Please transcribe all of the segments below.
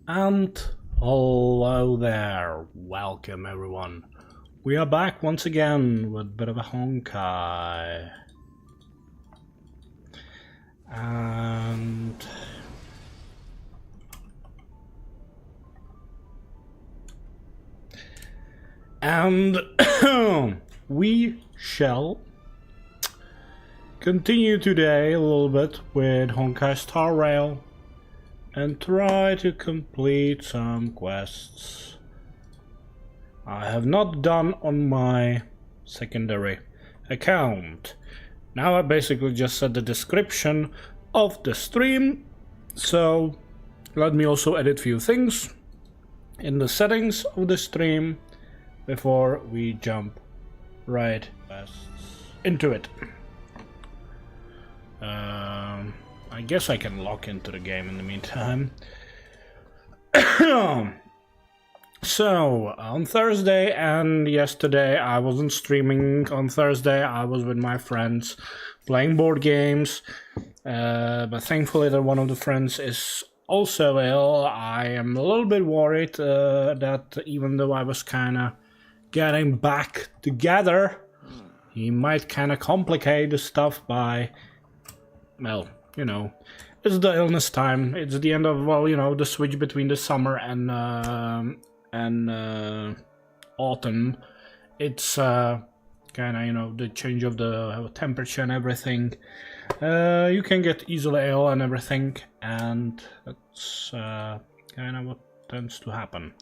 And hello there, welcome everyone. We are back once again with a bit of a Honkai. And we shall continue today a little bit with Honkai Star Rail and try to complete some quests I have not done on my secondary account. Now I basically just said the description of the stream, so let me also edit a few things in the settings of the stream before we jump right into it. I guess I can log into the game in the meantime. So, on Thursday and yesterday, I wasn't streaming. On Thursday, I was with my friends playing board games, but thankfully that one of the friends is also ill. I am a little bit worried that even though I was kind of getting back together, he might kind of complicate the stuff by, well, you know, it's the illness time. It's the end of, well, you know, the switch between the summer and autumn. It's kind of, you know, the change of the temperature and everything. You can get easily ill and everything, and that's kind of what tends to happen.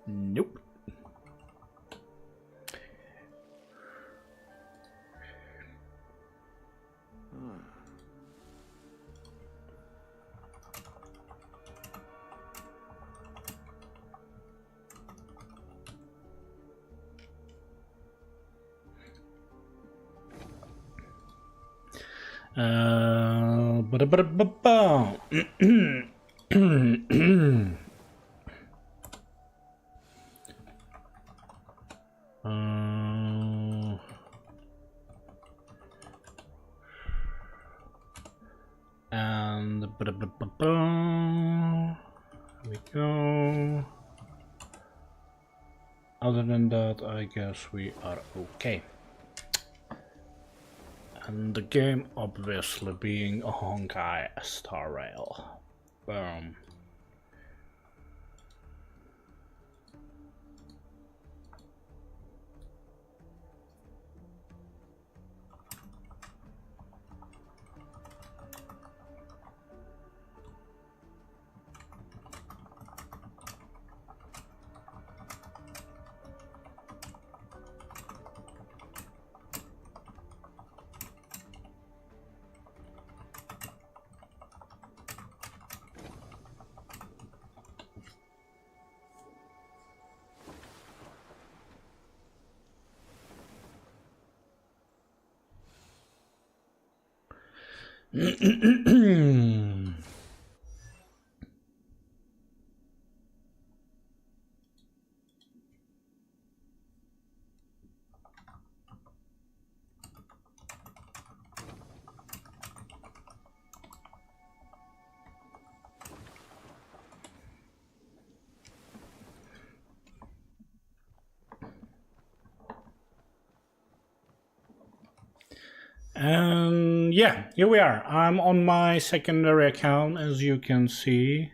Nope. And there we go. Other than that, I guess we are okay. And the game obviously being a Honkai Star Rail. Boom. And yeah, here we are. I'm on my secondary account, as you can see.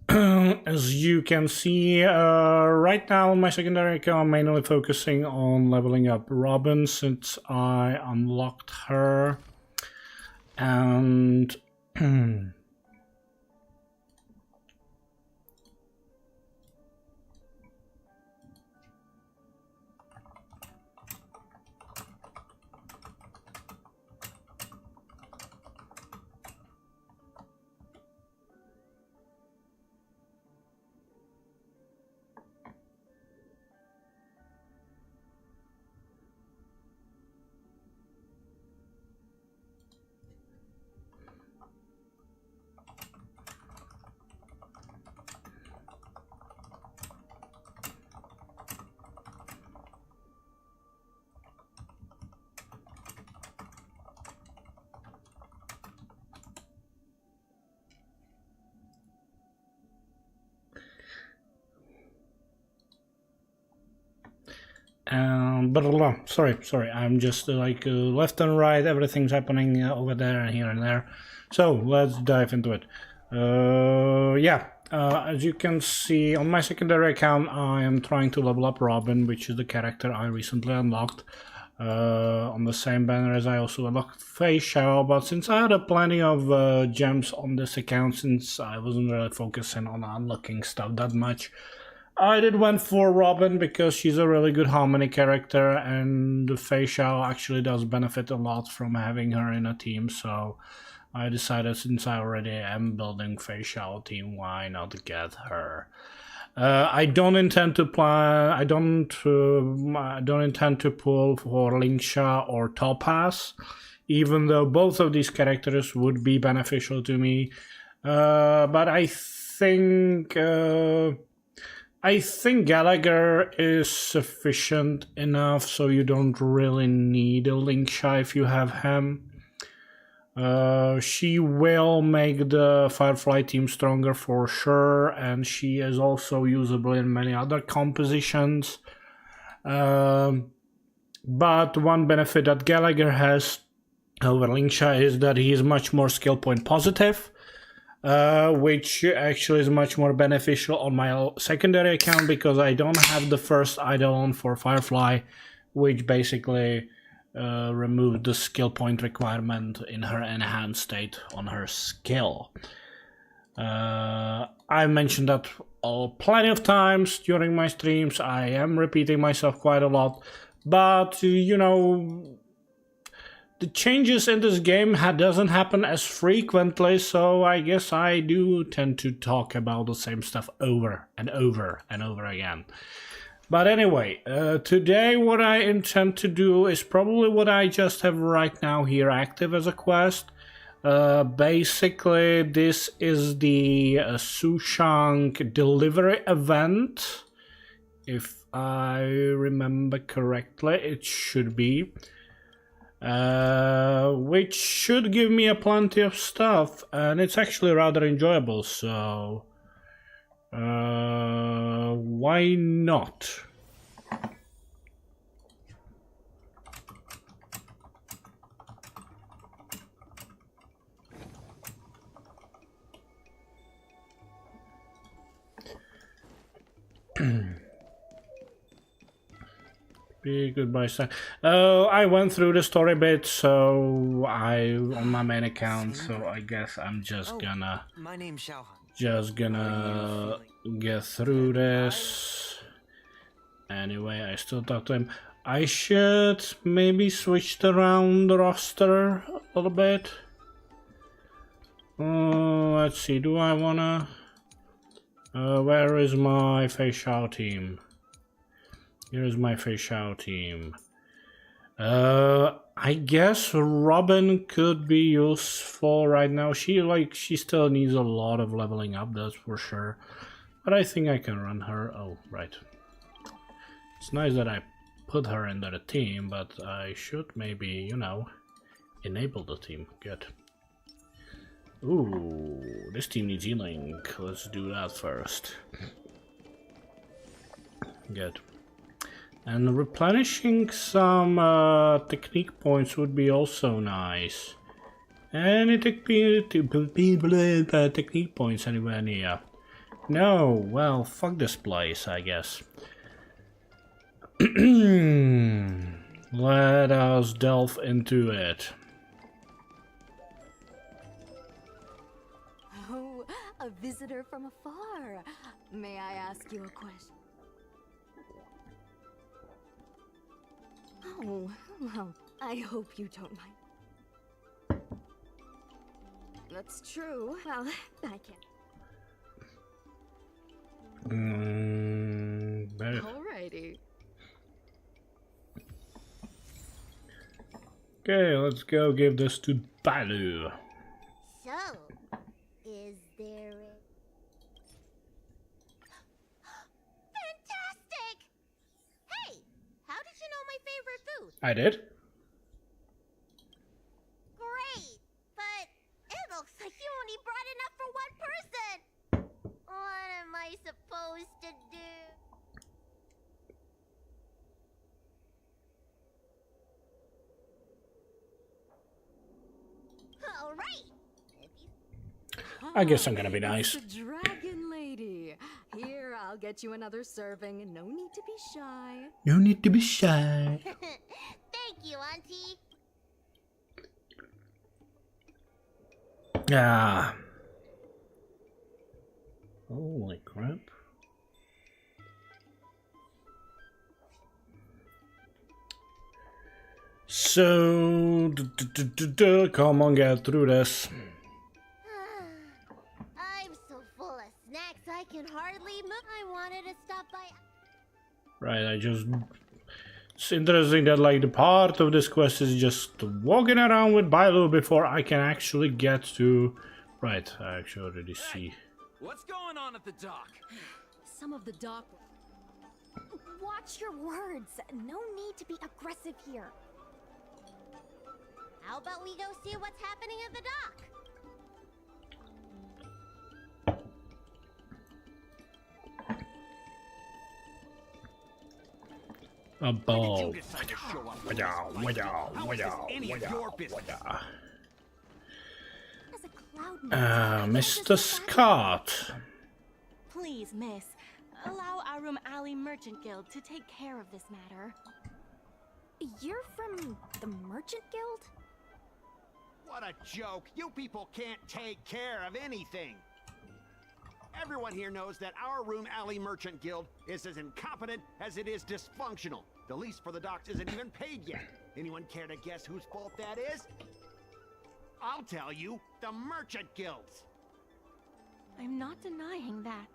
As you can see, right now on my secondary account, I'm mainly focusing on leveling up Robin since I unlocked her. And Blah, blah, blah. Sorry, I'm just like left and right, everything's happening over there and here and there. So let's dive into it. As you can see on my secondary account, I am trying to level up Robin, which is the character I recently unlocked. On the same banner as I also unlocked Fei Xiao, but since I had plenty of gems on this account, since I wasn't really focusing on unlocking stuff that much, I went for Robin because she's a really good harmony character, and Fei Xiao actually does benefit a lot from having her in a team, so I decided since I already am building Fei Xiao team, why not get her? I don't intend to plan. I don't intend to pull for Lingsha or Topaz, even though both of these characters would be beneficial to me. But I think Gallagher is sufficient enough, so you don't really need a Lingsha if you have him. She will make the Firefly team stronger for sure, and she is also usable in many other compositions. But one benefit that Gallagher has over Lingsha is that he is much more skill point positive, which actually is much more beneficial on my secondary account because I don't have the first Eidolon for Firefly, which basically removed the skill point requirement in her enhanced state on her skill. I mentioned that plenty of times during my streams. I am repeating myself quite a lot, but you know, the changes in this game doesn't happen as frequently, so I guess I do tend to talk about the same stuff over and over and over again. But anyway, today what I intend to do is probably what I just have right now here active as a quest. Basically, this is the Sushank delivery event. If I remember correctly, it should be. Which should give me a plenty of stuff, and it's actually rather enjoyable, so why not? Be goodbye, son. Oh, I went through the story bit, so on my main account, so I guess I'm just gonna get through this. Anyway, I still talk to him. I should maybe switch around the roster a little bit. Let's see, do I wanna... where is my Fei Xiao team? Here's my Fei Xiao team. I guess Robin could be useful right now. She still needs a lot of leveling up, that's for sure. But I think I can run her. Oh, right. It's nice that I put her in the team, but I should maybe, you know, enable the team. Good. Ooh, this team needs healing. Let's do that first. Good. And replenishing some technique points would be also nice. Any technique points anywhere near? No, well, fuck this place, I guess. Let us delve into it. Oh, a visitor from afar. May I ask you a question? Oh, well, I hope you don't mind. That's true. Well, I can't. Alrighty. Okay, let's go give this to Balu. So, is there a... Fantastic! Hey, how did you know my favorite food? I did. Great, but it looks like you only brought enough for one person. What am I supposed to do? Alright! I guess I'm gonna be Hi, nice. it's the Dragon Lady. Here, I'll get you another serving. No need to be shy. You need to be shy. Thank you, Auntie. Ah. Holy crap. So, come on, get through this. I'm so full of snacks I can hardly move. I wanted to stop by. Right, it's interesting that like the part of this quest is just walking around with Bailu before I can actually get to... Right, I actually already see. What's going on at the dock? Some of the dock. Watch your words. No need to be aggressive here. How about we go see what's happening at the dock? A ball. You decide to show up with this light. How is this any of your business? As a cloud Mr. Scott. Please, miss, allow our room alley merchant guild to take care of this matter. You're from the Merchant Guild? What a joke! You people can't take care of anything! Everyone here knows that our Room Alley Merchant Guild is as incompetent as it is dysfunctional. The lease for the docks isn't even paid yet. Anyone care to guess whose fault that is? I'll tell you, the Merchant Guild's. I'm not denying that.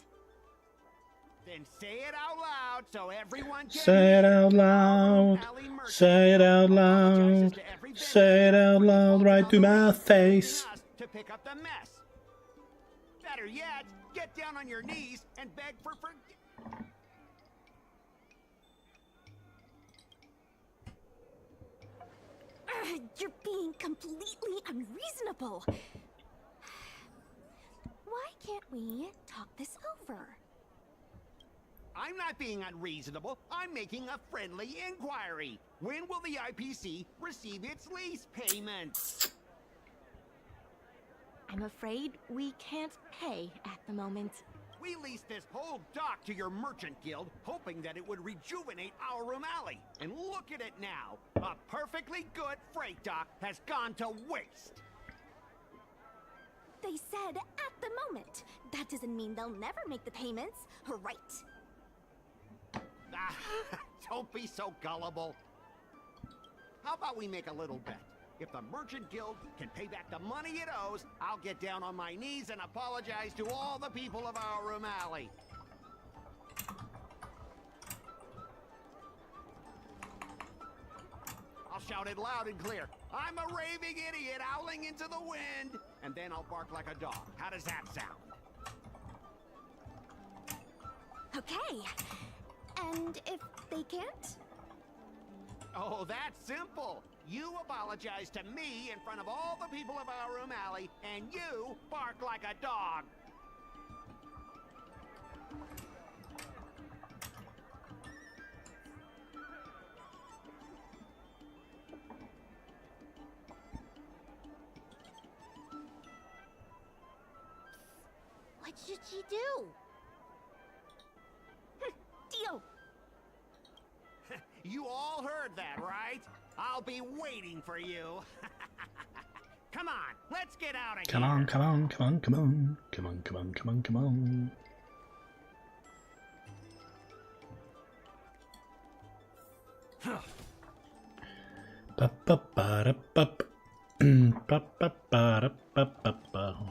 Then say it out loud so everyone can Say it hear. out loud. Our Room Alley Merchant Say it out Guild apologizes loud. to every vendor Say it out for loud right to defaulting my on the lease, face. leaving us to pick up the mess. Better yet, get down on your knees and beg for You're being completely unreasonable. Why can't we talk this over? I'm not being unreasonable. I'm making a friendly inquiry. When will the IPC receive its lease payment? I'm afraid we can't pay at the moment. We leased this whole dock to your merchant guild, hoping that it would rejuvenate our room alley. And look at it now. A perfectly good freight dock has gone to waste. They said at the moment. That doesn't mean they'll never make the payments, right? Ah, don't be so gullible. How about we make a little bet? If the Merchant Guild can pay back the money it owes, I'll get down on my knees and apologize to all the people of our room alley. I'll shout it loud and clear. I'm a raving idiot howling into the wind. And then I'll bark like a dog. How does that sound? Okay. And if they can't? Oh, that's simple. You apologize to me in front of all the people of our room alley, and you bark like a dog. What should she do? Deal. You all heard that, right? I'll be waiting for you. Come on, let's get out of Come here. on, come on, come on, come on. Come on, come on, come on, come on.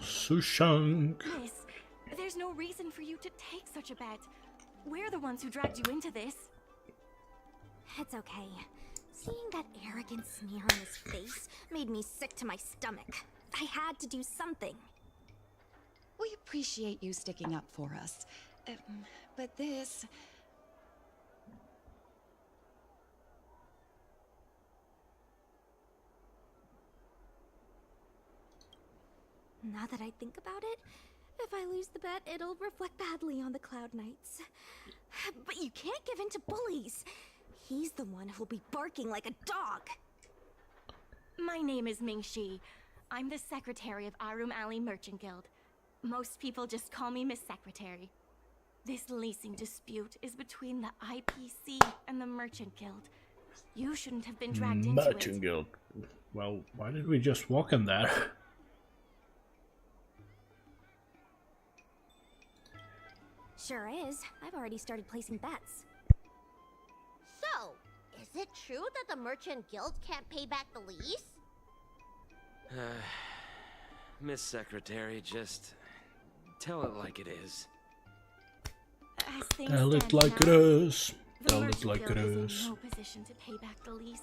Sushank. Miss, there's no reason for you to take such a bet. We're the ones who dragged you into this. It's okay. Seeing that arrogant sneer on his face made me sick to my stomach. I had to do something. We appreciate you sticking up for us. But this... Now that I think about it, if I lose the bet, it'll reflect badly on the Cloud Knights. But you can't give in to bullies. He's the one who'll be barking like a dog. My name is Ming-Shi. I'm the secretary of Arum Alley Merchant Guild. Most people just call me Miss Secretary. This leasing dispute is between the IPC and the Merchant Guild. You shouldn't have been dragged into it. Merchant Guild. Well, why did we just walk in there? Sure is. I've already started placing bets. So, is it true that the Merchant Guild can't pay back the lease? Miss Secretary, just tell it like it is. As things Tell it stand like it now, is. the Tell it Merchant like it Guild is. is in no position to pay back the lease.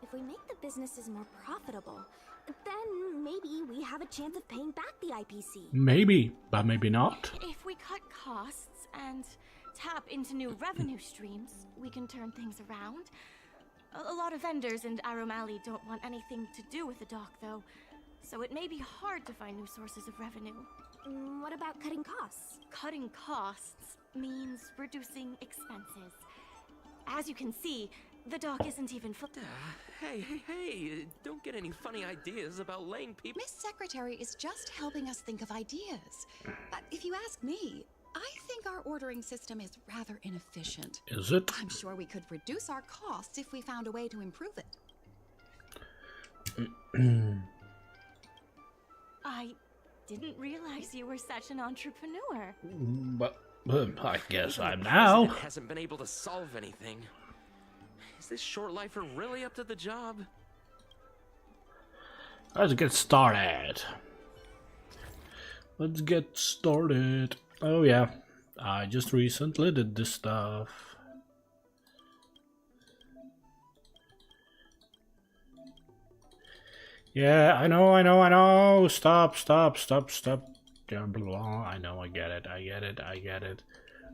If we make the businesses more profitable, then maybe we have a chance of paying back the IPC. Maybe, but maybe not. If we cut costs and tap into new revenue streams, we can turn things around. A lot of vendors in Arum Alley don't want anything to do with the dock, though, so it may be hard to find new sources of revenue. What about cutting costs? Cutting costs means reducing expenses. As you can see, the dock isn't even full. Hey, don't get any funny ideas about laying people. Miss Secretary is just helping us think of ideas. But if you ask me, I think our ordering system is rather inefficient. Is it? I'm sure we could reduce our costs if we found a way to improve it. I didn't realize you were such an entrepreneur. But I guess Even I'm the now. president hasn't been able to solve anything. Is this short lifer really up to the job? Let's get started. Let's get started. Oh yeah, I just recently did this stuff. Yeah, I know. Stop. Blah, blah. I know, I get it.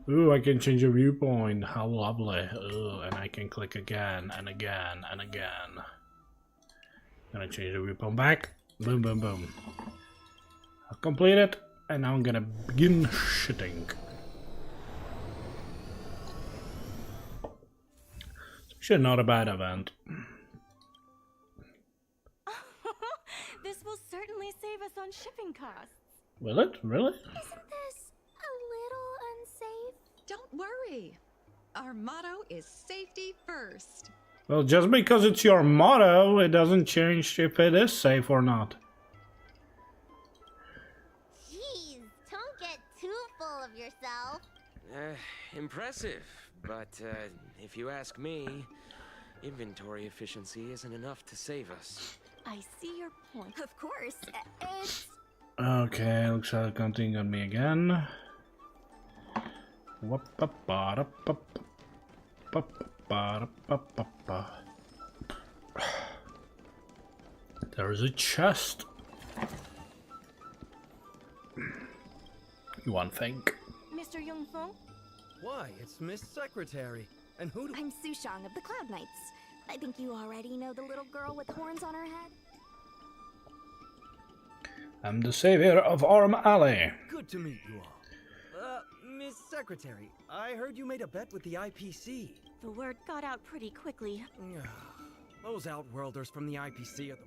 Ooh, I can change a viewpoint. How lovely. Ooh, and I can click again and again and again. Gonna change the viewpoint back. Boom, boom, boom. I'll complete it, and now I'm gonna begin shitting. It's actually not a bad event. This will certainly save us on shipping costs. Will it? Really? Isn't this a little unsafe? Don't worry. Our motto is safety first. Well, just because it's your motto, it doesn't change if it is safe or not. Jeez, don't get too full of yourself. Impressive. But if you ask me, inventory efficiency isn't enough to save us. I see your point. Of course. It's... Okay, looks like counting on me again. There's a chest. One thing. Mr. Yungfeng? Why, it's Miss Secretary. And who do... I'm Sushang of the Cloud Knights. I think you already know the little girl with horns on her head. I'm the savior of Arum Alley. Good to meet you all. Miss Secretary, I heard you made a bet with the IPC. The word got out pretty quickly. Those Outworlders from the IPC are the...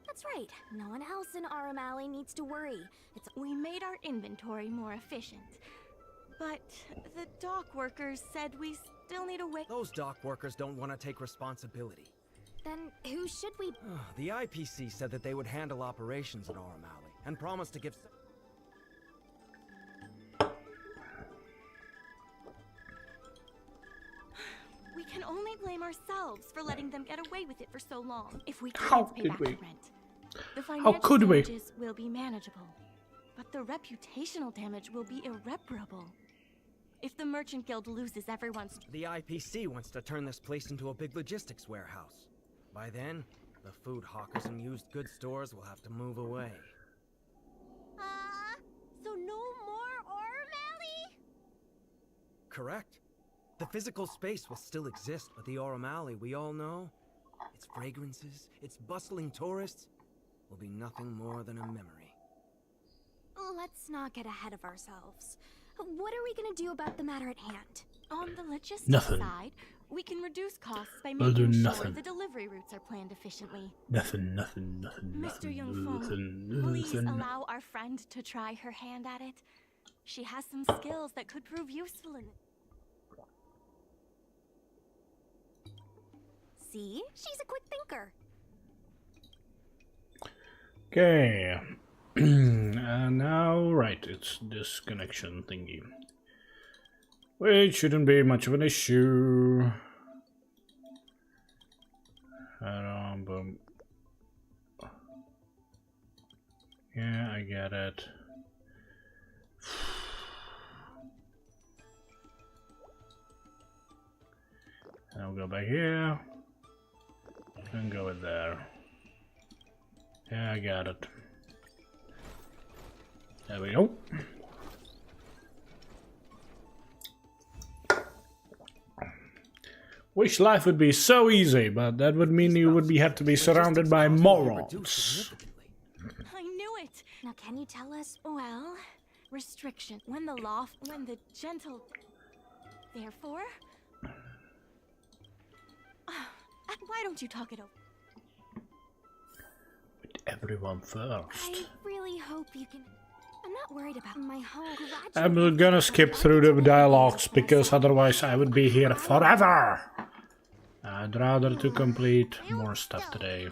That's right. No one else in Arum Alley needs to worry. We made our inventory more efficient. But the dock workers said we still need a way. Those dock workers don't want to take responsibility. Then who should we... The IPC said that they would handle operations at Arum Alley and promised to give... We can only blame ourselves for letting them get away with it for so long. If we How can't pay did back we? the rent, the How financial could we? damages will be manageable. But the reputational damage will be irreparable. If the Merchant Guild loses everyone's... The IPC wants to turn this place into a big logistics warehouse. By then, the food hawkers and used goods stores will have to move away. So no more Arum Alley? Correct. The physical space will still exist, but the Arum Alley we all know, its fragrances, its bustling tourists, will be nothing more than a memory. Let's not get ahead of ourselves. What are we gonna do about the matter at hand? On the logistics Nothing. side, we can reduce costs by We'll do making sure nothing. the delivery routes are planned efficiently. Nothing. Mr. Youngfeng, please allow our friend to try her hand at it. She has some skills that could prove useful in it. See? She's a quick thinker. Okay. And now, right, it's this connection thingy. Which shouldn't be much of an issue. Boom. Yeah, I get it. And I'll go back here. And go in there. Yeah, I got it. There we go. Wish life would be so easy, but that would mean you would have to be surrounded by morons. I knew it! Now, can you tell us? Well, restriction. When the gentle... Therefore... Why don't you talk it over? With everyone first. I really hope you can... I'm not worried about my whole graduate... I'm gonna skip through the dialogues because otherwise I would be here forever. I'd rather to complete more stuff today.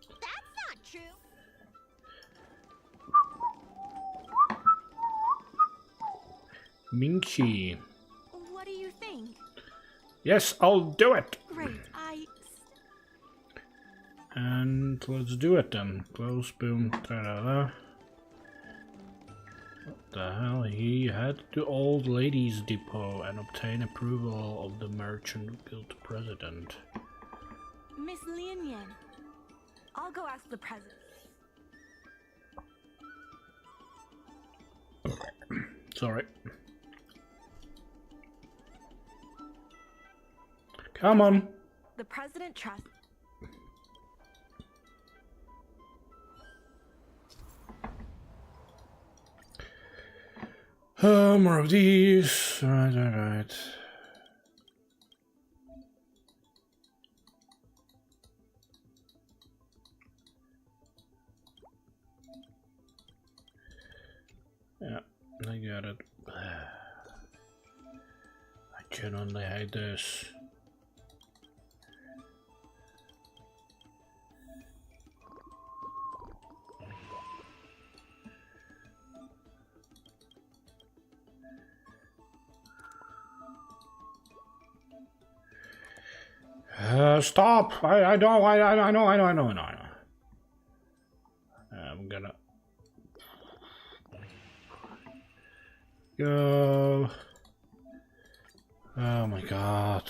That's not true. Mingchi. What do you think? Yes, I'll do it. Great, And let's do it then. Close, boom, ta-da-da. What the hell? He head to Old Ladies Depot and obtain approval of the Merchant Guild President. Miss Lin Yan. I'll go ask the president. Sorry. Come on. The president trusts... More of these. Right. Yeah, I got it. I genuinely hate this. Stop! I know. I'm gonna go. Oh my god.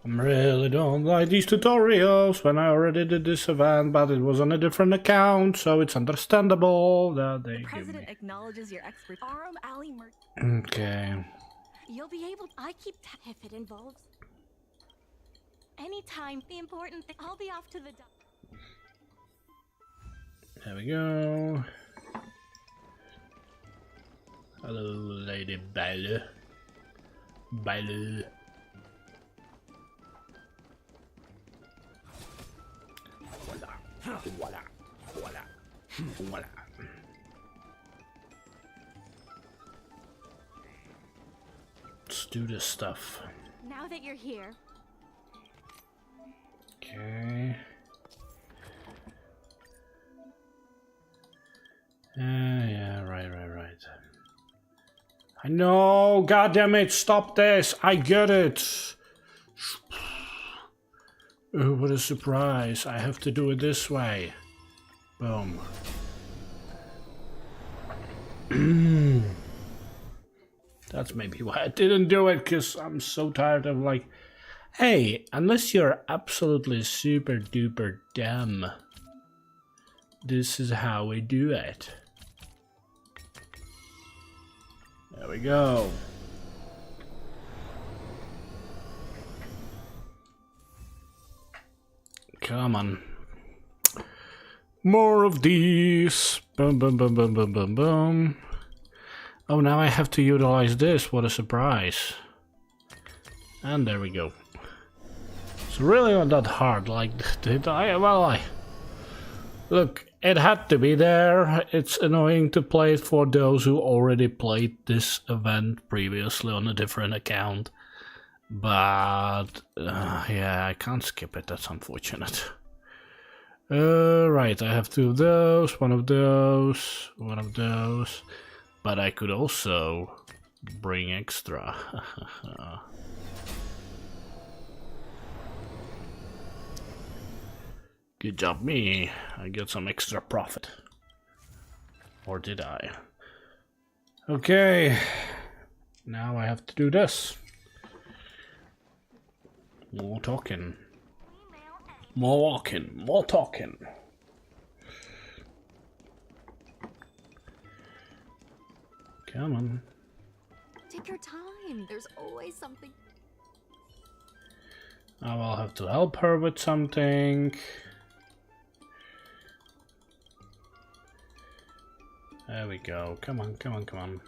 I really don't like these tutorials when I already did this event, but it was on a different account, so it's understandable that they give me. acknowledges your expert. Arum Alley Okay. You'll be able... I keep... If it involves... Anytime, the important thing... I'll be off to the... There we go. Hello, Lady Baile. Baile. Voila. Let's do this stuff. Now that you're here... Okay. Yeah, right. I know, god damn it, stop this, I get it. Oh, what a surprise, I have to do it this way. Boom. That's maybe why I didn't do it, because I'm so tired of like, hey, unless you're absolutely super duper dumb, this is how we do it. There we go. Come on. More of these. Boom, boom, boom, boom, boom, boom, boom. Oh, now I have to utilize this. What a surprise. And there we go. It's really not that hard. Like, did I? Well, I... Look, it had to be there. It's annoying to play it for those who already played this event previously on a different account. But, yeah, I can't skip it. That's unfortunate. Right, I have two of those, one of those, one of those. But I could also bring extra. Good job me. I get some extra profit. Or did I? Okay. Now I have to do this. More talking. More walking. More talking. Come on. Take your time. There's always something. I will have to help her with something. There we go. Come on, come on, come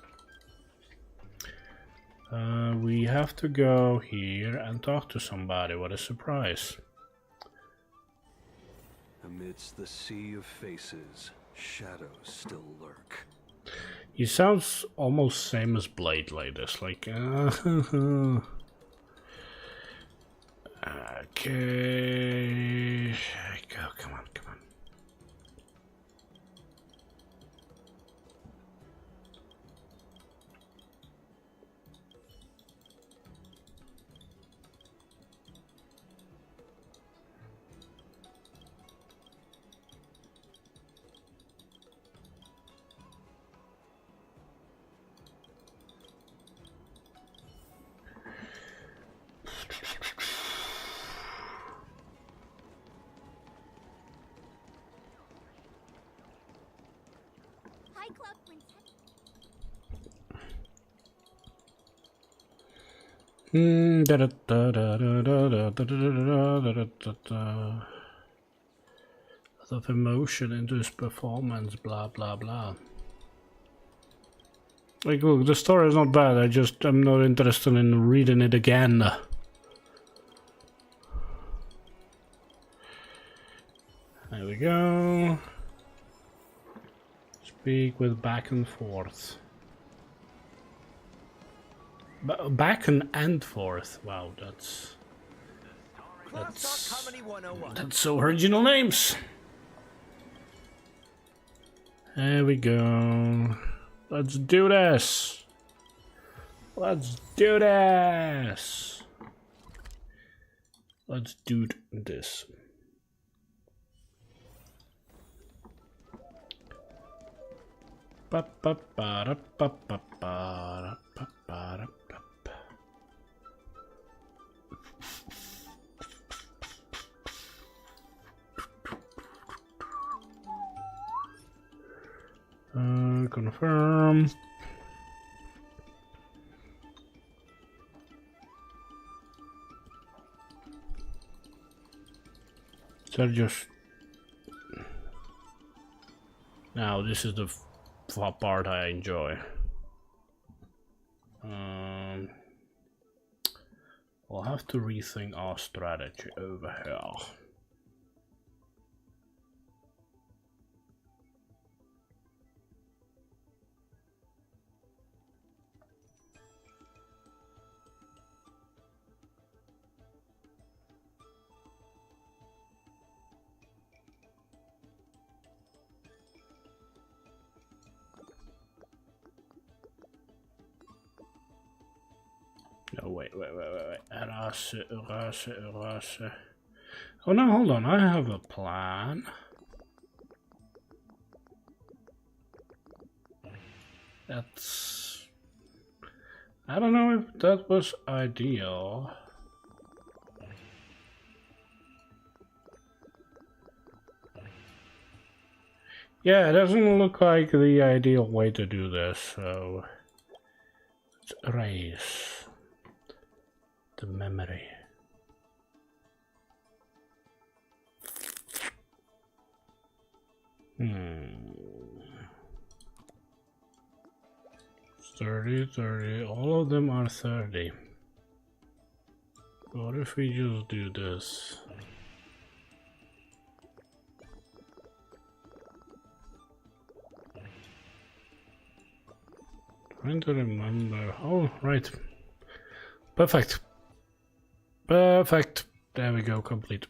on. We have to go here and talk to somebody. What a surprise. Amidst the sea of faces, shadows still lurk. He sounds almost same as Blade like this. Like, okay. Go, come on, come on. Hi, Club Princess. Lot of emotion into his performance, blah blah blah. Like, look, the story is not bad. I'm not interested in reading it again. There we go. Speak with back and forth. Back and forth. Wow, that's so original names. There we go. Let's do this. Let's do this. Let's do this. Confirm. So just now, this is the part I enjoy. We'll have to rethink our strategy over here. No, wait. Erase. Oh no, hold on, I have a plan. That's... I don't know if that was ideal. Yeah, it doesn't look like the ideal way to do this, so... Let's erase the memory. 30, 30. All of them are 30. What if we just do this? Trying to remember. Oh, right. Perfect. Perfect. There we go, complete.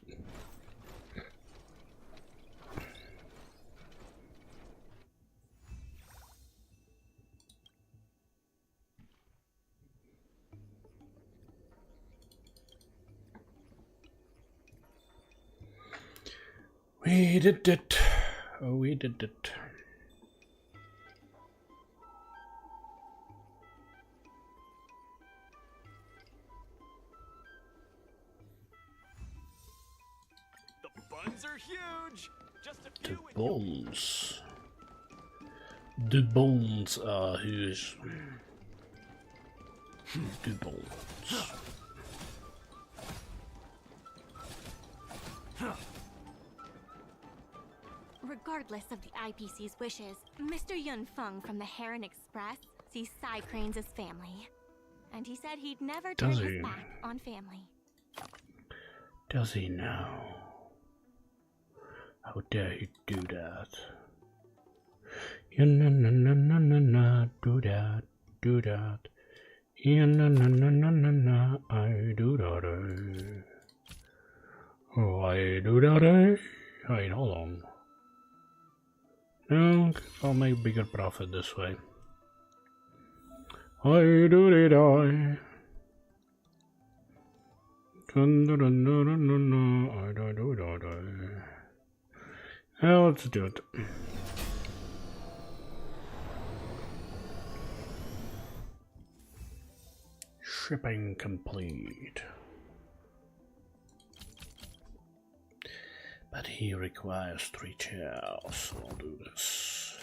We did it. Oh, we did it. The buns are huge. Just a The few. bones. The bones are huge. The bones. Regardless of the IPC's wishes, Mr. Yun Feng from the Heron Express sees Psy Cranes as family. And he said he'd never turn Does his he? back on family. Does he now? How dare he do that? Yeah, na na na na na na, do that, do that. Yeah, na na na na na na, I do that. Oh, I do that. Wait, hold on. No, I'll make bigger profit this way. I do it, I. Now let's do it. Shipping complete. But he requires 3 chairs, so I'll do this.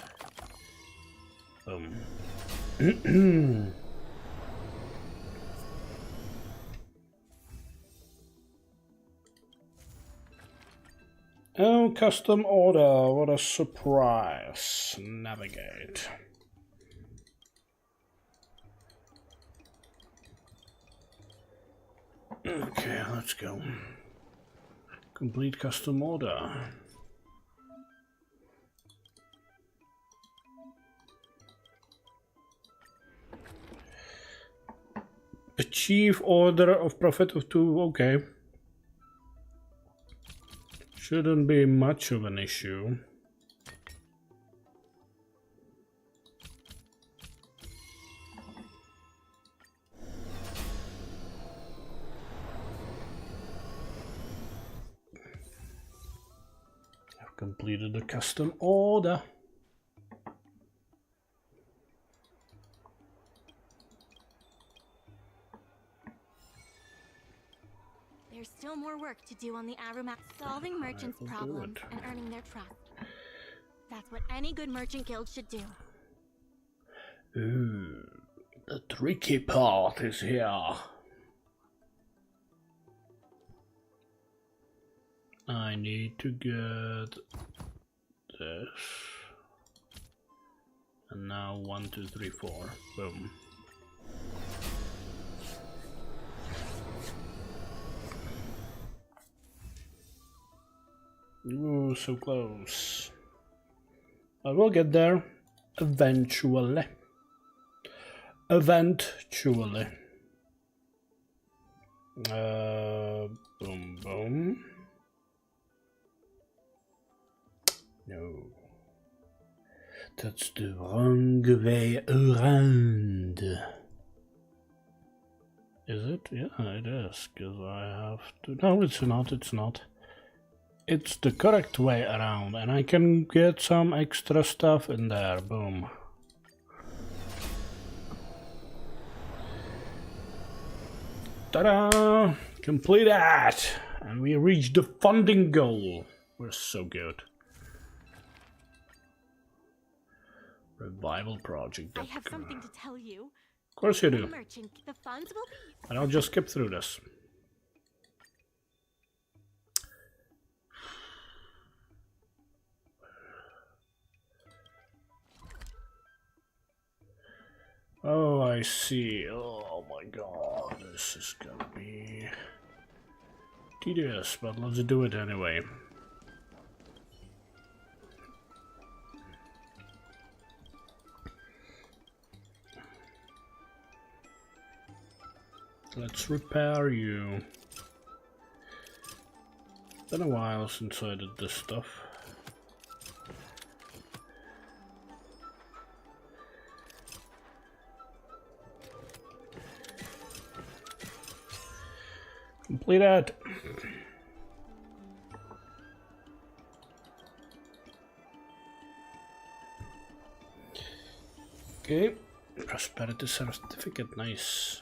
Oh, custom order, what a surprise. Navigate. Okay, let's go. Complete custom order. Achieve order of profit of 2, okay. Shouldn't be much of an issue. I've completed the custom order. There's still more work to do on the Arumat, solving merchants' will do problems it. and earning their trust. That's what any good merchant guild should do. Ooh, the tricky part is here. I need to get this. And now 1, 2, 3, 4. Boom. Ooh, so close. I will get there eventually. Eventually. Boom, boom. No. That's the wrong way around. Is it? Yeah, it is, because I have to... No, it's not, it's not. It's the correct way around, and I can get some extra stuff in there. Boom. Ta-da! Complete that! And we reached the funding goal. We're so good. Revival project. I have something to tell you. Of course you do. Merchant, the funds will be... And I'll just skip through this. Oh, I see. Oh my god, this is gonna be tedious, but let's do it anyway. Let's repair you. Been a while since I did this stuff. Completed. Okay, prosperity certificate, nice.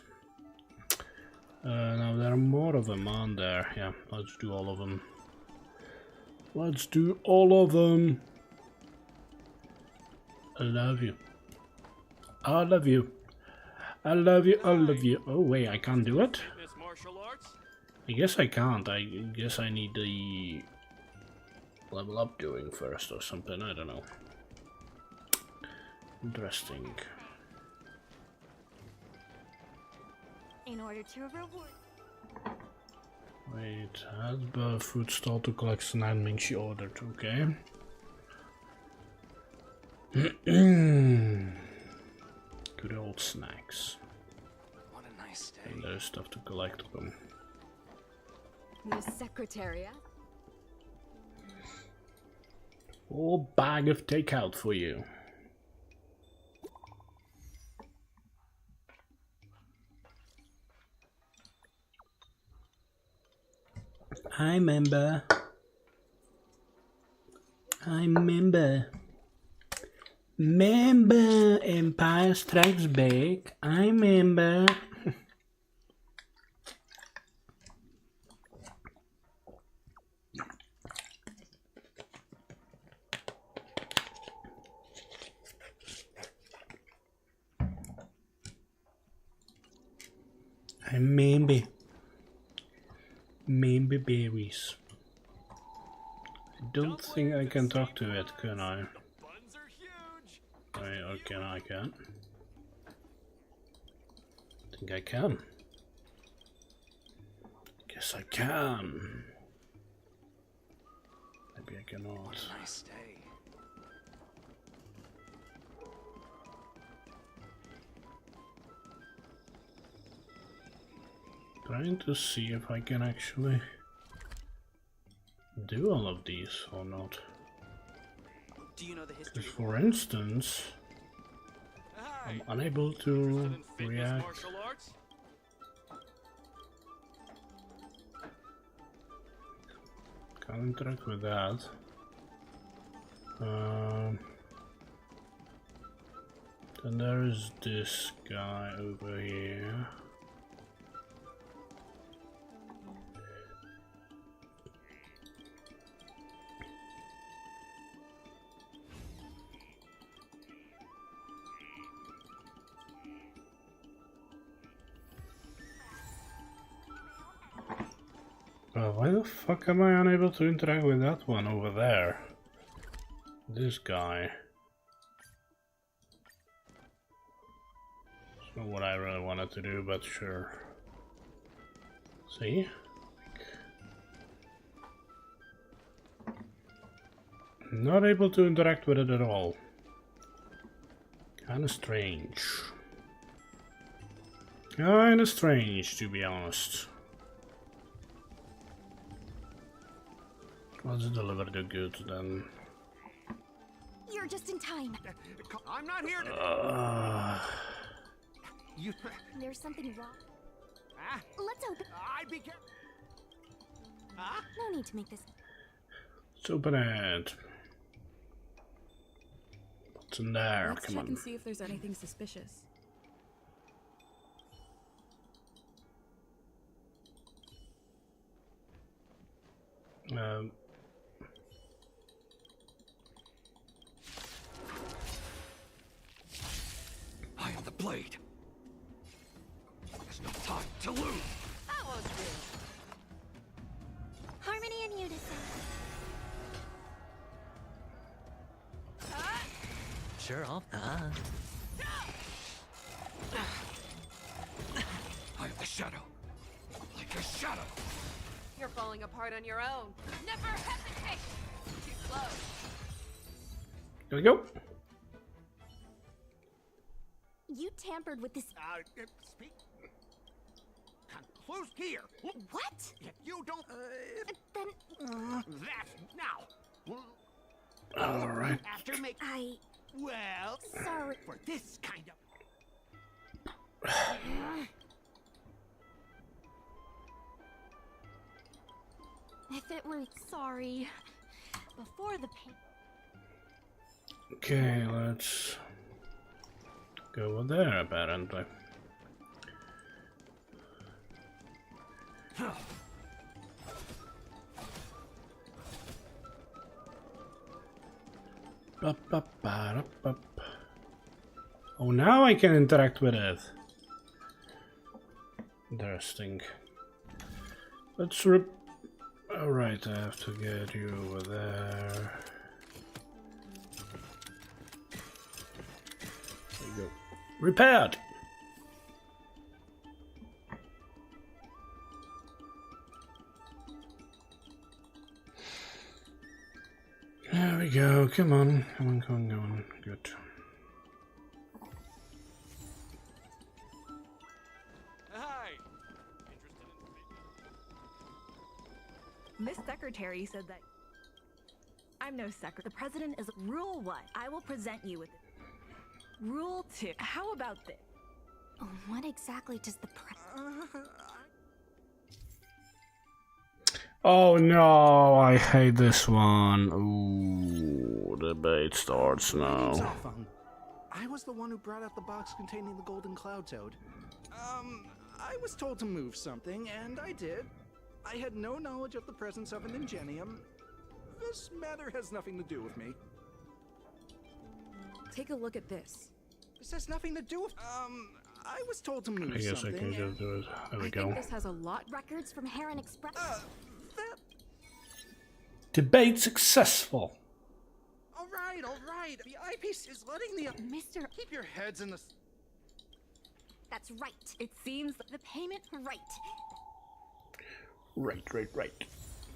Now there are more of them on there. Yeah, let's do all of them. Let's do all of them. I love you. I love you. I love you. I love you. Oh wait, I can't do it. I guess I can't. I guess I need the level up doing first or something. I don't know. Interesting. In order to reward. Wait, add the food stall to collect snack she ordered. Okay. Good old snacks. What a nice day. And there's stuff to collect of them. The Secretariat? Whole bag of takeout for you. I remember. Remember Empire Strikes Back. I remember. I remember. Maybe berries. I don't think I can talk to it, can I? Or can I? Can? I think I can. Guess I can. Maybe I cannot. Nice day. Trying to see if I can actually do all of these or not. Do you know the history? For instance, I'm unable to react. Can't interact with that. Then there is this guy over here. Why the fuck am I unable to interact with that one over there? This guy. It's not what I really wanted to do, but sure. See? Not able to interact with it at all. Kinda strange. Kinda strange, to be honest. Let's deliver the goods then. You're just in time. I'm not here to. You. There's something wrong. Ah? Let's open. I'd be careful. Huh? No need to make this. Let's open it. What's in there? Let's Come check on. and see if there's anything suspicious. I am the blade. There's no time to lose. That was good. Harmony and unison. Sure, I'll. shadow. Like a shadow. You're falling apart on your own. Never hesitate. Too close. Here we go. You tampered with this. Speak. Conclude here. What? If you don't. Then That's now. All right. After make. Well. Sorry. For this kind of. If it were sorry, before the pain. Okay, let's go over there, apparently. Oh, now I can interact with it. Interesting. Let's Alright, I have to get you over there. There you go. Repaired! There we go, come on, come on, come on, come on, good. Hi. Miss Secretary said that I'm no secretary. The president is Rule 1. I will present you with it. Rule 2. How about this? What exactly does the Oh no, I hate this one. Ooh, the debate starts now. Cell phone. I was the one who brought out the box containing the golden cloud toad. I was told to move something, and I did. I had no knowledge of the presence of an ingenium. This matter has nothing to do with me. Take a look at this. This has nothing to do with. I was told to move I guess something. I can just do it. There we go. I think this has a lot. records from Heron Express? Debate successful. All right. The eyepiece is letting the. Mr. Keep your heads in the. That's right. It seems The payment right. Right.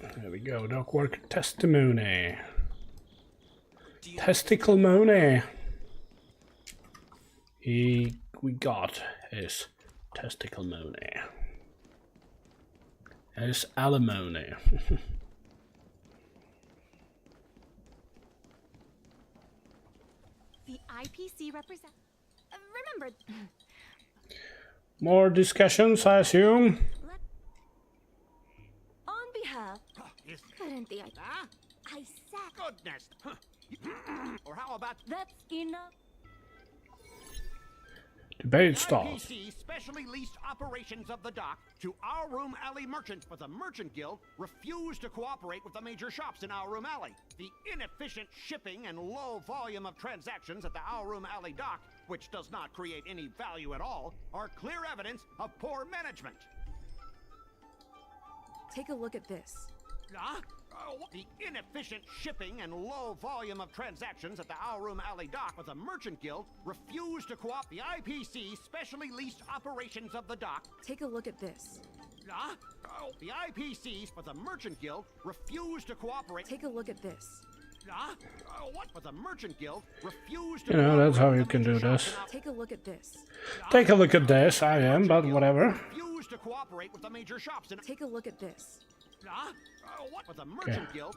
There we go. Doc work testimony. Testicle money. We got his testicle money. His alimony. The IPC represent. Remember. More discussions, I assume. On behalf. Couldn't the I said. Goodness. Or how about. That's enough. Debate starts. IPC specially leased operations of the dock to Our Room Alley merchants, but the Merchant Guild refused to cooperate with the major shops in Our Room Alley. The inefficient shipping and low volume of transactions at the Our Room Alley dock, which does not create any value at all, are clear evidence of poor management. take a look at this. The inefficient shipping and low volume of transactions at the Our Room Alley dock, but the Merchant Guild refused to co-op the IPC specially leased operations of the dock. Take a look at this. The IPCs, but the Merchant Guild refused to cooperate. Take a look at this. What? But the Merchant Guild refused to. You know, that's how you can do this. Take a look at this. Take a look at this. I am, but whatever. Refused to cooperate with the major shops. Take a look at this. What? But the Merchant Guild,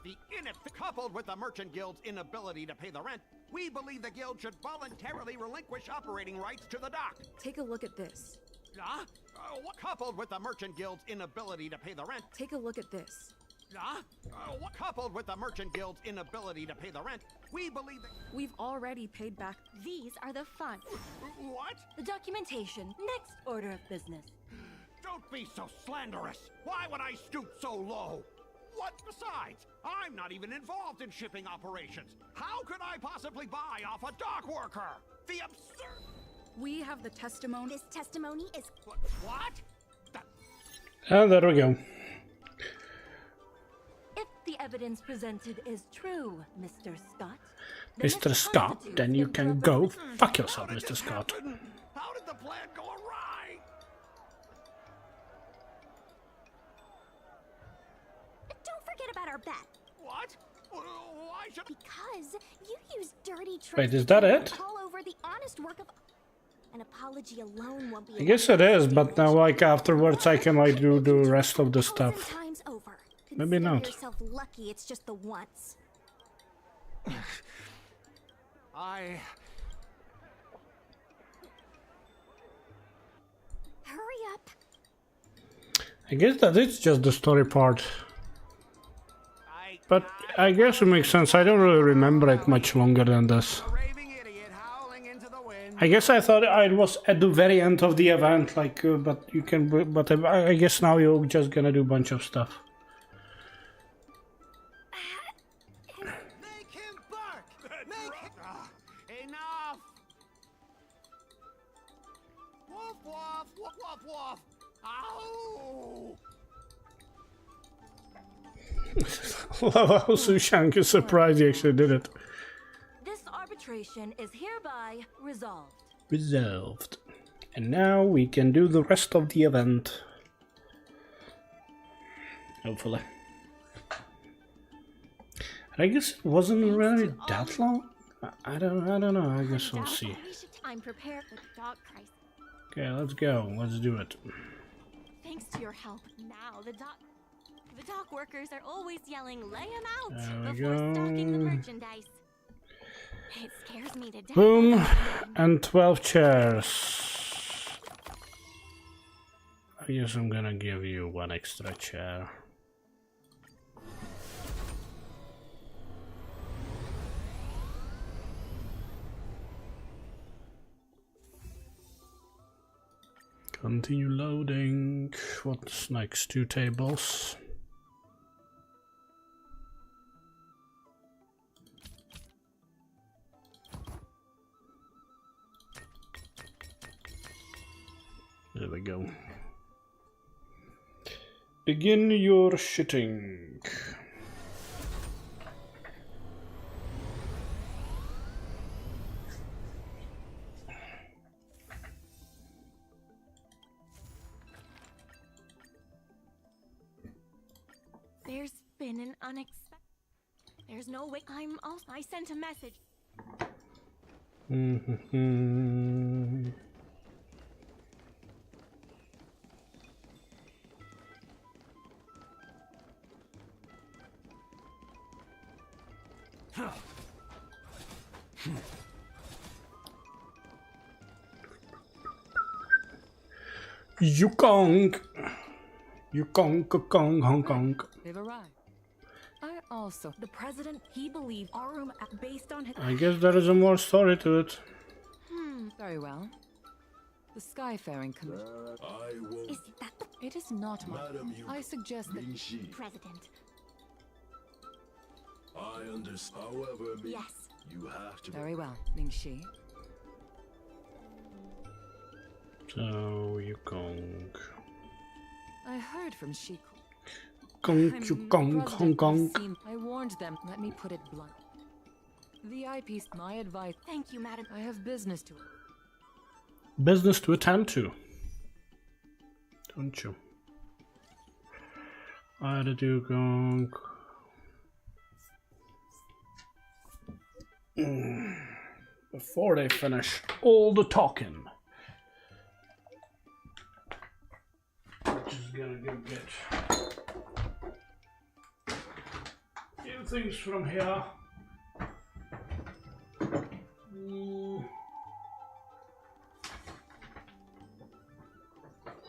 coupled with the Merchant Guild's inability to pay the rent, we believe the Guild should voluntarily relinquish operating rights to the dock. Take a look at this. What? Coupled with the Merchant Guild's inability to pay the rent. Take a look at this. What? Coupled with the Merchant Guild's inability to pay the rent, we believe that we've already paid back. These are the funds. What? The documentation. Next order of business. Don't be so slanderous. Why would I stoop so low? What besides? I'm not even involved in shipping operations. How could I possibly buy off a dock worker? The absurd. We have the testimony. This testimony is. What? And there we go. If the evidence presented is true, Mr. Scott. Mr. Scott, then you can go fuck yourself, Mr. Scott. How did the plan go awry? our bet. What? Why should Because you use dirty tricks. Wait, is that it? All over the honest work of an apology alone won't be I guess it is, but now like afterwards I can like do the rest of the stuff. times over. Maybe not. Consider yourself lucky it's just the once. Hurry up. I guess that it's just the story part. But I guess it makes sense. I don't really remember it much longer than this. I guess I thought it was at the very end of the event, like, but you can. But I guess now you're just gonna do a bunch of stuff. Make him bark! Make him... Enough! Woof, woof, woof, woof, woof! Ow! Love how Sushank is surprised he actually did it. This arbitration is hereby resolved. Resolved. And now we can do the rest of the event. Hopefully. I guess it wasn't really that long. I don't know. I guess we'll see. I'm prepared for the dog crisis. Okay, let's go. Let's do it. Thanks to your help, now the dock workers are always yelling, "Lay him out!" There we before stocking the go. merchandise. It scares me to death. Boom, and 12 chairs. I guess I'm gonna give you one extra chair. Continue loading. What's next? 2 tables. There we go. Begin your shitting. There's been an unexpected. There's no way. I sent a message. Yukong, Hong Kong. They've arrived. I also. The president, he believed our room based on his. I guess there is a more story to it. Very well. The Skyfaring Commission. Is that the It is not my. I suggest that. President. I understand. However, Yes. you have to. Very well, Ning-Shi. So, Yukong. I heard from Shiku. Yukong, Hong Kong. I warned them. Let me put it blunt. VIP's my advice. Thank you, madam. I have business to. Business to attend to. Don't you? I had to Yukong. Before they finish all the talking. Just gonna go get a few things from here.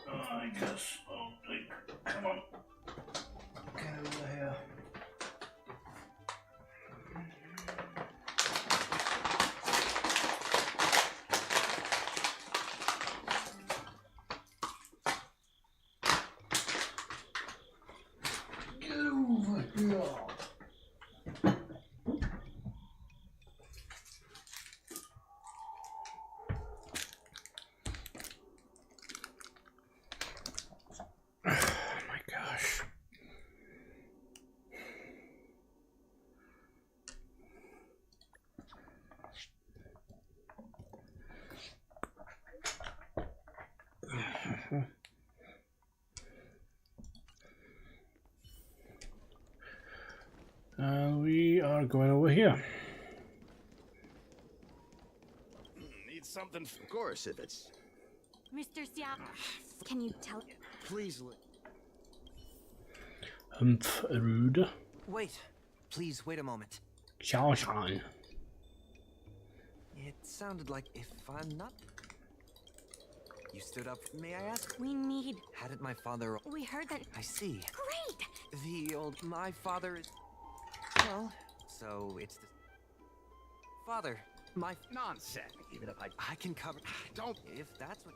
I guess I'll take. Come on. Get over here. Oh my god. are going over here. Need something, of course, if it's. Mr. Xiao, Can you tell? Please. Rude. Wait. Please wait a moment. Xiaoshan. It sounded like if I'm not... You stood up. May I ask? we need. Hadn't my father... We heard that. I see. Great! The old... My father is... Well, so it's the... Father, my... Nonsense. Even if I can cover... don't. If that's what...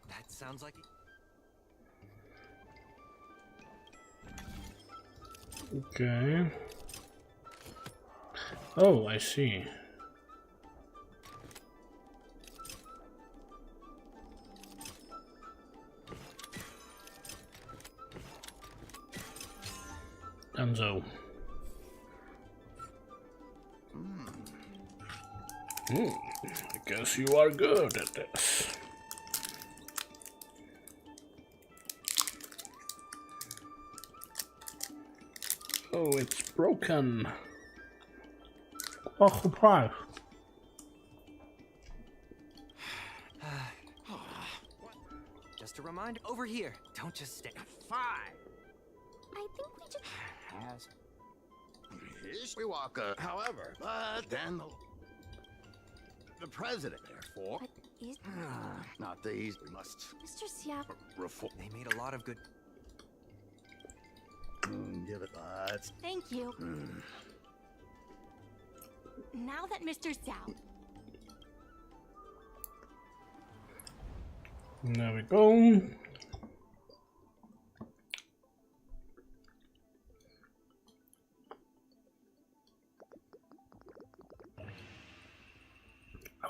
That sounds like... Okay. Oh, I see. Enzo. I guess you are good at this. Oh, it's broken. What's the price? Just a reminder, over here. Don't just stay. Fine. I think we just. Yes. We walk. However, but then the president, therefore. But is Not these. We must Mr. Xiao? reform. They made a lot of good... Give it that. Thank you. Now that Mr. Xiao. There we go.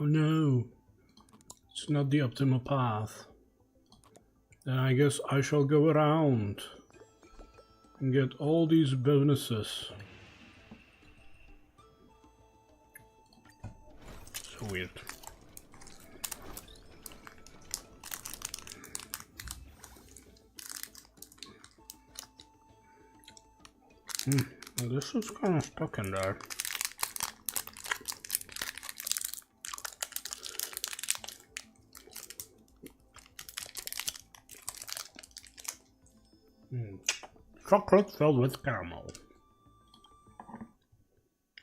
Oh no, it's not the optimal path. Then I guess I shall go around and get all these bonuses. So weird. Well, this is kind of stuck in there. Chocolate filled with caramel.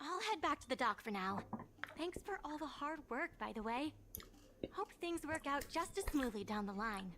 I'll head back to the dock for now. Thanks for all the hard work, by the way. Hope things work out just as smoothly down the line.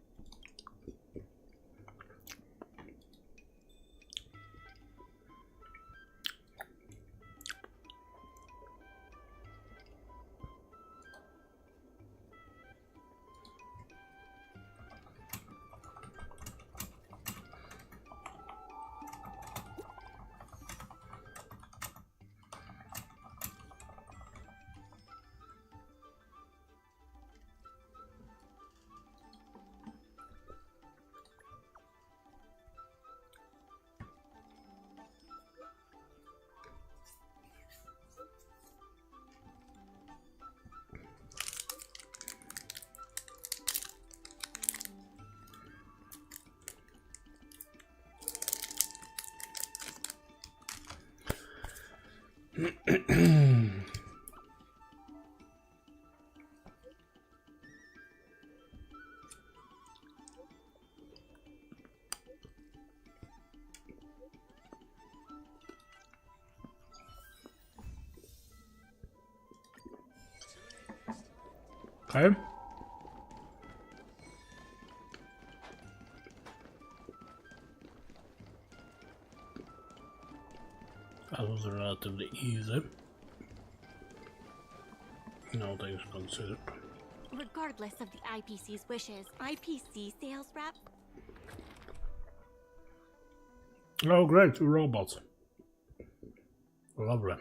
Okay. That was relatively easy. No things considered. Regardless of the IPC's wishes, IPC sales rep. Oh great, 2 robots. Lovely.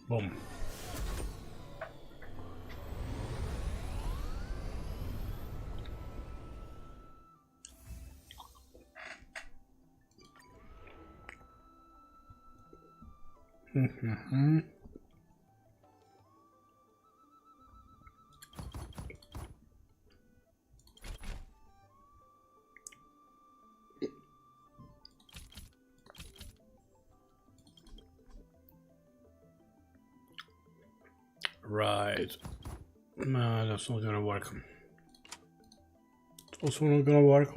Boom. Right. No, that's not gonna work. It's also not gonna work.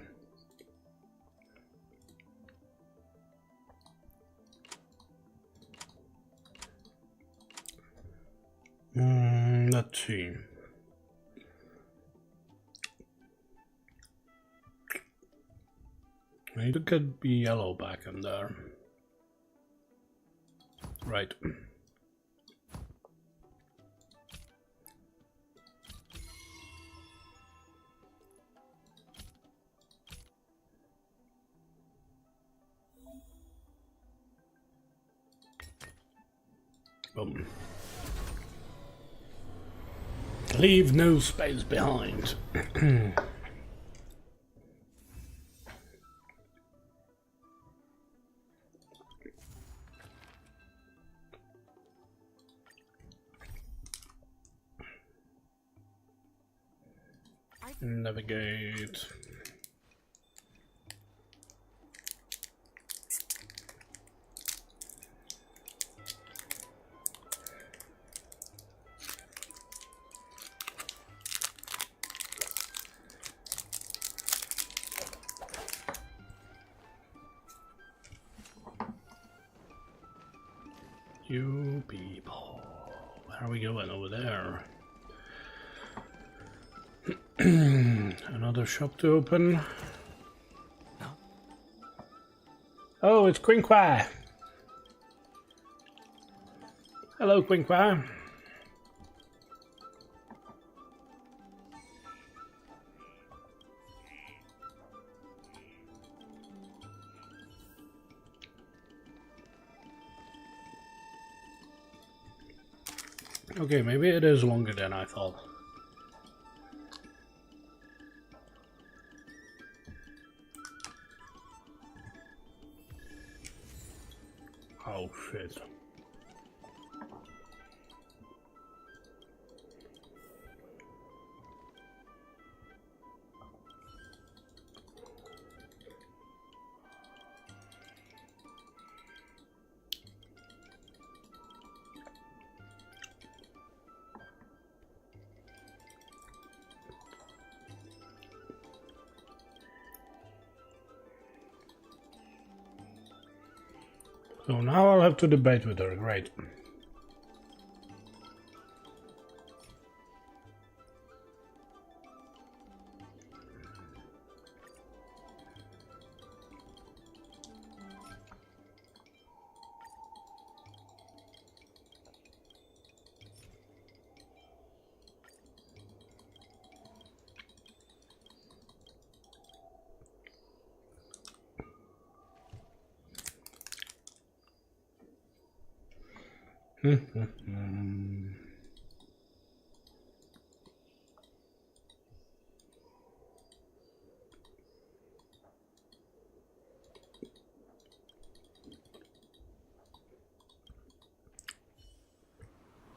Let's see. I need to get yellow back in there. Right. Boom. Leave no space behind. Navigate. You people. Where are we going over there? Another shop to open. Oh, it's Quinqua. Hello, Quinqua. Okay, maybe it is longer than I thought. Oh shit. So now I'll have to debate with her, great.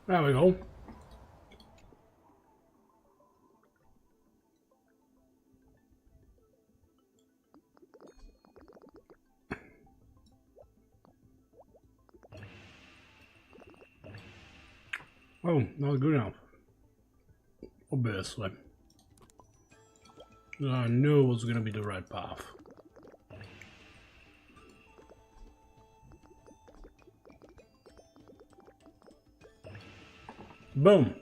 There we go. Oh, not good enough. Obviously. I knew it was gonna be the right path. Boom.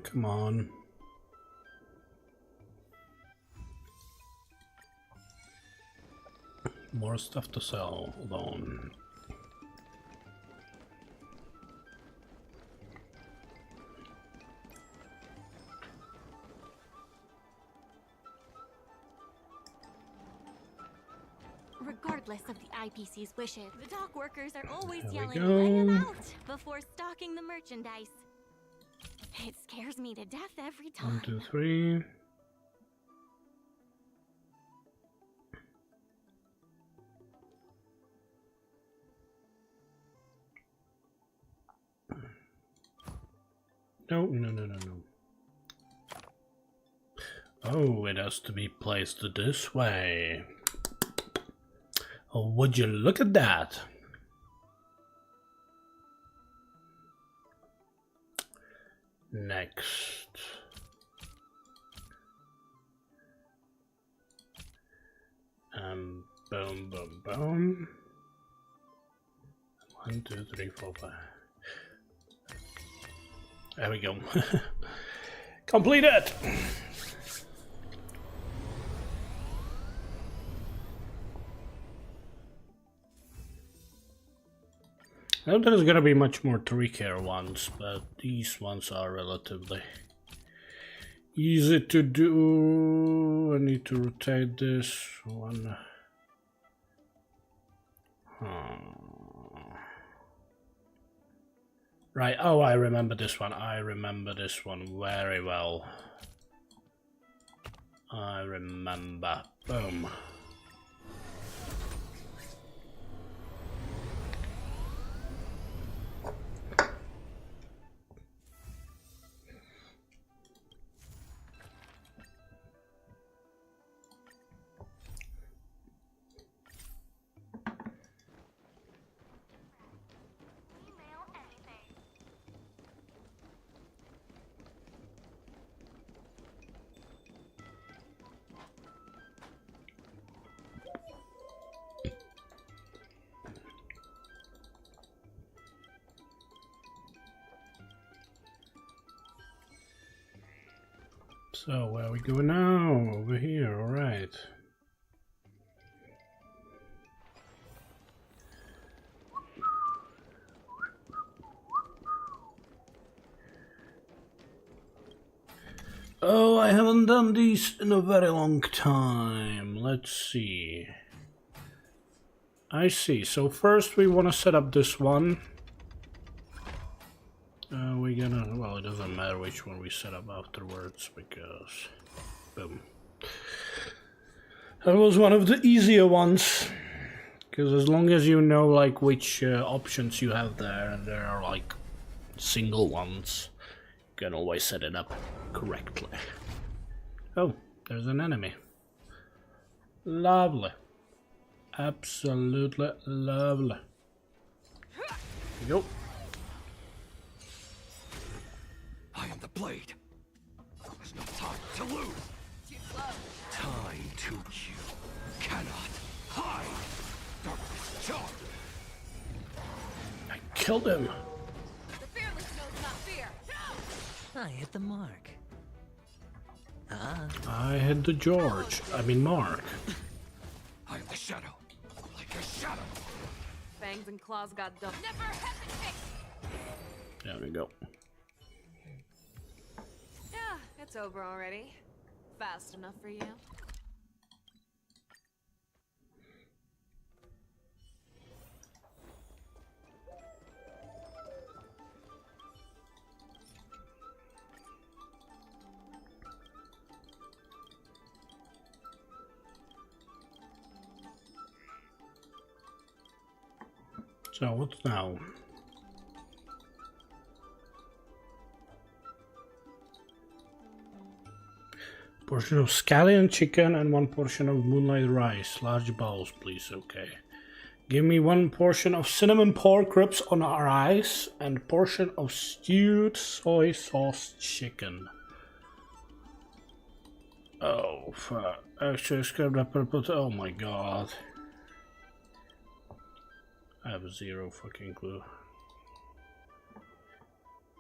Come on. More stuff to sell. Hold on. Regardless of the IPC's wishes, the dock workers are always There we yelling, "Lay 'em go. out," before stocking the merchandise. It scares me to death every time. 1, 2, 3. No, no, no, no, no. Oh, it has to be placed this way. Oh, would you look at that? Next. Boom, boom, boom. 1, 2, 3, 4, 5. There we go. Completed! I know there's gonna be much more trickier ones, but these ones are relatively easy to do. I need to rotate this one. Right, oh, I remember this one. I remember this one very well. I remember. Boom. So, where are we going now? Over here, alright. Oh, I haven't done these in a very long time. Let's see. I see. So first we want to set up this one. We're gonna, well, it doesn't matter which one we set up afterwards because, boom. That was one of the easier ones, because as long as you know like which options you have there, and there are like single ones, you can always set it up correctly. Oh, there's an enemy. Lovely. Absolutely lovely. Here we go. I am the blade. There's no time to lose. Too slow. Time to you cannot hide. Darkness charm. I killed him. The fearless knows not fear. I hit the mark. I hit the George. I mean Mark. I am the shadow. Like a shadow. Fangs and claws got dumb. Never hesitate. There we go. Yeah, it's over already. Fast enough for you. So what's now? Portion of scallion chicken and 1 portion of moonlight rice. Large bowls, please. Okay. Give me 1 portion of cinnamon pork ribs on rice and portion of stewed soy sauce chicken. Oh fuck! Actually, scrubbed up purple. Oh my god! I have 0 fucking clue.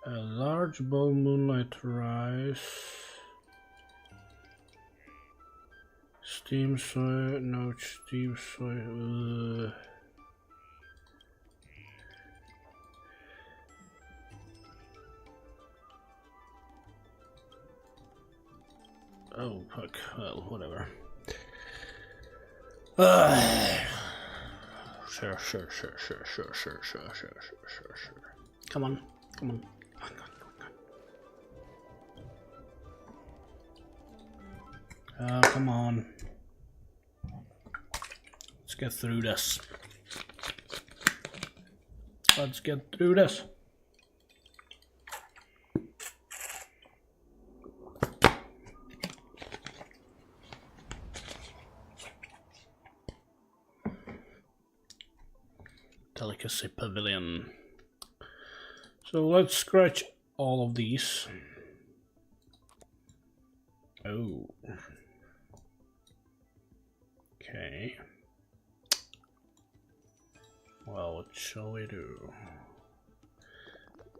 A large bowl moonlight rice. Steam soy, no steam soy. Oh fuck! Well, whatever. Sure. Come on. Come on. Let's get through this. Delicacy Pavilion. So let's scratch all of these. Oh. Okay. Well, what shall we do?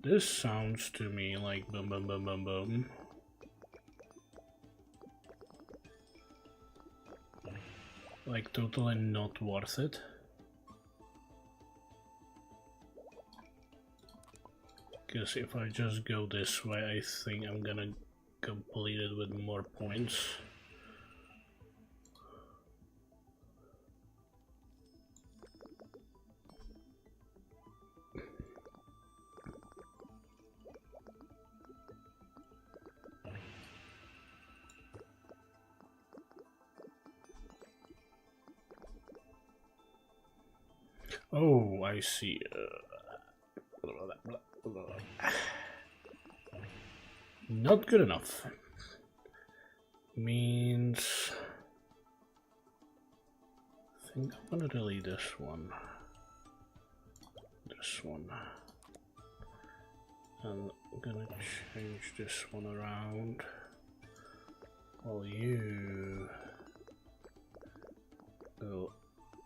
This sounds to me like boom boom boom boom boom. Like totally not worth it. Because if I just go this way, I think I'm gonna complete it with more points. Oh, I see. Not good enough. Means I think I'm gonna delete this one. This one. And I'm gonna change this one around. While you go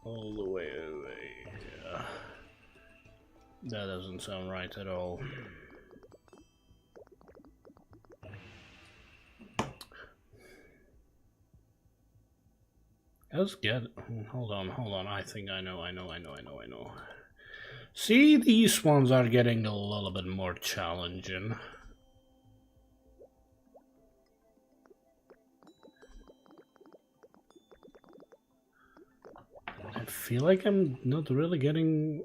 all the way away. Yeah. That doesn't sound right at all. Let's get. Hold on. I think I know. See, these ones are getting a little bit more challenging. I feel like I'm not really getting.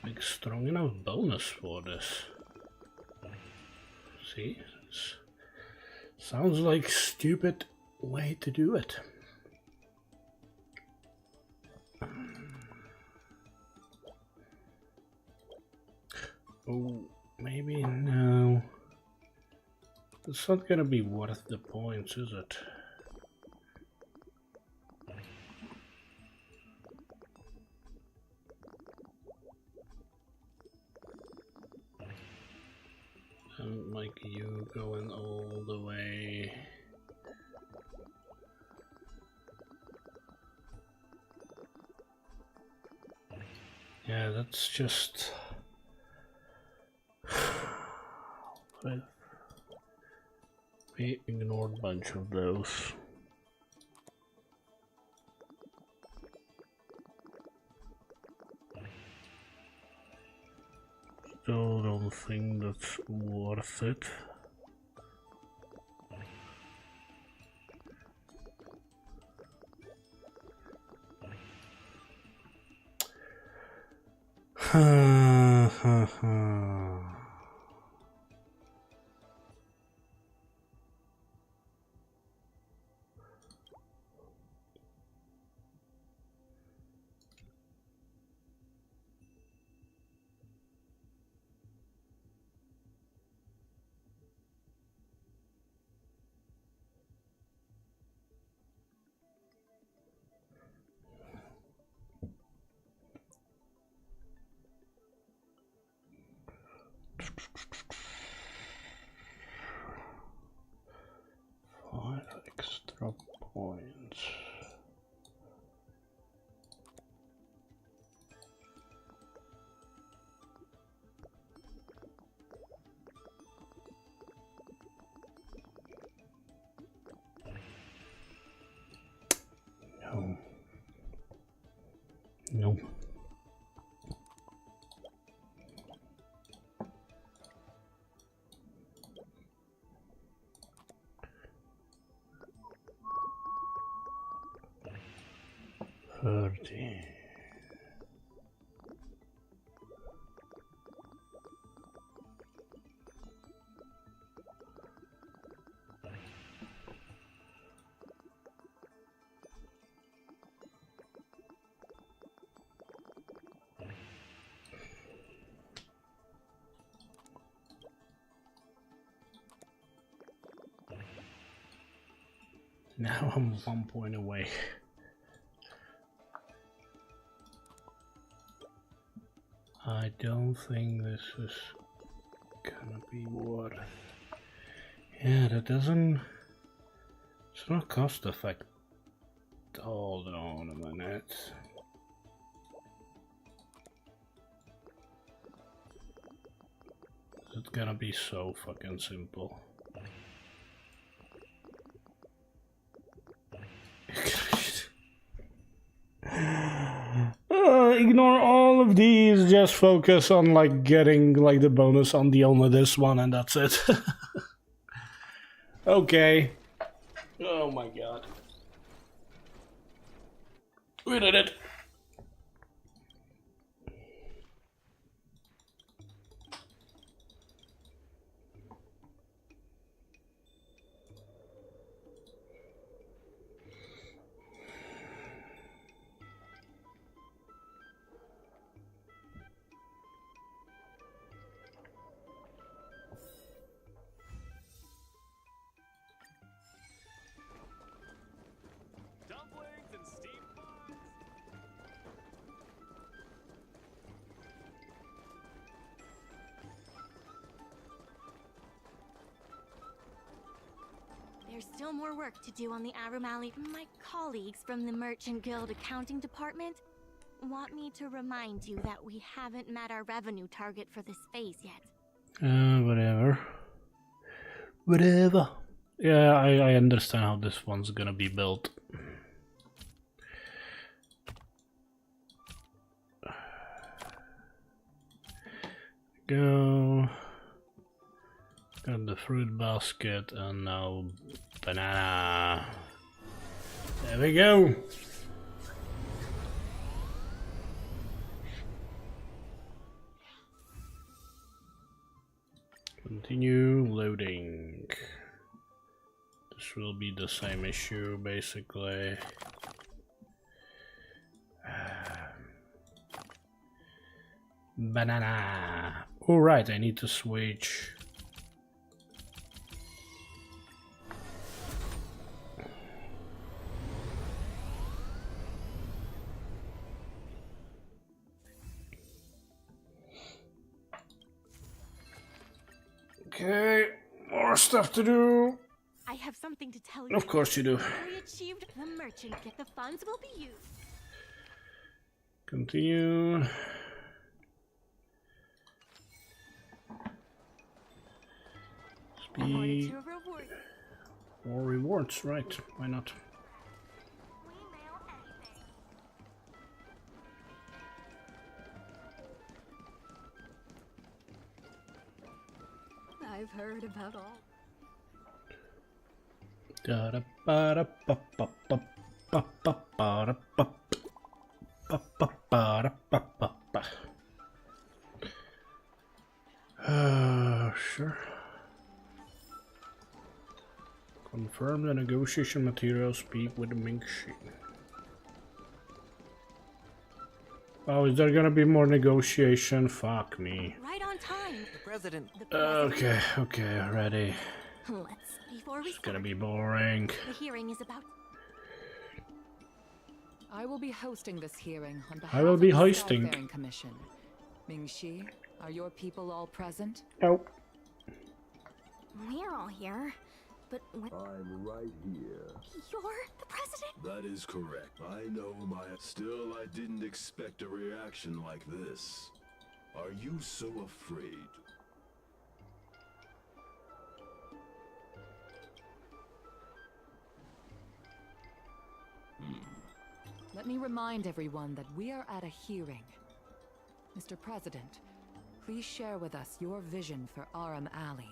Like strong enough bonus for this. See? Sounds like stupid way to do it. Oh, maybe no. It's not gonna be worth the points, is it? And like you going all the way. Yeah, that's just. We ignored a bunch of those. Still don't think that's worth it. Ha ha ha. Extra points. No. Nope. Now I'm 1 point away. I don't think this is gonna be what. Yeah, that doesn't. It's not cost effective. Hold on a minute. It's gonna be so fucking simple. Ignore all of these, just focus on like getting like the bonus on the only this one and that's it. Okay. Oh my god. We did it. There's still more work to do on the Arum Alley. My colleagues from the Merchant Guild accounting department want me to remind you that we haven't met our revenue target for this phase yet. Whatever. Whatever. Yeah, I understand how this one's gonna be built. Go. Got the fruit basket and now banana. There we go. Continue loading. This will be the same issue basically. Banana. All right, I need to switch. Okay, more stuff to do. I have something to tell you. Of course you do. We achieved the merchant. Get the funds will be used. Continue. Speed. More rewards, right? Why not? I've heard about all. Da da ba da ba ba ba ba ba ba da ba ba ba ba da ba ba ba. Sure. Confirm the negotiation material. Speak with the Mingxi. Oh, is there gonna be more negotiation? Fuck me. Right on time. The president. Okay, okay, ready. Let's before we It's gonna be boring. The hearing is about. I will be hosting this hearing on behalf I will be of the hosting. Starfaring Commission. Mingxi, are your people all present? Nope. We're all here, but what? I'm right here. You're the president? That is correct. I know Still, I didn't expect a reaction like this. Are you so afraid? Let me remind everyone that we are at a hearing. Mr. President, please share with us your vision for Arum Alley.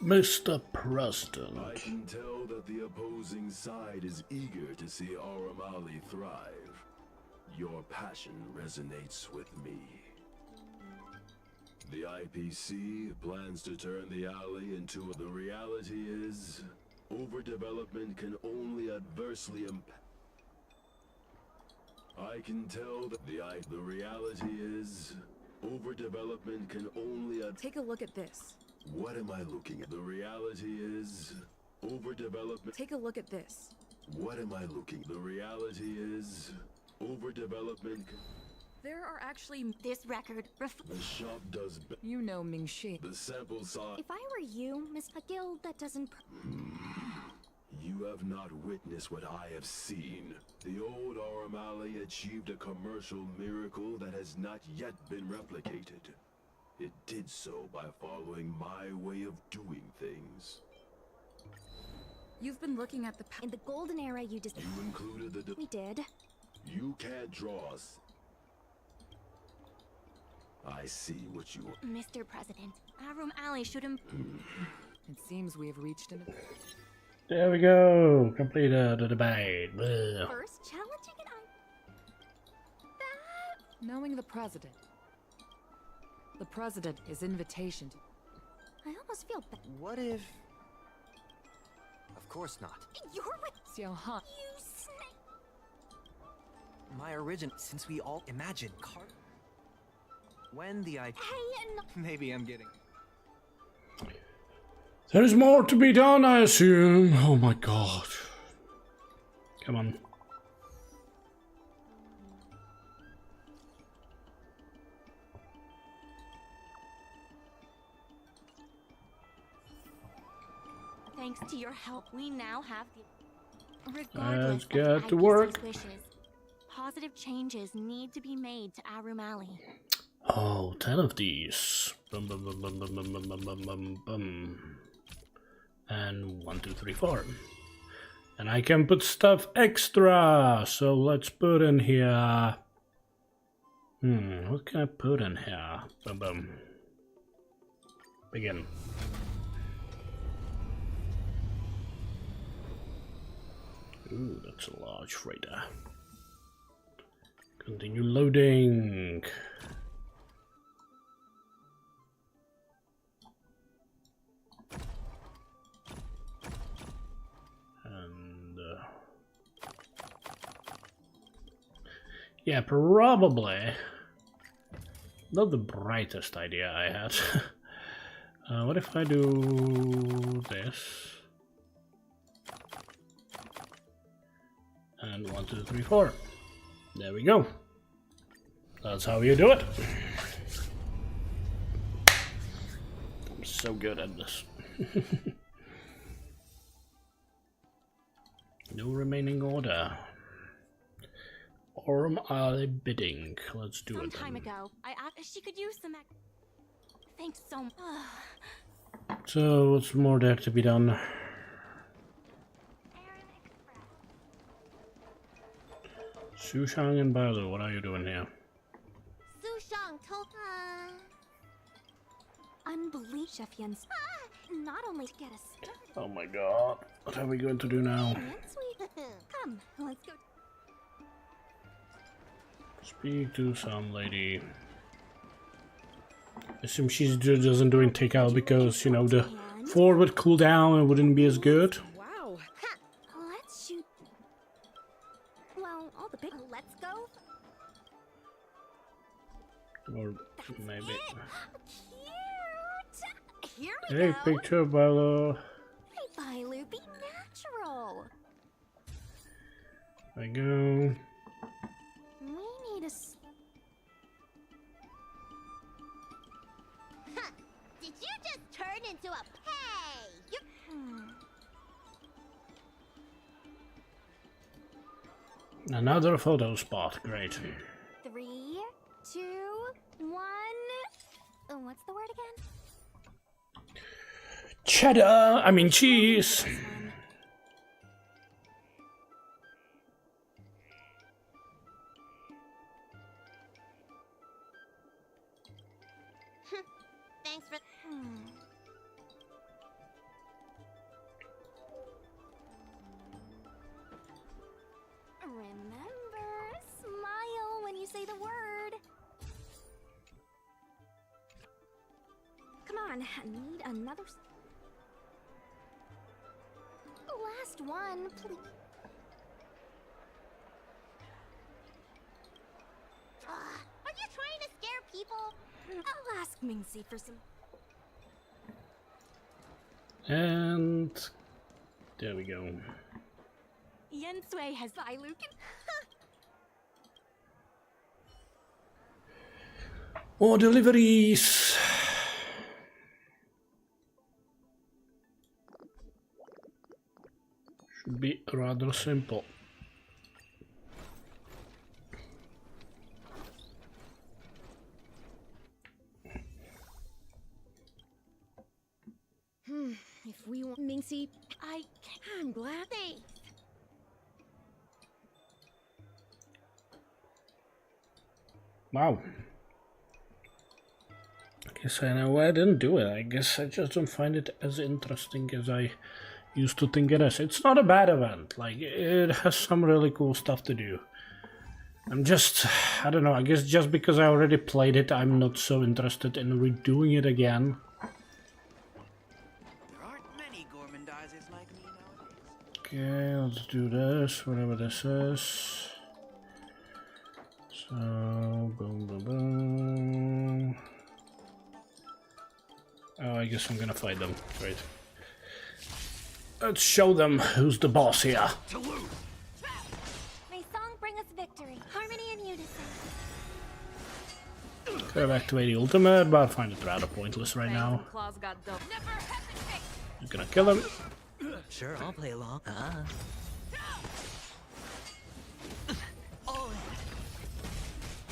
Mr. President. I can tell that the opposing side is eager to see Arum Alley thrive. Your passion resonates with me. The IPC plans to turn the alley into the reality is overdevelopment can only adversely impact. I can tell that the reality is overdevelopment can only Take a look at this. What am I looking at? The reality is Overdevelopment. Take a look at this. What am I looking? The reality is, overdevelopment. There are actually this record. The shop does. You know Ming-Shi. The sample size. If I were you, Miss a guild that doesn't. You have not witnessed what I have seen. The old O'Malley achieved a commercial miracle that has not yet been replicated. It did so by following my way of doing things. You've been looking at the in the golden era. You included the. We did. You can't draw us. I see what you. Mr. President, Arum Alley should It seems we have reached an. There we go. Completed the debate. Blech. First challenging an Knowing the president. The president is invitation to. I almost feel bad. What if? Of course not. You're with Xiao Han. you snake. My origin, since we all imagine when the idea. Hey, and Maybe I'm getting. There's more to be done, I assume. Oh my god. Come on. Thanks to your help, we now have the. Regardless Let's get of to work. IPC's wishes, positive changes need to be made to Arum Alley. Oh, 10 of these. Bum, bum, bum, bum, bum, bum, bum, bum, bum, bum. And 1, 2, 3, 4. And I can put stuff extra. So let's put in here. What can I put in here? Boom, boom. Begin. Ooh, that's a large freighter. Continue loading. And yeah, probably not the brightest idea I had. What if I do this? And 1, 2, 3, 4. There we go. That's how you do it. I'm so good at this. No remaining order. Aurum Alley bidding. Let's do Some it. time ago, I asked she could use some. Thanks so much. So, what's more there to be done? Sushang and Balu, what are you doing here? Sushang told unbelievable Chef Yen's not only to get us started. Oh my god. What are we going to do now? Come, let's go. Speak to some lady. I assume she doesn't do takeout because, you know, the forward cooldown and wouldn't be as good. Wow. Let's shoot. Well, all the big. Let's go. Or maybe. Cute. Here we Hey, go. picture Balu. Hey, Bailu, be natural. There we go. We need a. Did you just turn into a hey? You. Another photo spot. Great. 3, 2, 1. What's the word again? Cheddar! I mean cheese! Thanks for. Remember, smile when you say the word. Come on, I need another. Last one, please. Are you trying to scare people? I'll ask Mingxi for some. And There we go. Yensui has... Bye, Luke. More deliveries. Should be rather simple. If we want Minxie, I'm glad. Thanks. Wow. I guess I know why I didn't do it. I guess I just don't find it as interesting as I used to think it is. It's not a bad event. Like, it has some really cool stuff to do. I'm just, I don't know, I guess just because I already played it, I'm not so interested in redoing it again. There aren't many gormandizers like me nowadays. Okay, let's do this, whatever this is. So, boom, boom, boom. Oh, I guess I'm gonna fight them. Great. Let's show them who's the boss here. May song bring us victory, harmony and unison. Could have activated the ultimate, but I find it rather pointless right now. Claws got dope. Never hesitate. I'm gonna kill him. Sure, I'll play along.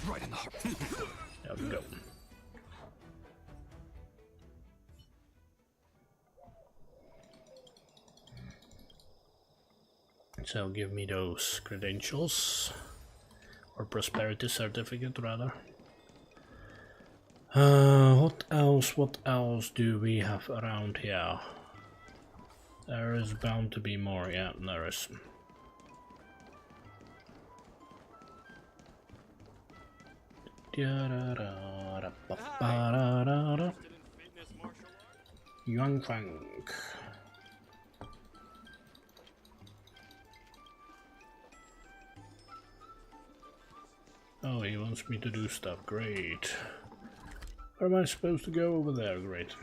Right in the heart. There we go. So give me those credentials, or prosperity certificate rather. What else do we have around here? There is bound to be more, yeah, there is. Yuan Fang. Oh, he wants me to do stuff. Great. Where am I supposed to go? Over there. Great.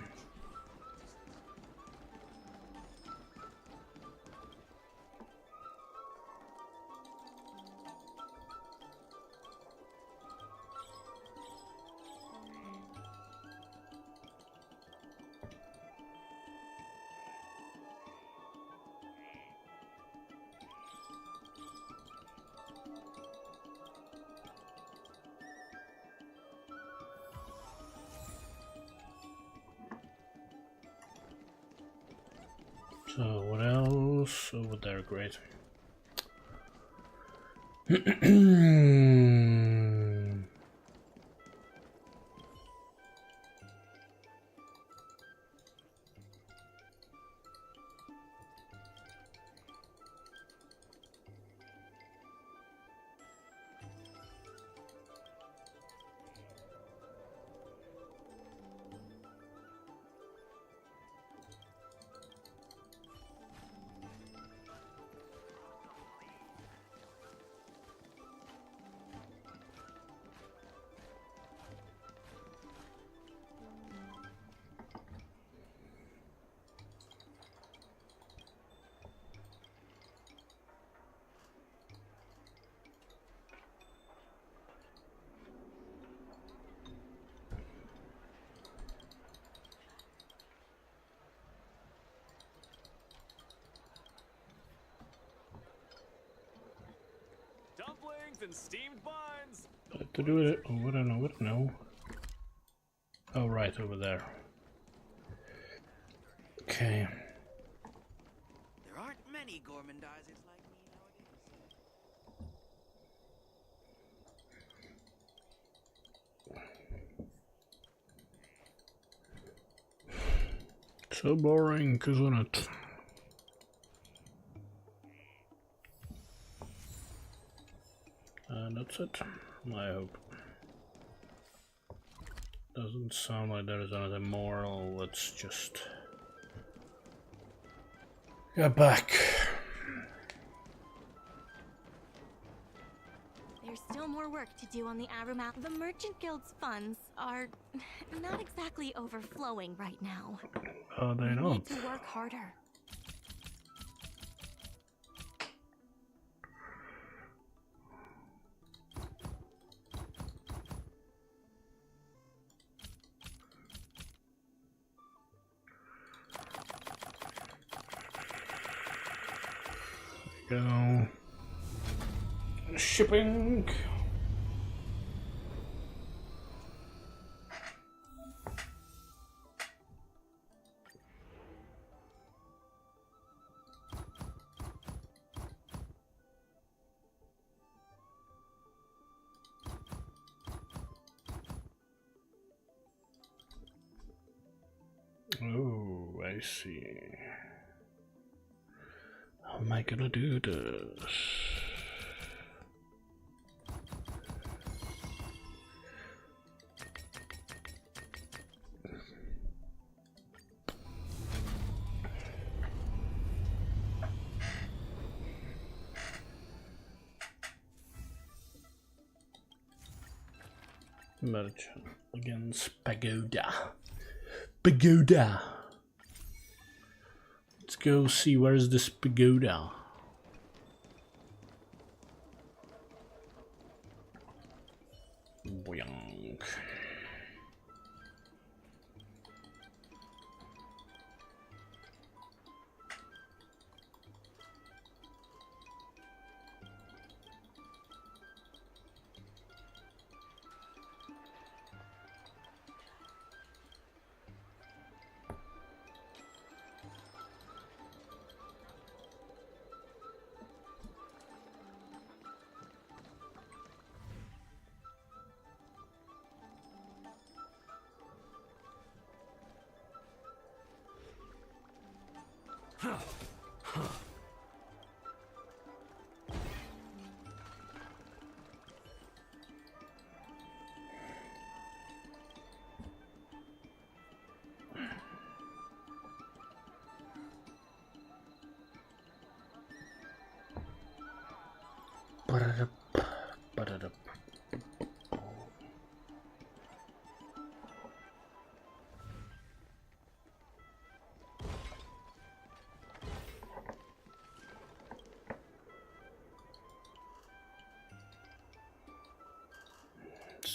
So what else over there? Great. Dumplings and steamed buns. To do it over and over, no. Oh, right over there. Okay. There aren't many gormandizers like me nowadays. So boring, isn't it? That's it, I hope. Doesn't sound like there is anything more. Let's just get back. There's still more work to do on the Arumal. The Merchant Guild's funds are not exactly overflowing right now. Oh, they We don't. need to work harder. go. Shipping. Oh, I see. How am I gonna do this? Merge against Pagoda. Pagoda. Let's go see where's this pagoda. Boing.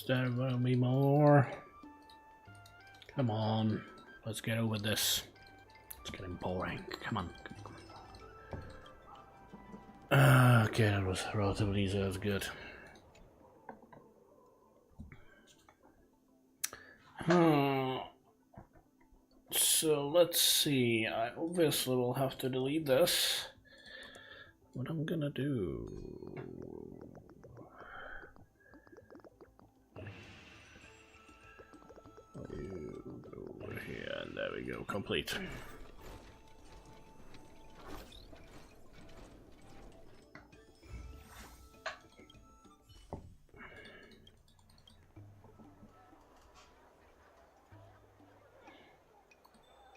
There will be more. Come on, let's get over this. It's getting boring. Come on. Okay, that was relatively easy. That was good. So let's see. I obviously will have to delete this. What I'm gonna do? You go over here, and there we go, complete.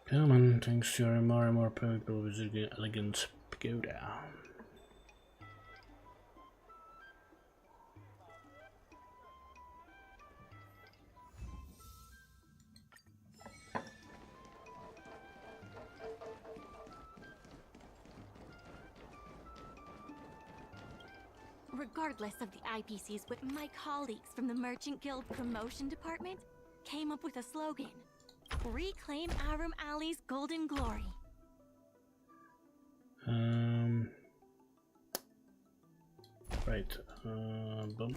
Come on, thanks to your more and more people with elegant pagoda. Regardless of the IPCs, what my colleagues from the Merchant Guild Promotion Department came up with a slogan. Reclaim Arum Alley's golden glory. Right, boom.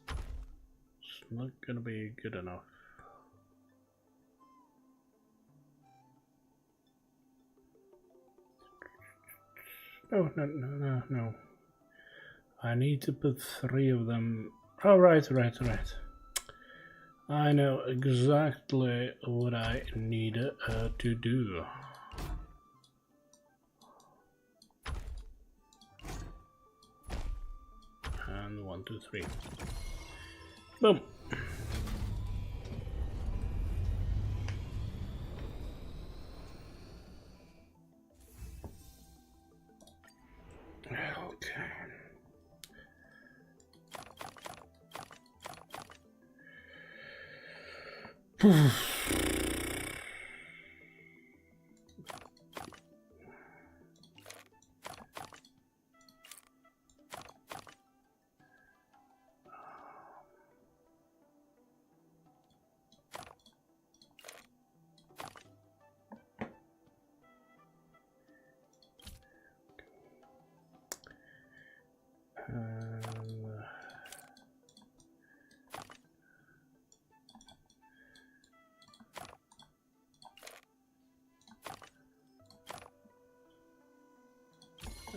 It's not gonna be good enough. No. I need to put 3 of them. Oh, right. I know exactly what I need to do. And 1, 2, 3. Boom. Okay.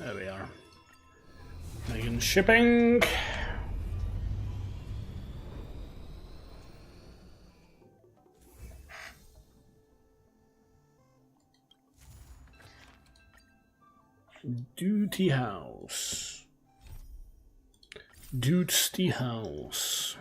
There we are. Begin shipping. Duty house. Dude's the house.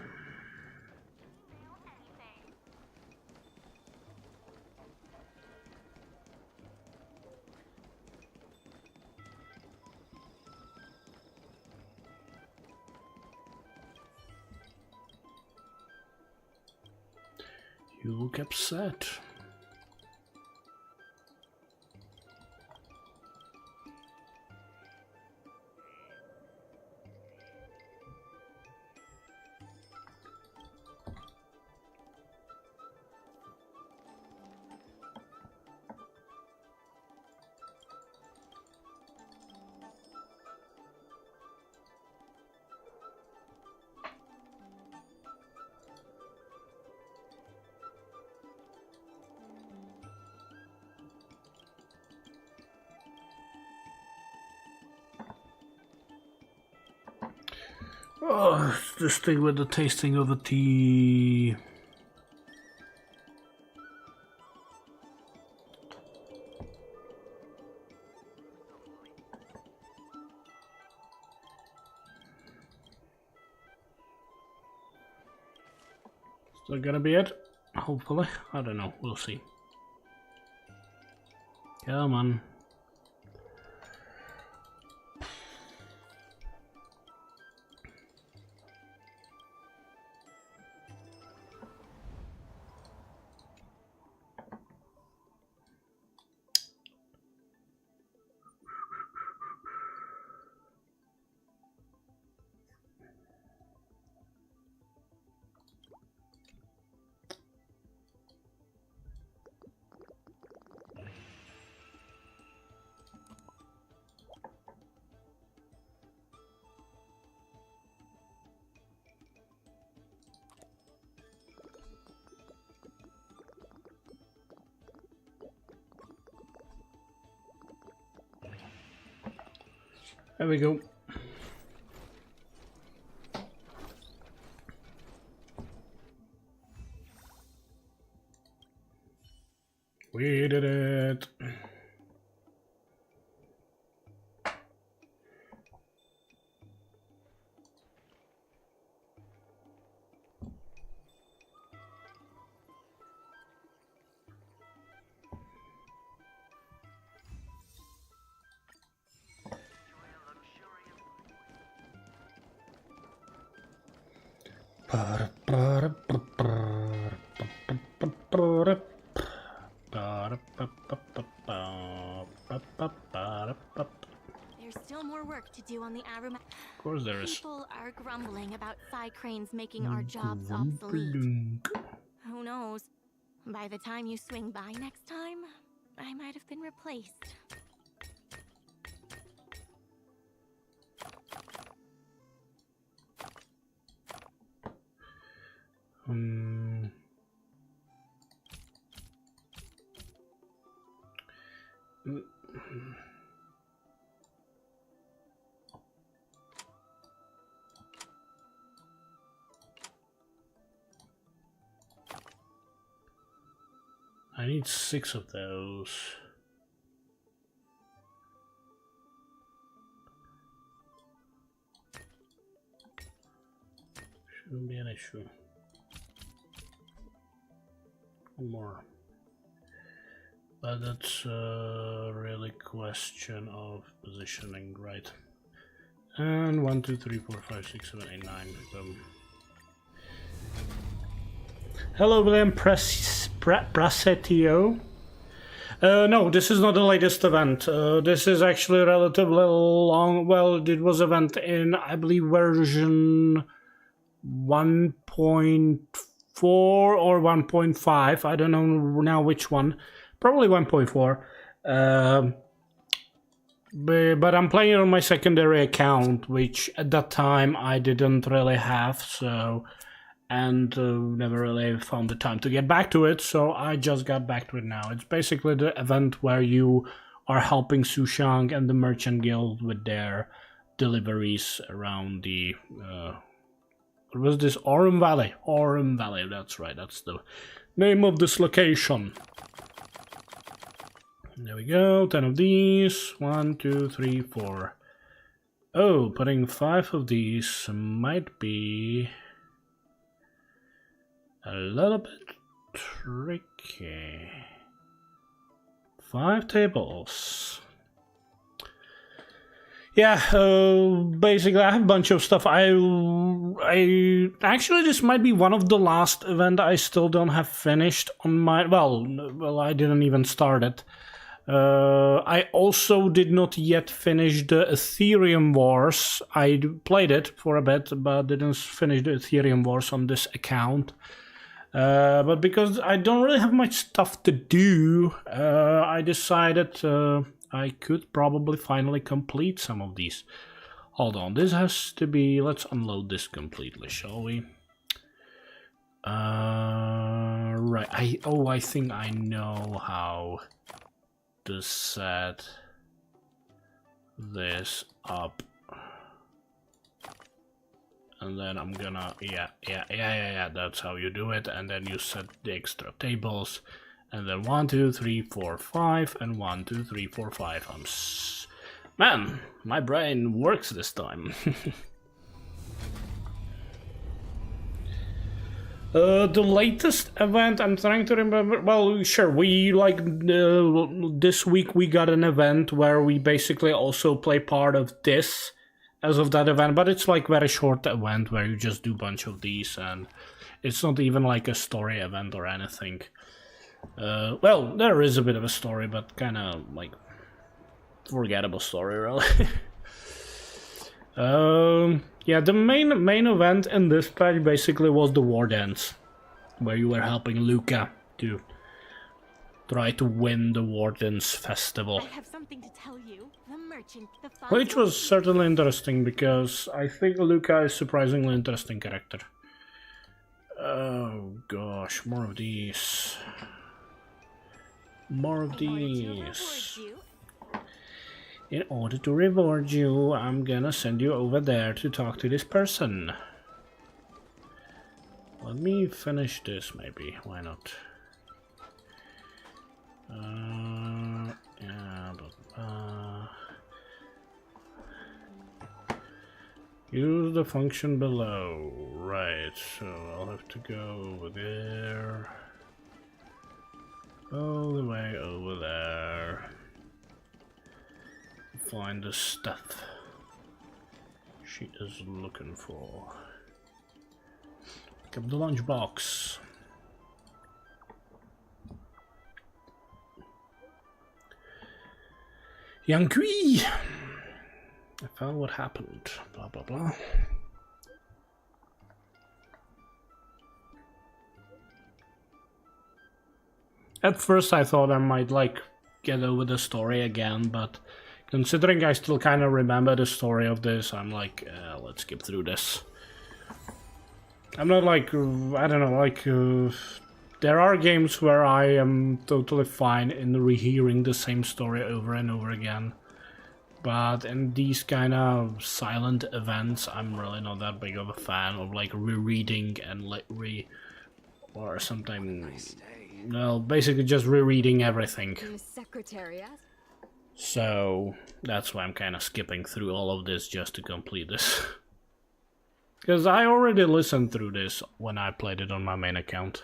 You look upset. Oh, this thing with the tasting of the tea. Is that gonna be it? Hopefully. I don't know. We'll see. Come on. There we go. We did it. There's still more work to do on the Arum. Of course there is. People are grumbling about Psi Cranes making our jobs obsolete. Who knows? By the time you swing by next time, I might have been replaced. I need 6 of those. Shouldn't be an issue. One more. But that's really question of positioning, right? And 1, 2, 3, 4, 5, 6, 7, 8, 9. Hello, William Brassetio. No, this is not the latest event. This is actually relatively long. Well, it was event in, I believe, version 1.4 or 1.5. I don't know now which one. Probably 1.4. But I'm playing on my secondary account, which at that time I didn't really have, so... and never really found the time to get back to it, so I just got back to it now. It's basically the event where you are helping Sushang and the Merchant Guild with their deliveries around the what was this? Aurum Valley. Aurum Valley, that's right, that's the name of this location. There we go, 10 of these. 1, 2, 3, 4. Oh, putting 5 of these might be a little bit tricky. 5 tables. Yeah, basically I have a bunch of stuff. I actually, this might be one of the last event I still don't have finished on my, well, I didn't even start it. I also did not yet finish the Ethereum Wars. I played it for a bit, but didn't finish the Ethereum Wars on this account. But because I don't really have much stuff to do, I decided I could probably finally complete some of these. Hold on, this has to be... Let's unload this completely, shall we? Right, I think I know how to set this up. And then I'm gonna, yeah, that's how you do it. And then you set the extra tables. And then 1, 2, 3, 4, 5, and 1, 2, 3, 4, 5. Man, my brain works this time. The latest event, I'm trying to remember. Well, sure, we like this week we got an event where we basically also play part of this as of that event, but it's like very short event where you just do a bunch of these, and it's not even like a story event or anything. Well, there is a bit of a story, but kind of like forgettable story, really. Yeah, the main event in this patch basically was the War Dance, where you were helping Luca to try to win the War Dance festival. I have something to tell you. The merchant, the Which was certainly interesting, because I think Luca is a surprisingly interesting character. Oh gosh, more of these. More of these. In order to reward you, I'm gonna send you over there to talk to this person. Let me finish this, maybe. Why not? Yeah, use the function below. Right, so I'll have to go over there. All the way over there. Find the stuff she is looking for. Pick up the lunchbox. Young Kui! I found what happened. Blah blah blah. At first I thought I might like get over the story again, but considering I still kind of remember the story of this, I'm like, let's skip through this. I'm not like, I don't know, like, there are games where I am totally fine in rehearing the same story over and over again. But in these kind of silent events, I'm really not that big of a fan of like rereading and like or sometimes, well, basically just rereading everything. So that's why I'm kind of skipping through all of this just to complete this. Because I already listened through this when I played it on my main account.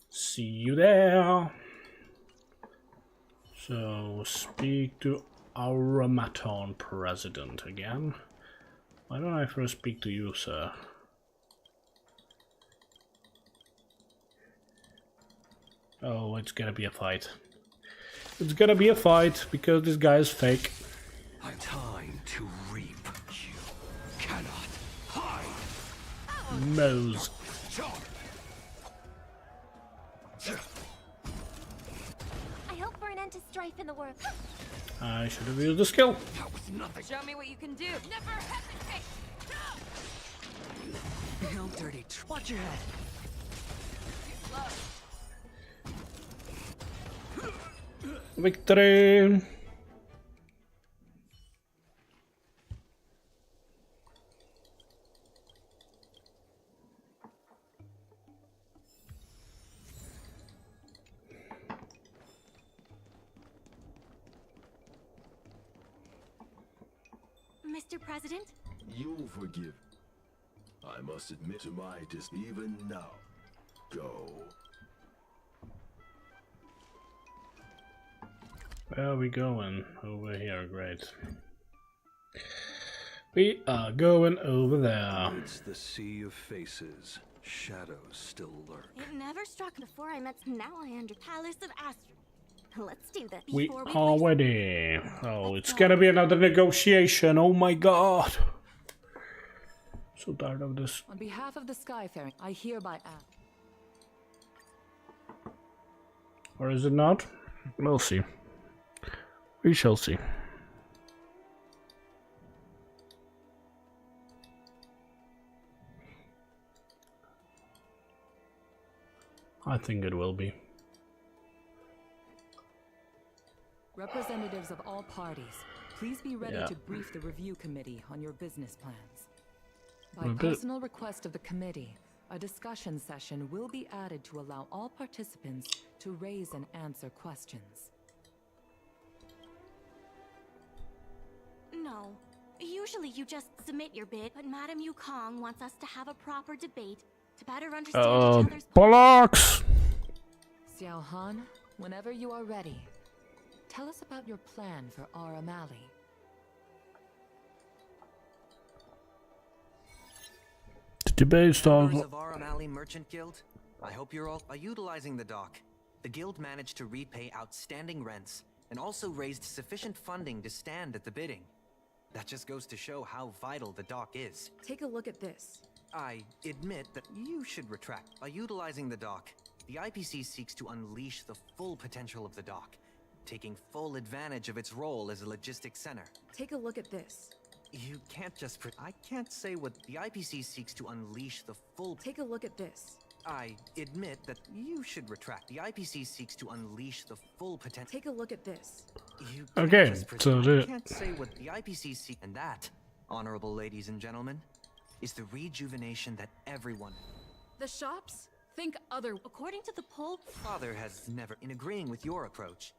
See you there. So speak to Aromaton President again. Why don't I first speak to you, sir? Oh, it's gonna be a fight. It's gonna be a fight because this guy is fake. Time to reap. You cannot hide. Mose. I hope for an end to strife in the world. I should have used the skill. That was nothing. Show me what you can do. Never hesitate. No dirty. Watch your head. Victory! Mr. President? You'll forgive. I must admit to my even now. Go. Where are we going? Over here, great. We are going over there. It's the sea of faces. Shadows still lurk. It never struck before I met. Now I under Palace of Astro. Let's do this. We before are ready. Oh, it's gonna be another negotiation. Oh my god. So tired of this. On behalf of the Skyfaring, I hereby ask. Or is it not? We'll see. We shall see. I think it will be. Representatives of all parties, please be ready to brief the review committee on your business plans. By personal request of the committee, a discussion session will be added to allow all participants to raise and answer questions. No. Usually you just submit your bid, but Madame Yukong wants us to have a proper debate to better understand each other's bollocks! Xiao Han, whenever you are ready, tell us about your plan for Aramali. The debate starts. Members of Aramali Merchant Guild, I hope you're all utilizing the dock. The guild managed to repay outstanding rents and also raised sufficient funding to stand at the bidding. That just goes to show how vital the dock is. Take a look at this. I admit that you should retract. By utilizing the dock, the IPC seeks to unleash the full potential of the dock, taking full advantage of its role as a logistics center. Take a look at this. You can't just I can't say what the IPC seeks to unleash the full. Take a look at this. I admit that you should retract. The IPC seeks to unleash the full potential. Take a look at this. You Okay, so the... I can't say what the IPC seeks, and that, honorable ladies and gentlemen, is the rejuvenation that everyone. The shops think other. According to the poll, Father has never in agreeing with your approach.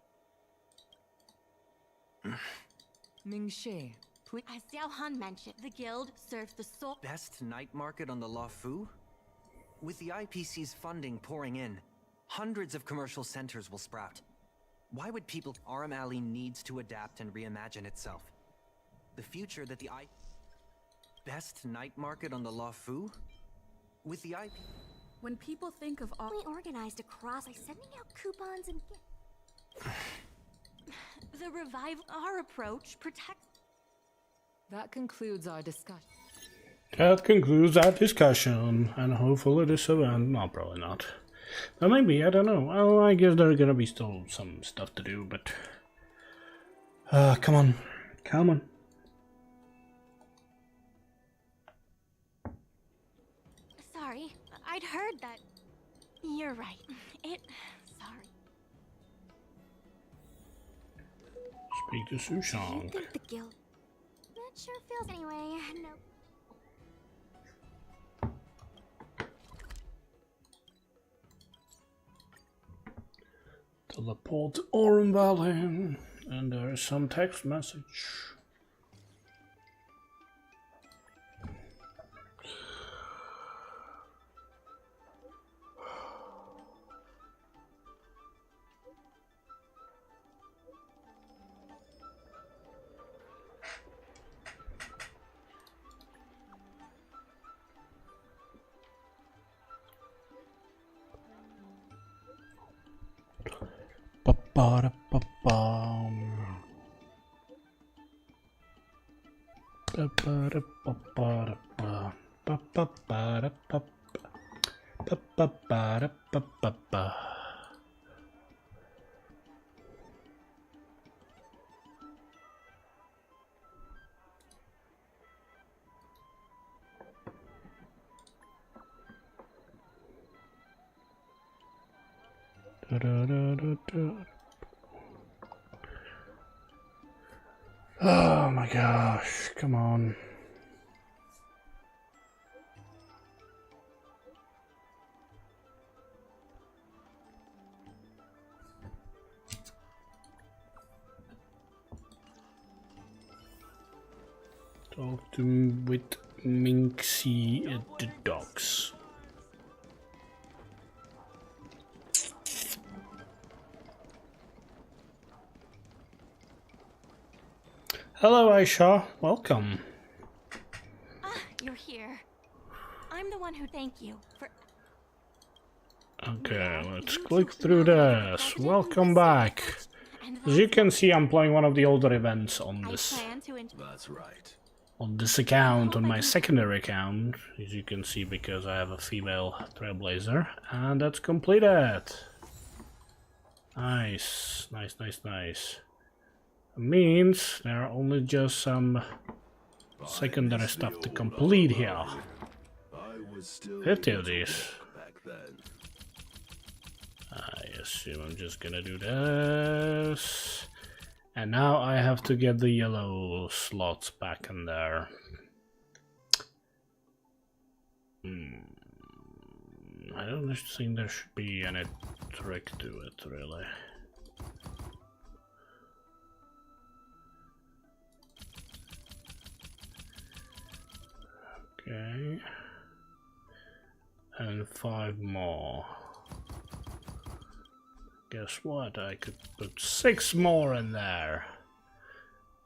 Mingxi, please. As Xiao Han mentioned, the guild serves the sole Best night market on the Luofu? With the IPC's funding pouring in, hundreds of commercial centers will sprout. Why would people? Aramali needs to adapt and reimagine itself. The future that the Best night market on the Luofu? With the IP. When people think of all. We organized across by sending out coupons and gifts. the revive our approach protects. That concludes our discussion. That concludes that discussion, and hopefully this event. No, probably not. But maybe, I don't know. Well, I guess there's gonna be still some stuff to do, but. Come on. Come on. Sorry, I'd heard that. You're right. Sorry. Speak to Do you Sushang. think the guild? That sure feels anyway. No. Teleport to Oran Valley, and there is some text message. Oh my gosh, come on. Talk to with Minxie at the docks. Hello, Aisha. Welcome. You're here. I'm the one who thank you for... Okay, let's click through this. Welcome back. As you can see, I'm playing one of the older events on this. That's right. On this account, on my secondary account, as you can see, because I have a female trailblazer, and that's completed. Nice, nice, nice, nice. Means there are only just some secondary stuff to complete here. 50 of these. I assume I'm just gonna do this. And now I have to get the yellow slots back in there. I don't think there should be any trick to it, really. Okay. And 5 more. Guess what? I could put 6 more in there.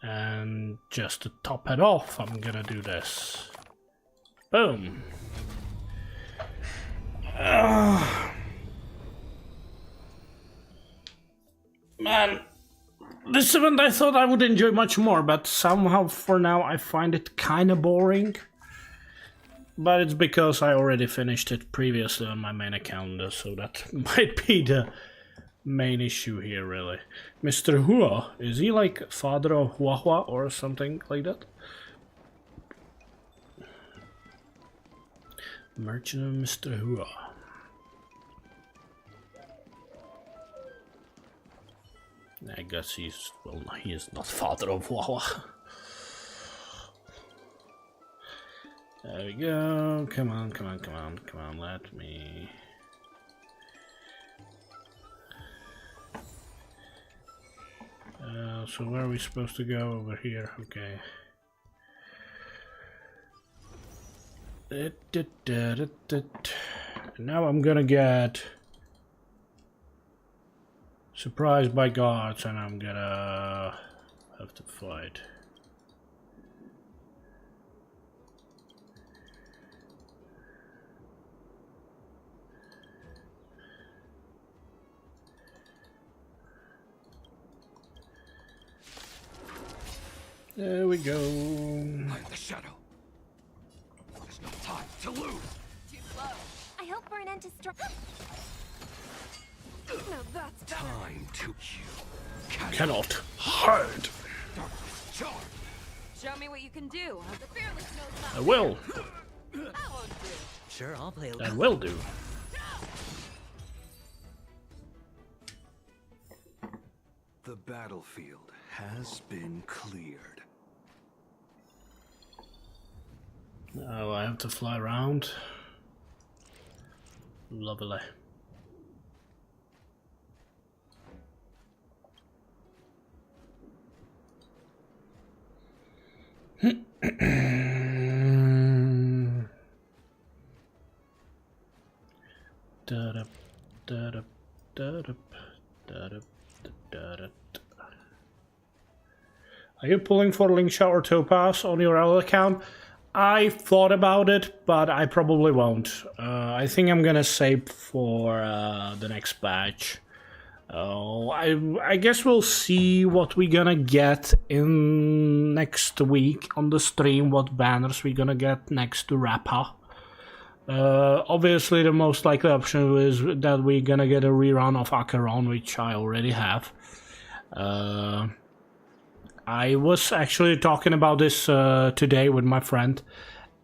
And just to top it off, I'm gonna do this. Boom. Man, this event I thought I would enjoy much more, but somehow for now I find it kinda boring. But it's because I already finished it previously on my main account, so that might be the main issue here, really. Mr. Hua, is he like father of Hua Hua or something like that? Merchant of Mr. Hua. I guess he's, well, he is not father of Hua Hua. There we go. Come on, come on, come on, come on, let me... so where are we supposed to go? Over here, okay. Now I'm gonna get surprised by guards and I'm gonna have to fight. There we go. Light the shadow. There's no time to lose. Too slow. I hope for an end to strike. No, that's time to you. Cannot hide. Show me what you can do. The fearless knows I will. Sure, I'll play I will do. The battlefield has been cleared. Oh, I have to fly around. Lovely. Are you pulling for Lingsha or Topaz on your other account? I thought about it, but I probably won't. I think I'm gonna save for the next batch. I guess we'll see what we're gonna get in next week on the stream, what banners we're gonna get next to Rappa. Obviously the most likely option is that we're gonna get a rerun of Acheron, which I already have. I was actually talking about this today with my friend.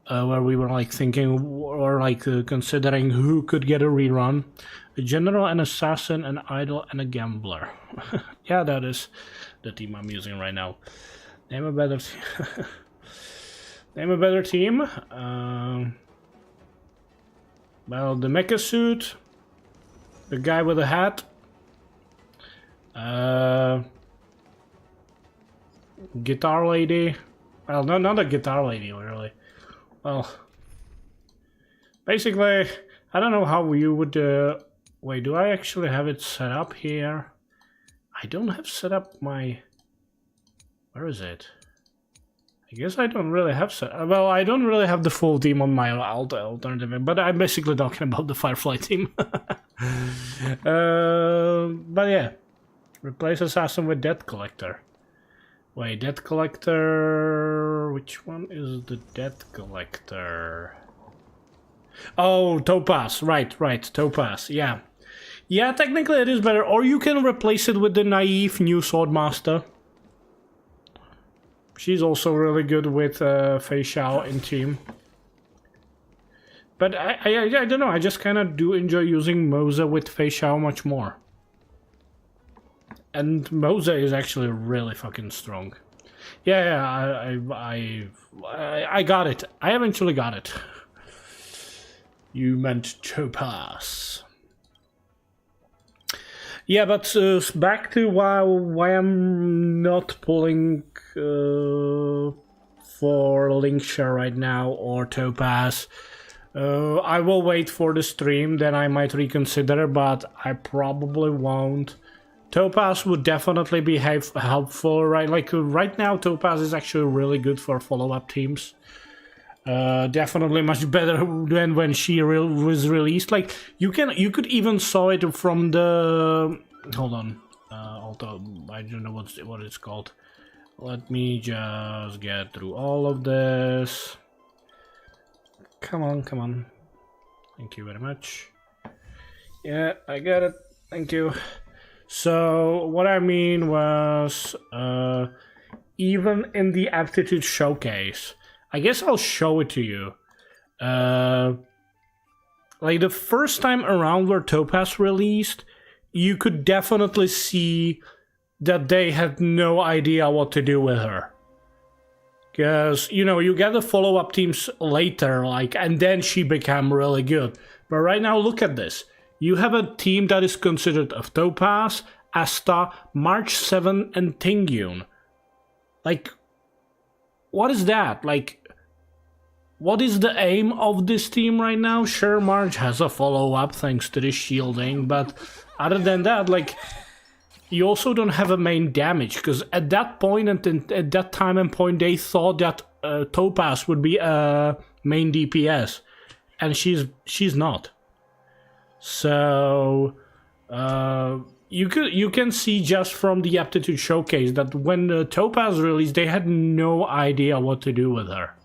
where we were like thinking or like considering who could get a rerun. A general, an assassin, an idol, and a gambler. Yeah, that is the team I'm using right now. Name a better name a better team. Well, the mecha suit, the guy with the hat, guitar lady. Well, no, not a guitar lady, really. Well, basically, I don't know how you would. Wait, do I actually have it set up here? I don't have set up my. Where is it? I guess I don't really have set. Well, I don't really have the full team on my alternative, but I'm basically talking about the Firefly team. But yeah, replace assassin with debt collector. Wait, debt collector. Which one is the debt collector? Oh, Topaz. Right, Topaz. Yeah. Yeah, technically it is better. Or you can replace it with the naive new Swordmaster. She's also really good with Fei Xiao in team. But I don't know, I just kind of do enjoy using Moza with Fei Xiao much more. And Moza is actually really fucking strong. Yeah, I got it. I eventually got it. You meant Topaz. Yeah, but back to why I'm not pulling for Linkshare right now or Topaz. I will wait for the stream, then I might reconsider, but I probably won't. Topaz would definitely be helpful, right? Like right now, Topaz is actually really good for follow-up teams. Definitely much better than when she was released. Like you could even saw it from the. Hold on, although I don't know what it's called. Let me just get through all of this. Come on. Thank you very much. Yeah, I got it. Thank you. So what I mean was, even in the aptitude showcase. I guess I'll show it to you. Like the first time around where Topaz released, you could definitely see that they had no idea what to do with her. Because, you know, you get the follow-up teams later, like, and then she became really good. But right now, look at this. You have a team that is considered of Topaz, Asta, March 7, and Tingyun. Like, what is that? Like, what is the aim of this team right now? Sure, March has a follow-up thanks to the shielding, but other than that, like, you also don't have a main damage, because at that point and at that time and point, they thought that Topaz would be a main DPS, and she's not. So you can see just from the aptitude showcase that when the Topaz released, they had no idea what to do with her.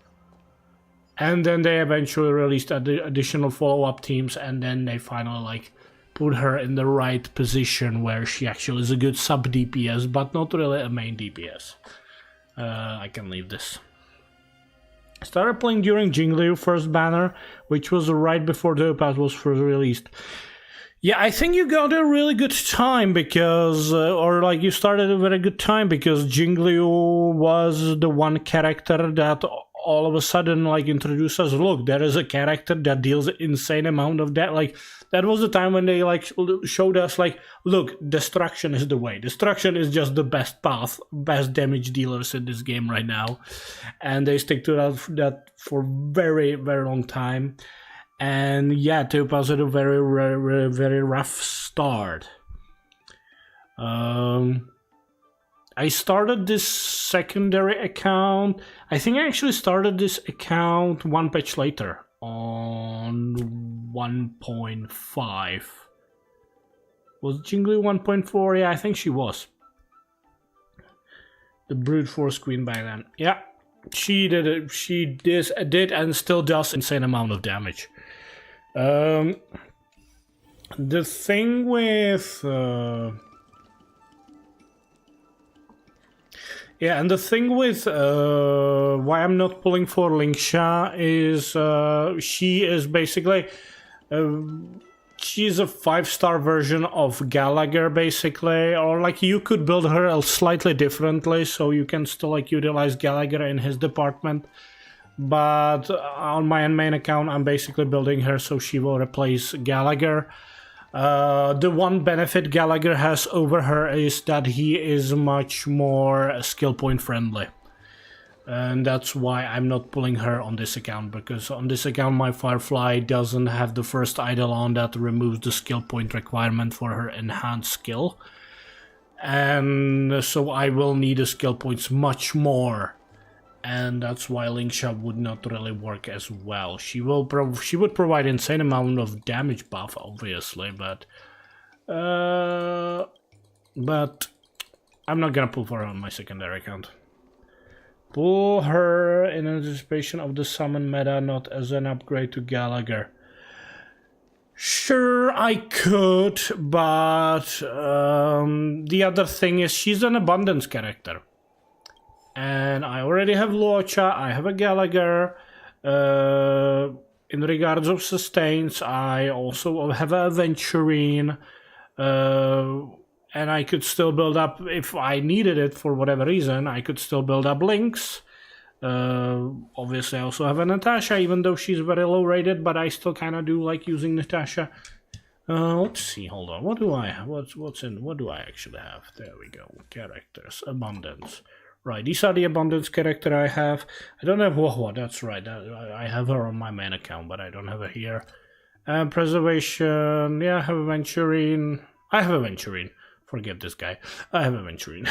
And then they eventually released additional follow-up teams, and then they finally like put her in the right position where she actually is a good sub DPS, but not really a main DPS. I can leave this. I started playing during Jingliu first banner, which was right before Topaz was first released. Yeah, I think you got a really good time because, or like you started a very good time because Jingliu was the one character that all of a sudden like introduced us. Look, there is a character that deals an insane amount of that. Like that was the time when they like showed us like, look, destruction is the way. Destruction is just the best path, best damage dealers in this game right now, and they stick to that for very very long time. And yeah, Topaz had a very rough start. I started this secondary account. I think I actually started this account one patch later on 1.5. Was Jingliu 1.4? Yeah, I think she was. The brute force queen by then. Yeah, she did it. She did and still does insane amount of damage. The thing with Yeah, and the thing with why I'm not pulling for Linksha is she is basically she's a 5-star version of Gallagher, basically, or like you could build her slightly differently, so you can still like utilize Gallagher in his department. But on my main account, I'm basically building her so she will replace Gallagher. The one benefit Gallagher has over her is that he is much more skill point friendly. And that's why I'm not pulling her on this account, because on this account my Firefly doesn't have the first eidolon that removes the skill point requirement for her enhanced skill. And so I will need the skill points much more. And that's why Linksha would not really work as well. She would provide insane amount of damage buff, obviously, but I'm not gonna pull for her on my secondary account. Pull her in anticipation of the summon meta, not as an upgrade to Gallagher. Sure, I could, but the other thing is she's an abundance character. And I already have Luocha, I have a Gallagher. In regards of sustains, I also have a Aventurine. And I could still build up, if I needed it for whatever reason, I could still build up Lynx. Obviously I also have a Natasha, even though she's very low rated, but I still kind of do like using Natasha. Let's see, hold on, what do I have? What do I actually have? There we go, characters, abundance. Right, these are the abundance character I have. I don't have Wahwa, that's right, I have her on my main account, but I don't have her here. Preservation, yeah, I have Aventurine. I have Aventurine. Forget this guy. I have Aventurine.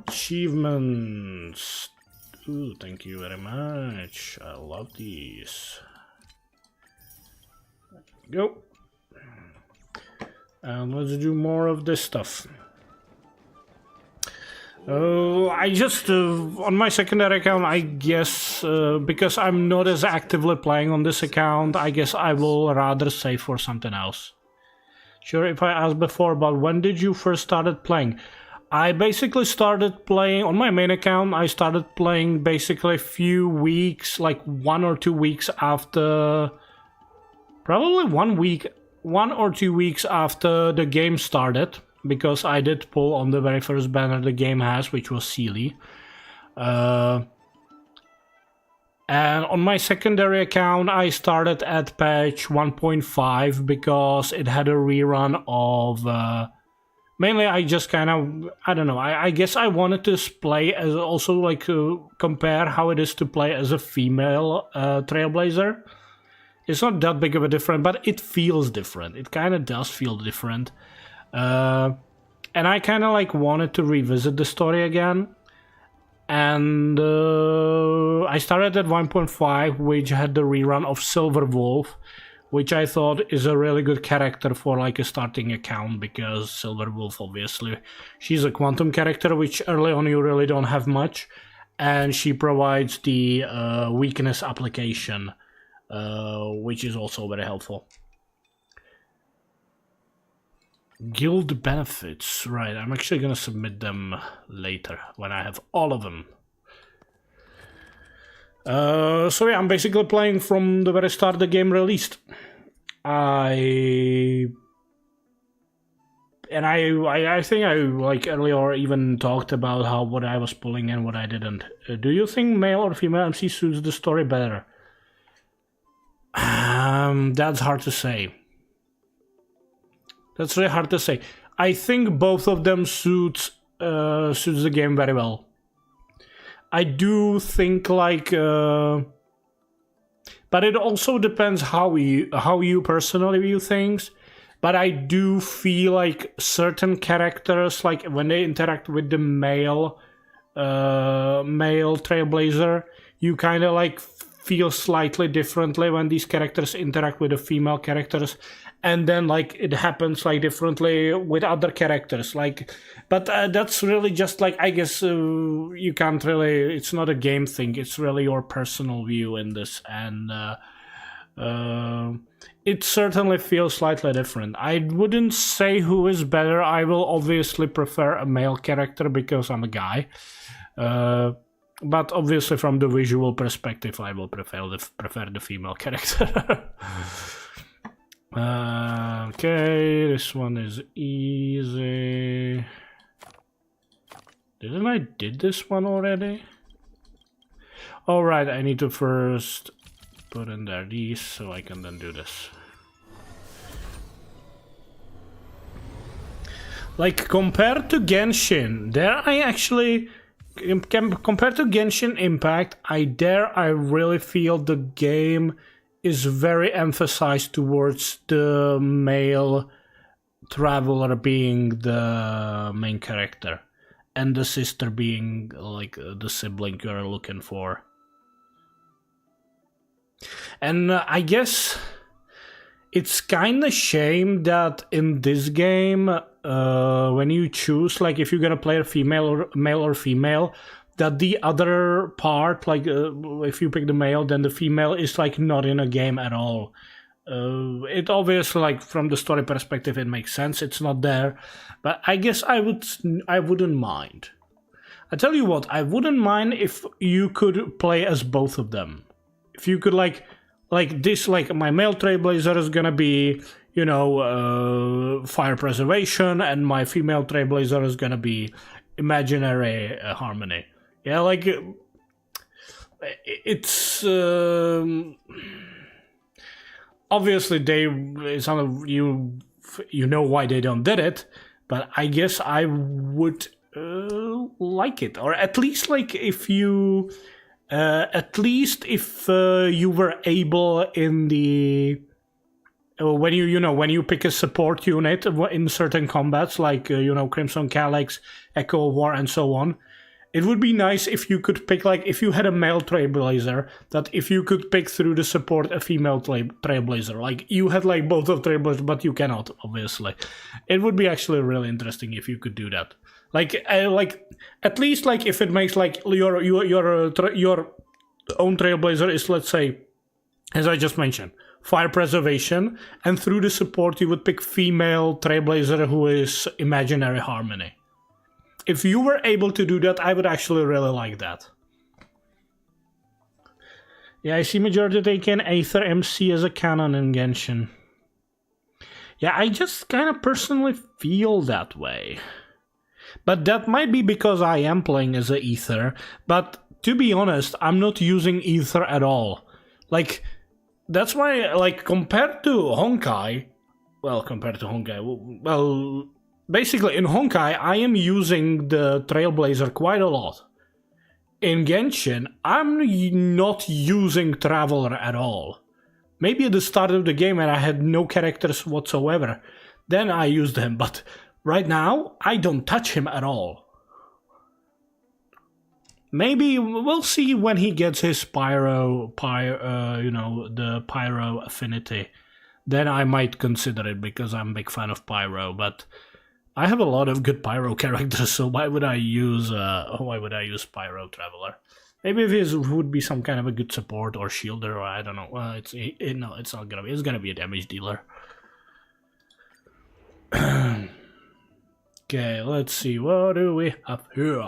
Achievements. Ooh, thank you very much. I love these. Go. And let's do more of this stuff. I just, on my secondary account, I guess, because I'm not as actively playing on this account, I guess I will rather save for something else. Sure, if I asked before about when did you first started playing? I basically started playing, on my main account, I started playing basically a few weeks, like 1 or 2 weeks after, probably 1 or 2 weeks after the game started. Because I did pull on the very first banner the game has, which was Sealy. And on my secondary account, I started at patch 1.5 because it had a rerun of... mainly, I just kind of... I don't know, I guess I wanted to play as also, like, compare how it is to play as a female Trailblazer. It's not that big of a difference, but it feels different. It kind of does feel different. And I kind of like wanted to revisit the story again, and I started at 1.5, which had the rerun of Silver Wolf, which I thought is a really good character for like a starting account, because Silver Wolf, obviously, she's a quantum character, which early on you really don't have much, and she provides the weakness application, which is also very helpful. Guild benefits, right, I'm actually gonna submit them later when I have all of them. So yeah, I'm basically playing from the very start the game released. I think I like earlier even talked about what I was pulling and what I didn't. Do you think male or female MC suits the story better? That's hard to say. That's really hard to say. I think both of them suits the game very well. I do think like, but it also depends how you personally view things. But I do feel like certain characters, like when they interact with the male Trailblazer, you kind of like feel slightly differently when these characters interact with the female characters. And then like it happens like differently with other characters, like, but that's really just like, I guess you can't really, it's not a game thing, it's really your personal view in this. And It certainly feels slightly different. I wouldn't say who is better. I will obviously prefer a male character because I'm a guy. But obviously from the visual perspective, I will prefer the female character. Okay, this one is easy. Didn't I did this one already? Alright, I need to first put in there these so I can then do this. Like, compared to Genshin, there I actually... Compared to Genshin Impact, I really feel the game is very emphasized towards the male traveler being the main character. And the sister being, like, the sibling you're looking for. And I guess it's kind of shame that in this game, when you choose, like, if you're gonna play a female or male or female, that the other part, like, if you pick the male, then the female is, like, not in a game at all. It obviously, like, from the story perspective, it makes sense. It's not there, but I guess I wouldn't mind. I tell you what, I wouldn't mind if you could play as both of them. If you could, like this, like, my male Trailblazer is gonna be, you know, fire preservation, and my female Trailblazer is gonna be imaginary harmony. Yeah, like, it's obviously you know why they don't did it, but I guess I would like it, or at least, like, if you you were able in the when you pick a support unit in certain combats, like Crimson Calyx, Echo of War, and so on. It would be nice if you could pick, like, if you had a male Trailblazer, that if you could pick through the support a female Trailblazer. Like, you had, like, both of Trailblazers, but you cannot, obviously. It would be actually really interesting if you could do that. Like at least, like, if it makes, like, your own Trailblazer is, let's say, as I just mentioned, fire preservation, and through the support you would pick female Trailblazer who is imaginary harmony. If you were able to do that, I would actually really like that. Yeah, I see majority taking Aether MC as a canon in Genshin. Yeah, I just kind of personally feel that way. But that might be because I am playing as a Aether, but to be honest, I'm not using Aether at all. Like, that's why, like, compared to Honkai, basically, in Honkai, I am using the Trailblazer quite a lot. In Genshin, I'm not using Traveler at all. Maybe at the start of the game when I had no characters whatsoever, then I used him, but right now, I don't touch him at all. Maybe we'll see when he gets his the Pyro affinity. Then I might consider it, because I'm a big fan of Pyro, but I have a lot of good Pyro characters, so why would I use Pyro Traveler? Maybe if he would be some kind of a good support or shielder, or I don't know. Well, it's not gonna be. It's gonna be a damage dealer. Okay, let's see. What do we have here?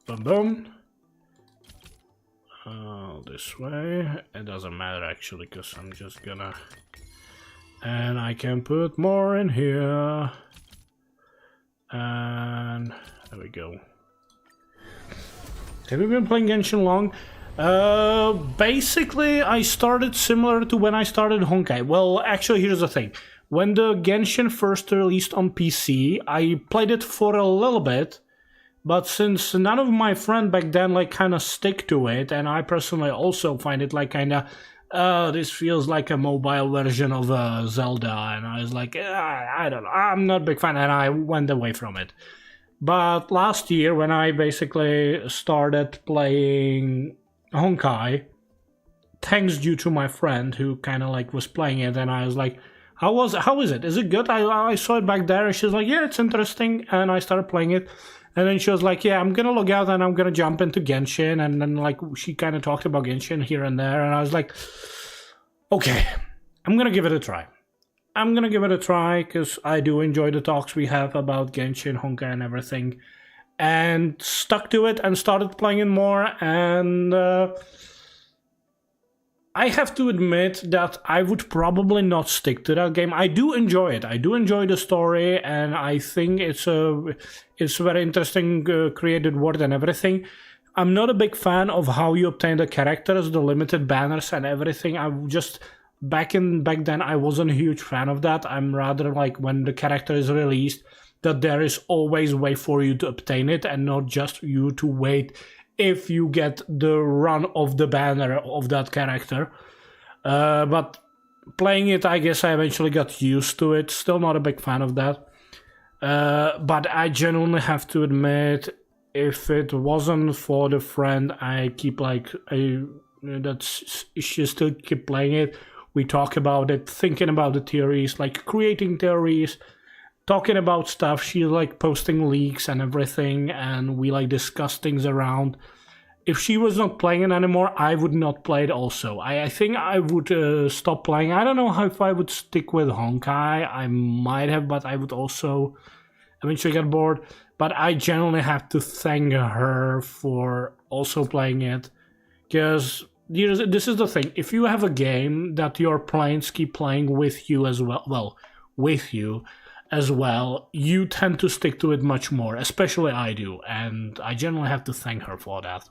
Boom, boom. This way. It doesn't matter actually, because I'm just gonna. And I can put more in here. And there we go. Have you been playing Genshin long? Basically, I started similar to when I started Honkai. Well, actually, here's the thing. When the Genshin first released on PC, I played it for a little bit. But since none of my friends back then, like, kind of stick to it, and I personally also find it, like, kind of, this feels like a mobile version of Zelda, and I was like, I don't know, I'm not a big fan, and I went away from it. But last year, when I basically started playing Honkai, thanks due to my friend who kind of, like, was playing it, and I was like, how is it? Is it good? I saw it back there, and she was like, yeah, it's interesting, and I started playing it. And then she was like, yeah, I'm going to log out and I'm going to jump into Genshin. And then, like, she kind of talked about Genshin here and there. And I was like, Okay, I'm gonna give it a try. I'm gonna give it a try because I do enjoy the talks we have about Genshin, Honkai, and everything, and stuck to it and started playing it more. And I have to admit that I would probably not stick to that game. I do enjoy it. I do enjoy the story, and I think it's a very interesting created world and everything. I'm not a big fan of how you obtain the characters, the limited banners and everything. I just back then I wasn't a huge fan of that. I'm rather like when the character is released that there is always a way for you to obtain it and not just you to wait if you get the run of the banner of that character. But playing it, I guess I eventually got used to it. Still not a big fan of that. But I genuinely have to admit, if it wasn't for the friend I keep she still keep playing it. We talk about it, thinking about the theories, like creating theories, talking about stuff. She's like posting leaks and everything, and we like discuss things around. If she was not playing it anymore, I would not play it also. I think I would stop playing. I don't know how if I would stick with Honkai. I might have, but I would also eventually get bored. But I genuinely have to thank her for also playing it. Because this is the thing. If you have a game that your players keep playing with you as well, you tend to stick to it much more. Especially I do. And I genuinely have to thank her for that.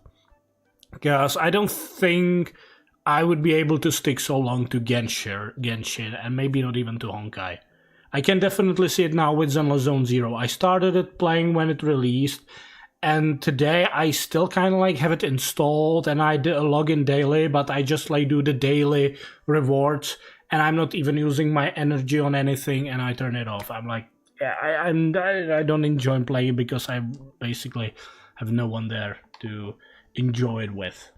Because I don't think I would be able to stick so long to Genshin, and maybe not even to Honkai. I can definitely see it now with Zenless Zone Zero. I started it playing when it released, and today I still kind of like have it installed, and I log in daily, but I just like do the daily rewards, and I'm not even using my energy on anything, and I turn it off. I'm like, yeah, I don't enjoy playing because I basically have no one there to enjoy it with.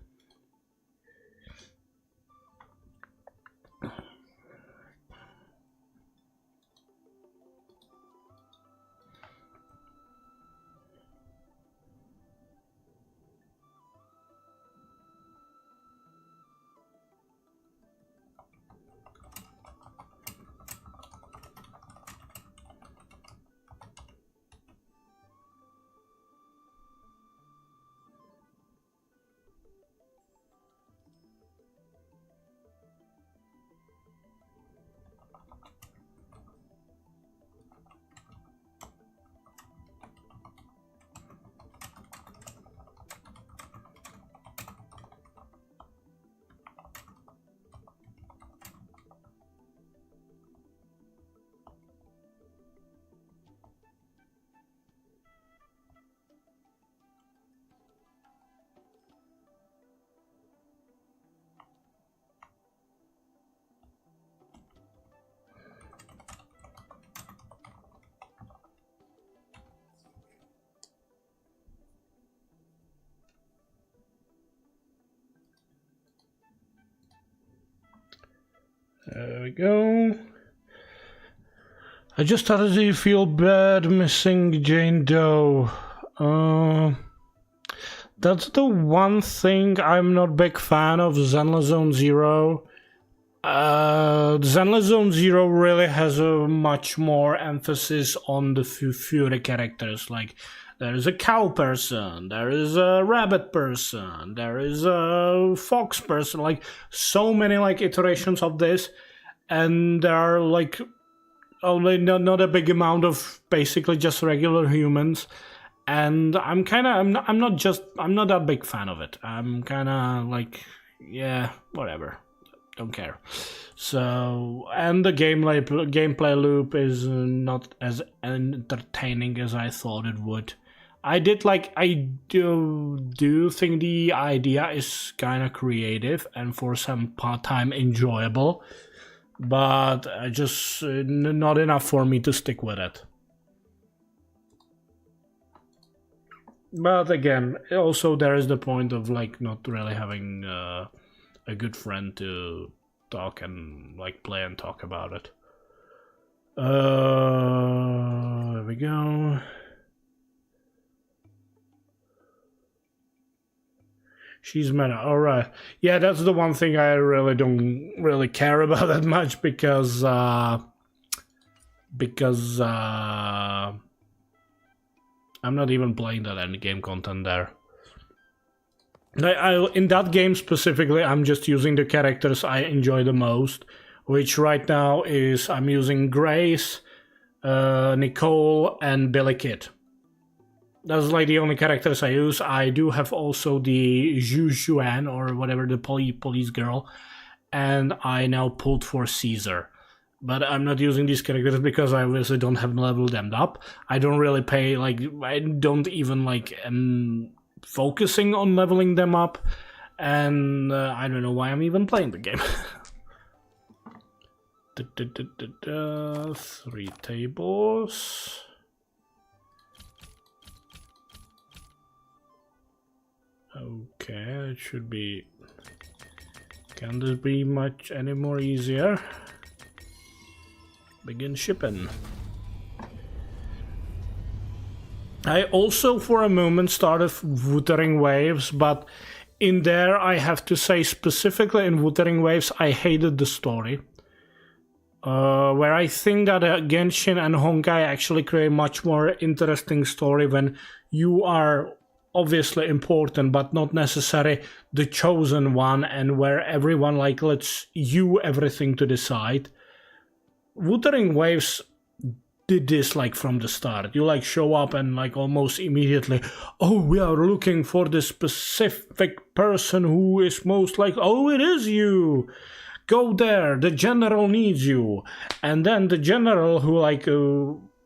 There we go. I just started to feel bad missing Jane Doe. That's the one thing I'm not a big fan of Zenless Zone Zero. Zenless Zone Zero really has a much more emphasis on the Fury characters. Like, there is a cow person, there is a rabbit person, there is a fox person, like so many like iterations of this, and there are like only not a big amount of basically just regular humans, and I'm not that big fan of it. I'm kind of like, yeah, whatever, don't care. So, and the gameplay loop is not as entertaining as I thought it would. I do think the idea is kind of creative and for some part-time enjoyable, but just not enough for me to stick with it. But again, also there is the point of like not really having a good friend to talk and like play and talk about it. There we go. She's meta. Alright. Yeah, that's the one thing I really don't really care about that much because I'm not even playing that endgame content there. In that game specifically, I'm just using the characters I enjoy the most, which right now is I'm using Grace, Nicole, and Billy Kid. That's like the only characters I use. I do have also the Zhu Xuan or whatever, the police girl, and I now pulled for Caesar. But I'm not using these characters because I obviously don't have leveled them up. I don't really pay, like, I don't even like focusing on leveling them up, and I don't know why I'm even playing the game. 3 tables. Okay, it should be... Can this be much any more easier? Begin shipping. I also for a moment started Wuthering Waves, but in there I have to say specifically in Wuthering Waves I hated the story. Where I think that Genshin and Honkai actually create much more interesting story when you are obviously important but not necessarily the chosen one, and where everyone like lets you everything to decide. Wuthering Waves did this like from the start. You like show up and like almost immediately, oh, we are looking for this specific person who is most like, oh, it is you. Go there, the general needs you. And then the general who like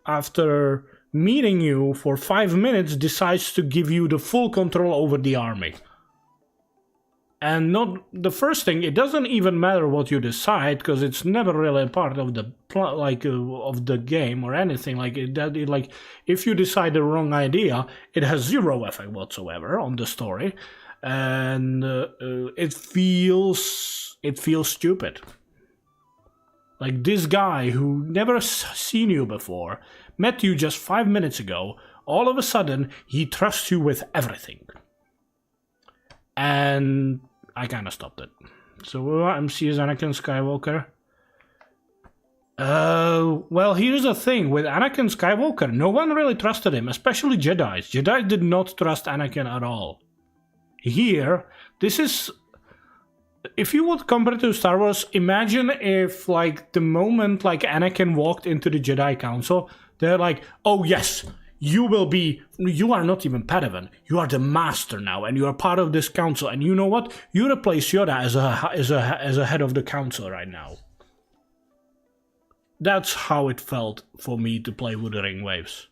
after meeting you for 5 minutes decides to give you the full control over the army. And not the first thing, it doesn't even matter what you decide because it's never really a part of the of the game or anything like it. Like if you decide the wrong idea, it has zero effect whatsoever on the story, and it feels stupid. Like this guy who never seen you before, met you just 5 minutes ago, all of a sudden he trusts you with everything. And I kind of stopped it. So MC is Anakin Skywalker. Well, here's the thing. With Anakin Skywalker, no one really trusted him, especially Jedi. Jedi did not trust Anakin at all. Here, this is... If you would compare it to Star Wars, imagine if, like, the moment, like, Anakin walked into the Jedi Council, they're like, oh, yes, you are not even Padawan, you are the Master now, and you are part of this council, and you know what? You replace Yoda as a head of the council right now. That's how it felt for me to play Wuthering Waves.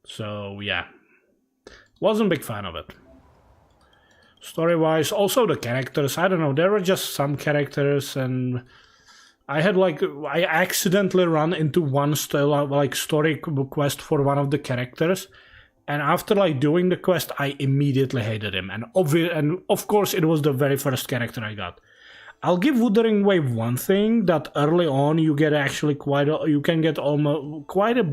So, yeah. Wasn't a big fan of it. Story-wise, also the characters, I don't know, there were just some characters, and I had I accidentally run into one story quest for one of the characters, and after doing the quest, I immediately hated him, and of course it was the very first character I got. I'll give Wuthering Wave one thing, that early on you get actually you can get almost quite a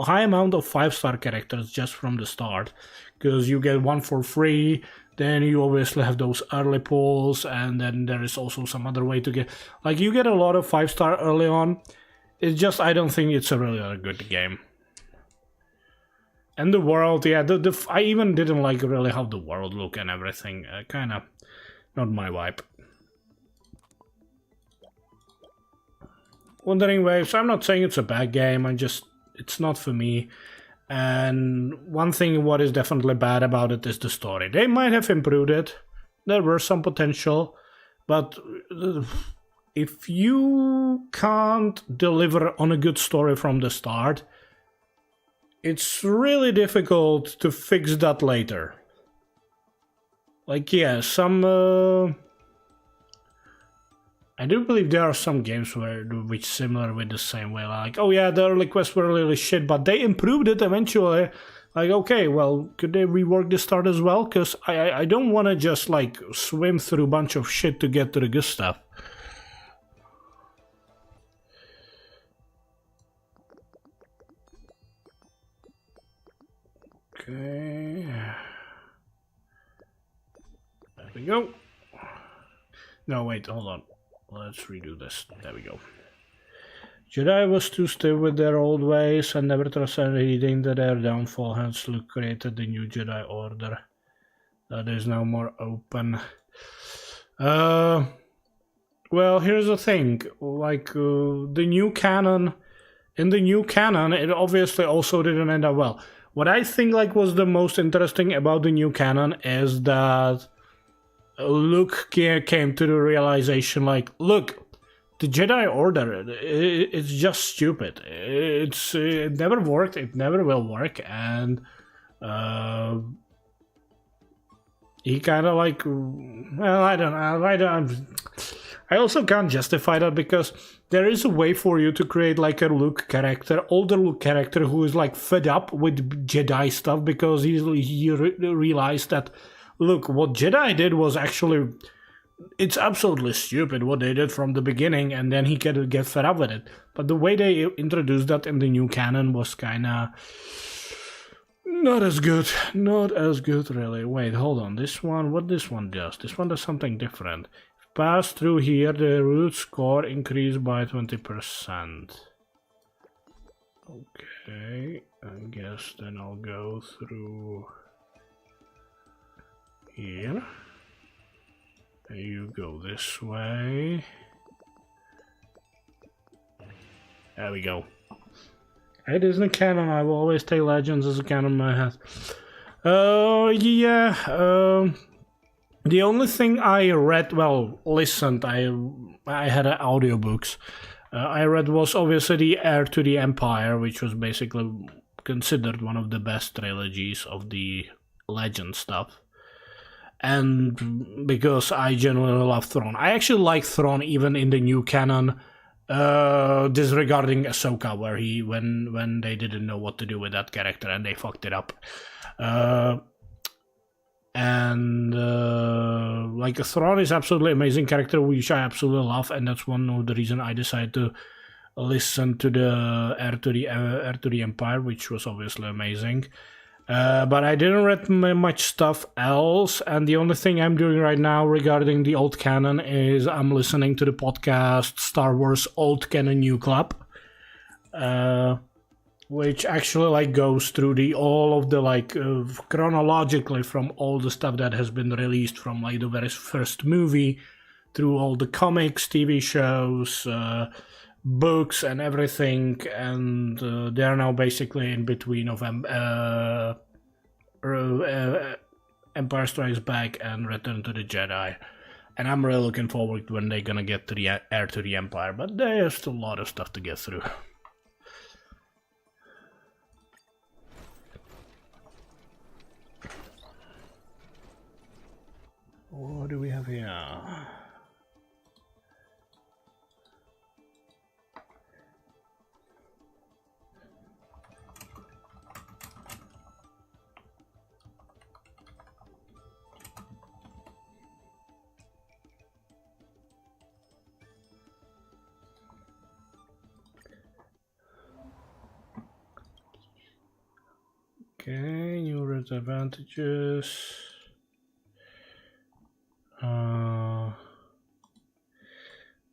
high amount of 5-star characters just from the start, because you get one for free, then you obviously have those early pulls, and then there is also some other way to get, you get a lot of 5-star early on. It's just, I don't think it's a really good game. And the world, yeah, I even didn't like really how the world looked and everything, kind of not my vibe. Wuthering Waves, I'm not saying it's a bad game, it's not for me. And one thing what is definitely bad about it is the story. They might have improved it, there were some potential, but if you can't deliver on a good story from the start, it's really difficult to fix that later. Yeah, I do believe there are some games which similar with the same way, oh yeah, the early quests were really shit, but they improved it eventually. Okay, well, could they rework the start as well? Because I don't want to just swim through a bunch of shit to get to the good stuff. Okay. There we go. No, wait, hold on. Let's redo this. There we go. Jedi was too stiff with their old ways and never trusted anything that their downfall hence created the new Jedi Order that is now more open. Well, here's the thing. Like, the new canon... In the new canon, it obviously also didn't end up well. What I think like was the most interesting about the new canon is that Luke came to the realization like, look, the Jedi Order, it's just stupid. It never worked, it never will work, and he kind of like, well, I don't know, I also can't justify that because there is a way for you to create like a Luke character, older Luke character who is like fed up with Jedi stuff because he realized that, look, what Jedi did was actually, it's absolutely stupid what they did from the beginning, and then he could get fed up with it. But the way they introduced that in the new canon was kind of not as good. Not as good, really. Wait, hold on. This one, what this one does? This one does something different. Pass through here, the root score increased by 20%. Okay, I guess then I'll go through here. You go this way. There we go. It isn't a canon, I will always take Legends as a canon in my head. The only thing I read, well, listened, I had audiobooks. I read was obviously the Heir to the Empire, which was basically considered one of the best trilogies of the Legend stuff. And because I genuinely love Thrawn. I actually like Thrawn even in the new canon, disregarding Ahsoka, where when they didn't know what to do with that character and they fucked it up. Like Thrawn is absolutely amazing character, which I absolutely love, and that's one of the reason I decided to listen to the Heir to the Empire, which was obviously amazing. But I didn't read much stuff else, and the only thing I'm doing right now regarding the old canon is I'm listening to the podcast Star Wars Old Canon New Club, which actually like goes through all of the like chronologically from all the stuff that has been released from like the very first movie through all the comics, TV shows, books and everything, and they're now basically in between of Empire Strikes Back and Return to the Jedi, and I'm really looking forward when they're gonna get to the Heir to the Empire, but there's still a lot of stuff to get through. What do we have here? Okay, new advantages.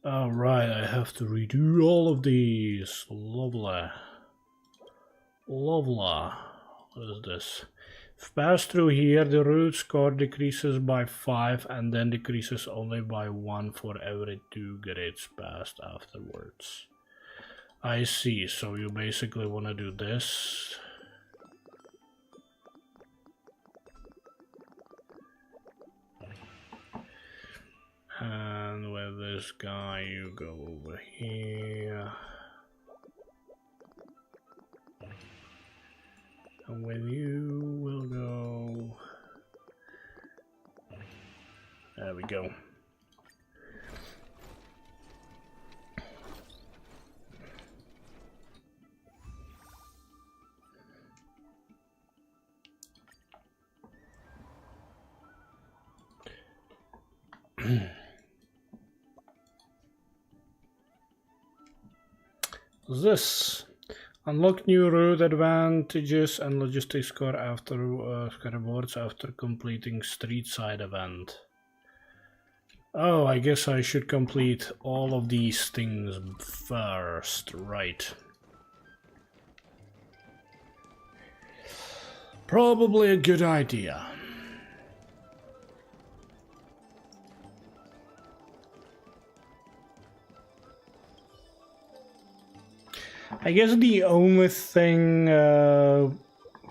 Alright, I have to redo all of these. Lovely. Lovely. What is this? If passed through here, the root score decreases by 5 and then decreases only by 1 for every 2 grades passed afterwards. I see, so you basically want to do this. And with this guy, you go over here. And with you, we'll go. There we go. This Unlock new route advantages and logistics score after rewards after completing street side event. Oh, I guess I should complete all of these things first, right? Probably a good idea. I guess the only thing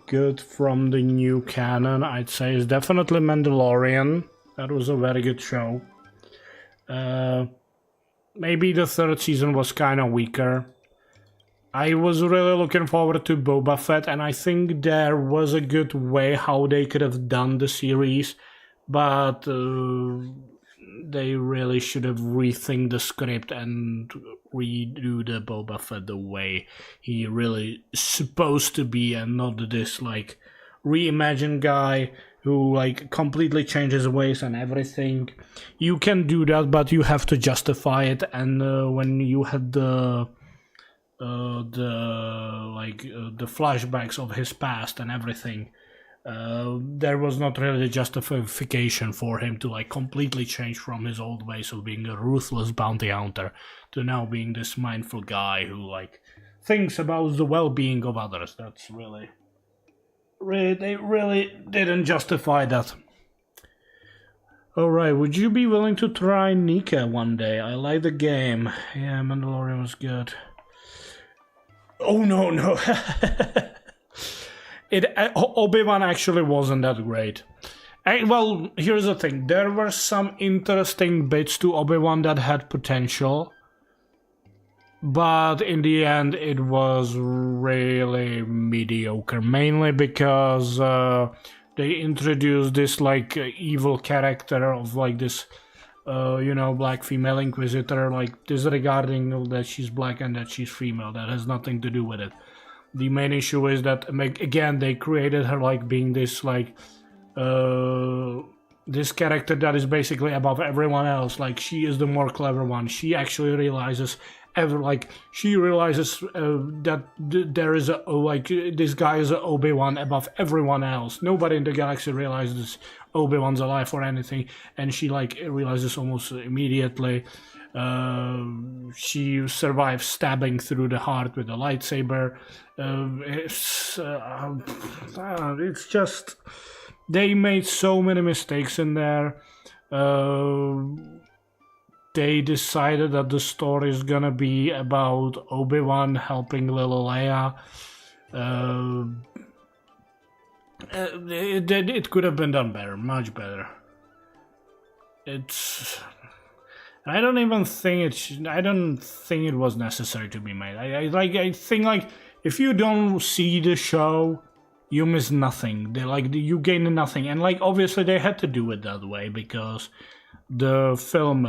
good from the new canon, I'd say, is definitely Mandalorian. That was a very good show. Maybe the third season was kind of weaker. I was really looking forward to Boba Fett, and I think there was a good way how they could have done the series, but they really should have rethink the script and redo the Boba Fett the way he really supposed to be, and not this like reimagined guy who like completely changes ways and everything. You can do that, but you have to justify it. And when you had the flashbacks of his past and everything, there was not really justification for him to like completely change from his old ways of being a ruthless bounty hunter to now being this mindful guy who like thinks about the well-being of others. That's really they really didn't justify that. Alright, would you be willing to try Nika one day? I like the game. Yeah, Mandalorian was good. Oh no. Obi-Wan actually wasn't that great. Well, here's the thing. There were some interesting bits to Obi-Wan that had potential. But in the end, it was really mediocre. Mainly because they introduced this like evil character of like this, black female inquisitor, like disregarding that she's black and that she's female. That has nothing to do with it. The main issue is that, again, they created her like being this like this character that is basically above everyone else. Like, she is the more clever one. She actually realizes that there is this guy is a Obi-Wan above everyone else. Nobody in the galaxy realizes Obi-Wan's alive or anything, and she like realizes almost immediately. She survives stabbing through the heart with a lightsaber. It's just they made so many mistakes in there. They decided that the story is gonna be about Obi-Wan helping little Leia. It could have been done better, much better. I don't think it was necessary to be made. I think like if you don't see the show, you miss nothing. You gain nothing, and like obviously they had to do it that way because the film,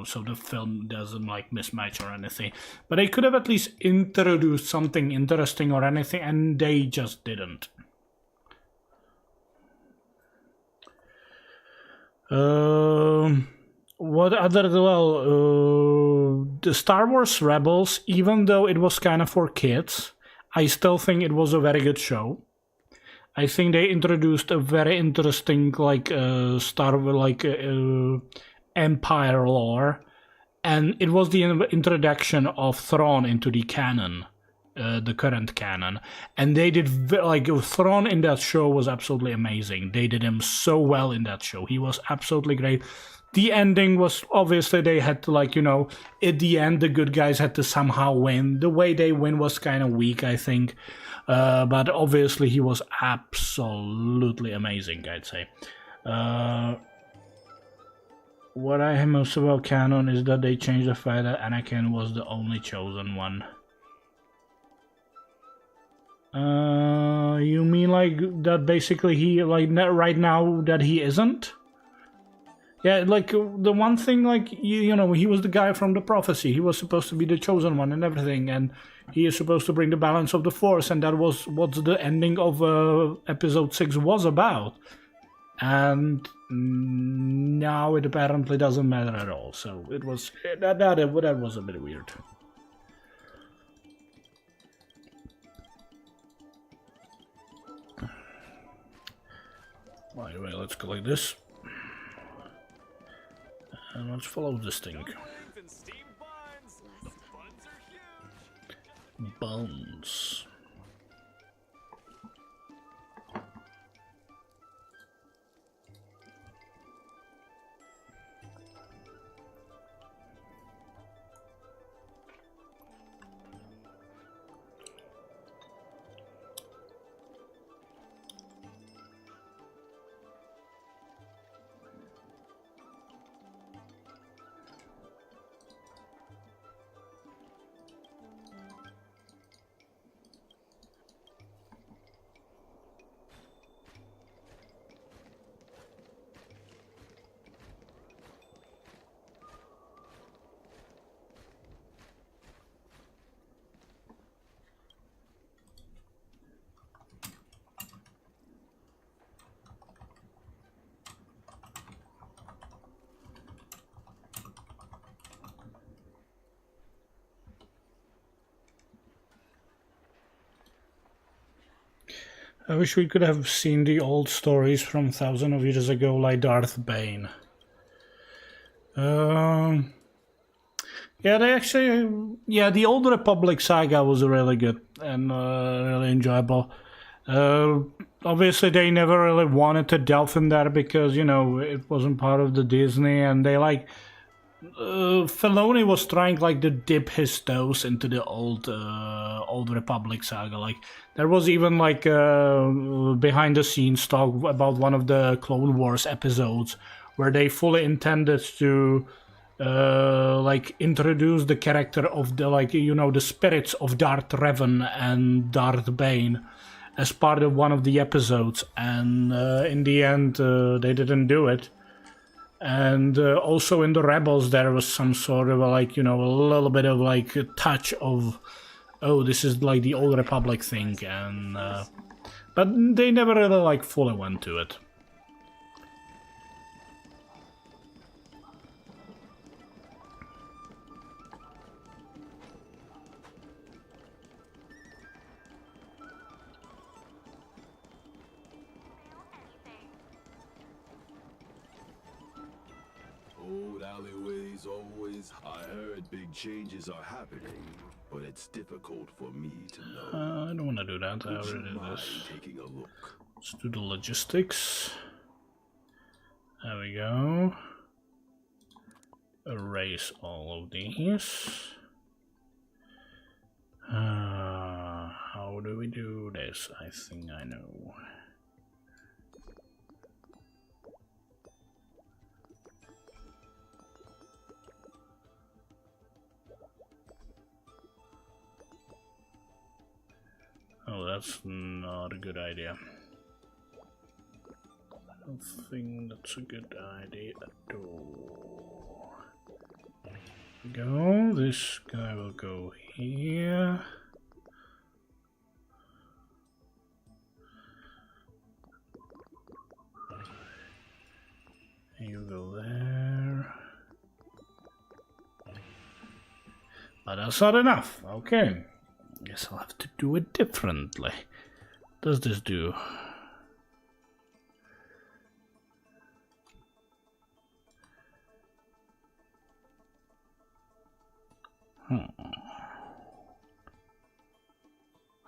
so the film doesn't like mismatch or anything. But they could have at least introduced something interesting or anything, and they just didn't. What other, the Star Wars Rebels, even though it was kind of for kids, I still think it was a very good show. I think they introduced a very interesting Empire lore, and it was the introduction of Thrawn into the canon, the current canon, and they did Thrawn in that show was absolutely amazing. They did him so well in that show. He was absolutely great. The ending was obviously they had to at the end the good guys had to somehow win. The way they win was kind of weak, I think. But obviously he was absolutely amazing, I'd say. What I hate most about canon is that they changed the fact that Anakin was the only chosen one. You mean that basically he right now that he isn't? Yeah, the one thing, he was the guy from the prophecy. He was supposed to be the chosen one and everything, and he is supposed to bring the balance of the Force, and that was what the ending of Episode 6 was about. And now it apparently doesn't matter at all. So it was that was a bit weird. Anyway, let's go like this. And let's follow this thing. Buns. I wish we could have seen the old stories from thousands of years ago, like Darth Bane. Yeah, they actually, yeah, the Old Republic saga was really good and really enjoyable. Obviously, they never really wanted to delve in there because, you know, it wasn't part of the Disney, and they like. Filoni was trying like to dip his toes into the old Republic saga. Like there was even like behind the scenes talk about one of the Clone Wars episodes where they fully intended to like introduce the character of the, like, you know, the spirits of Darth Revan and Darth Bane as part of one of the episodes, and in the end they didn't do it. And also in the Rebels there was some sort of like, you know, a little bit of like a touch of, oh, this is like the Old Republic thing, and but they never really like fully went to it. Old alleyways always. I heard big changes are happening, but it's difficult for me to know. I don't want to do that. I already did this. Taking a look. Let's do the logistics. There we go. Erase all of these. How do we do this? I think I know. Oh, that's not a good idea. I don't think that's a good idea at all. Go. This guy will go here. You go there. But that's not enough. Okay. Guess I'll have to do it differently. What does this do? I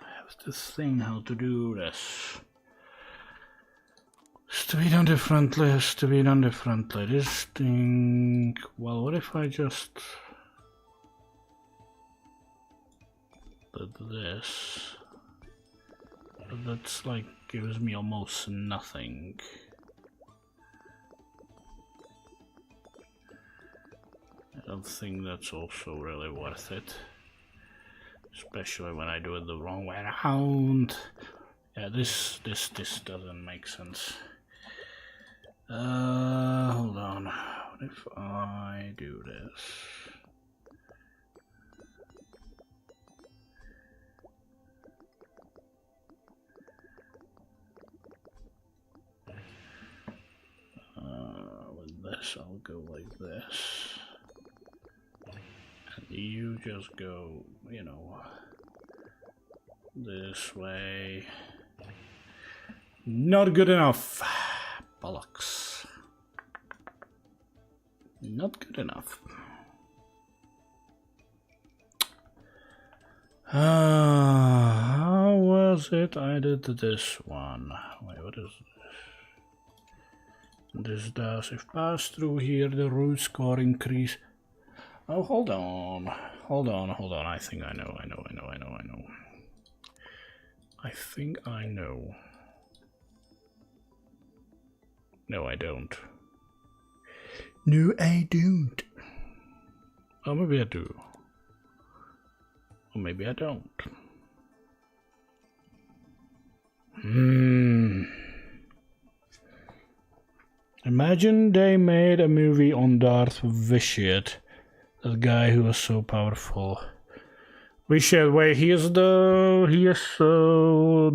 have to think how to do this. It's to be done differently, it's to be done differently. This thing... Well, what if I just... did this? But that's like, gives me almost nothing. I don't think that's also really worth it. Especially when I do it the wrong way around. Yeah, this doesn't make sense. Hold on. What if I do this? With this, I'll go like this. And you just go, you know, this way. Not good enough. bollocks. Not good enough. How was it I did this one? Wait, what is this? This does, if pass through here, the root score increase. Oh, hold on. I think I know. I think I know. No, I don't. No, I don't. Oh, maybe I do. Or maybe I don't. Imagine they made a movie on Darth Vicious, that guy who was so powerful. Vicious, wait, he is the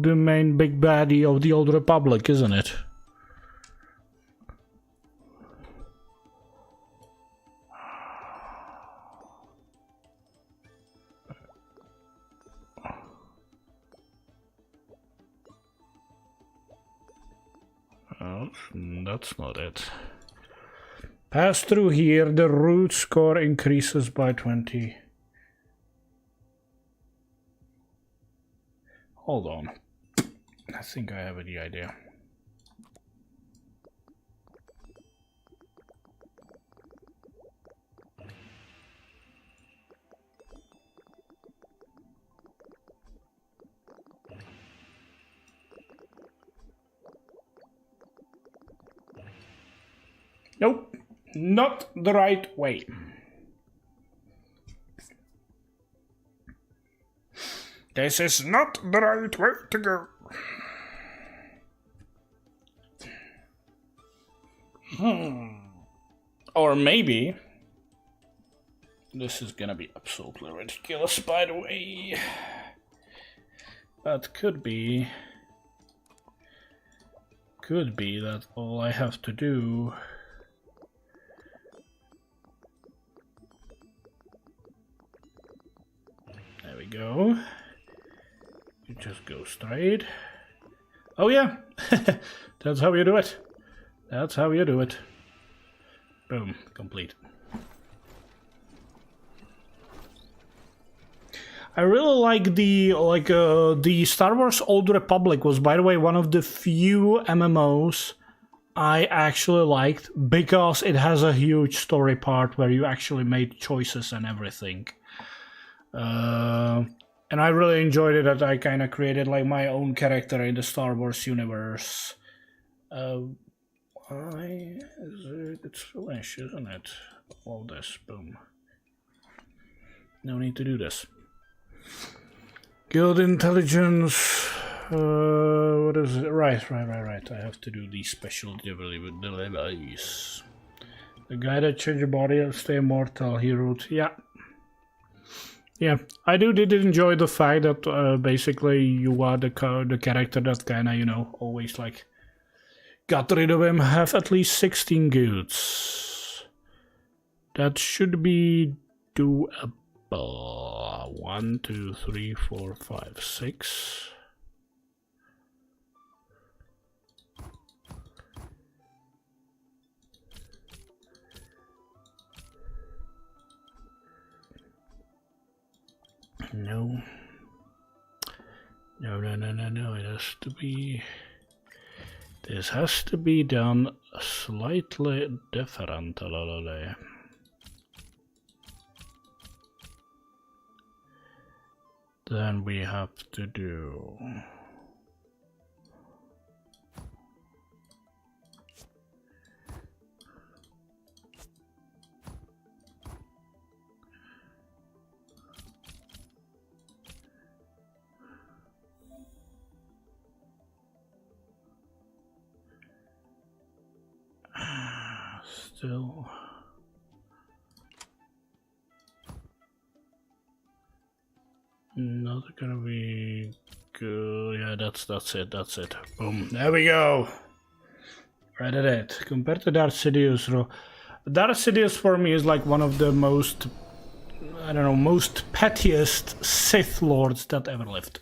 main big baddie of the Old Republic, isn't it? Oh, that's not it. Pass through here, the root score increases by 20. Hold on. I think I have the idea. Nope, not the right way. This is not the right way to go. Or maybe this is gonna be absolutely ridiculous, by the way. But could be that all I have to do there we go. You just go straight. Oh yeah, that's how you do it. That's how you do it. Boom, complete. I really like the Star Wars Old Republic was, by the way, one of the few MMOs I actually liked because it has a huge story part where you actually made choices and everything. And I really enjoyed it that I kind of created like my own character in the Star Wars universe. Why is it? It's Flash, isn't it? All this, boom. No need to do this. Guild intelligence. What is it? Right. I have to do these special deliveries. The guy that changed your body and stay immortal. Hero. Yeah, I did enjoy the fact that basically you are the character that kind of, you know, always like got rid of him, have at least 16 guilds. That should be doable. 1, 2, 3, 4, 5, 6. No. It has to be. This has to be done slightly differently. Then we have to do. Still not gonna be good. Yeah, that's it. Boom. There we go. Right at it. Compared to Darth Sidious, Darth Sidious for me is like one of the most, I don't know, most pettiest Sith Lords that ever lived.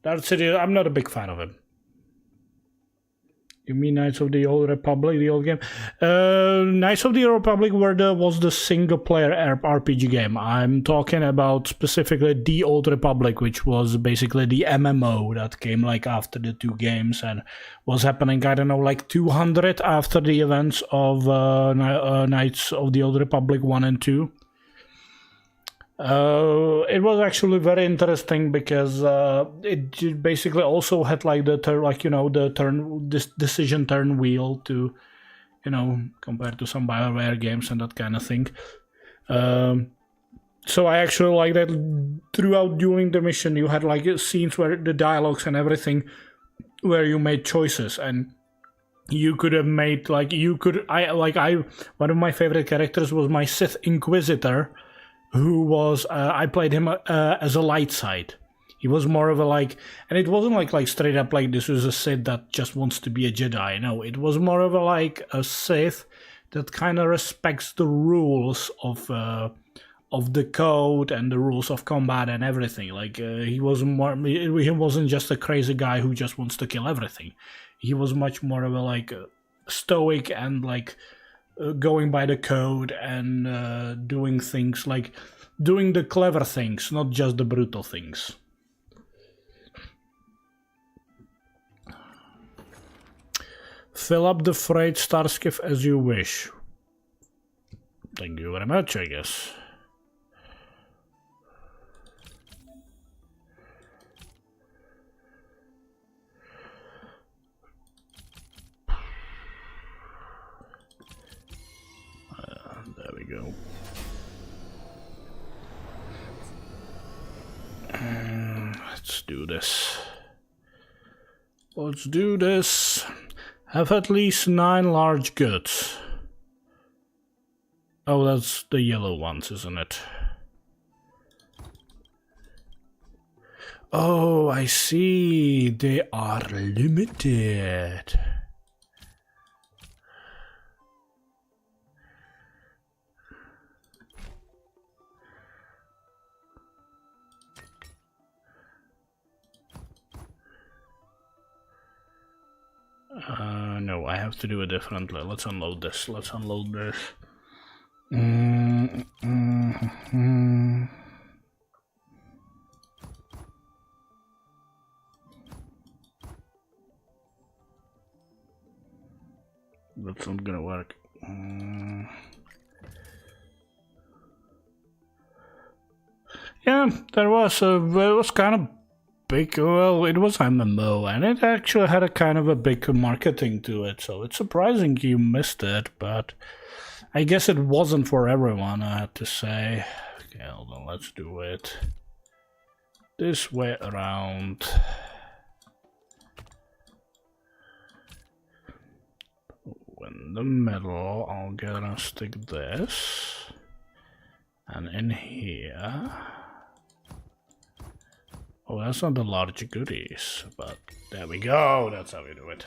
Dark City, I'm not a big fan of him. You mean Knights of the Old Republic, the old game? Knights of the Old Republic was the single-player RPG game. I'm talking about specifically the Old Republic, which was basically the MMO that came like after the two games and was happening, I don't know, like 200 after the events of Knights of the Old Republic 1 and 2. It was actually very interesting because it basically also had like the decision turn wheel to, compared to some BioWare games and that kind of thing. So I actually like that throughout during the mission you had like scenes where the dialogues and everything where you made choices and you could have made one of my favorite characters was my Sith Inquisitor, who was I played him as a light side. He was more of a and it wasn't like straight up like this was a Sith that just wants to be a Jedi. No, it was more of a Sith that kind of respects the rules of the code and the rules of combat and everything. He wasn't just a crazy guy who just wants to kill everything. He was much more of a stoic and going by the code and doing things doing the clever things, not just the brutal things. Fill up the freight starskiff as you wish. Thank you very much, I guess. There we go. Let's do this. Let's do this. Have at least 9 large goods. Oh, that's the yellow ones, isn't it? Oh, I see. They are limited. No, I have to do it differently. Let's unload this. Let's unload this. That's not gonna work. Yeah, there was it was kind of big. Well, it was MMO, and it actually had a kind of a big marketing to it. So it's surprising you missed it, but I guess it wasn't for everyone. I had to say. Okay, hold on. Let's do it this way around. In the middle, I'm gonna stick this, and in here. Oh, that's not the large goodies, but there we go. That's how we do it.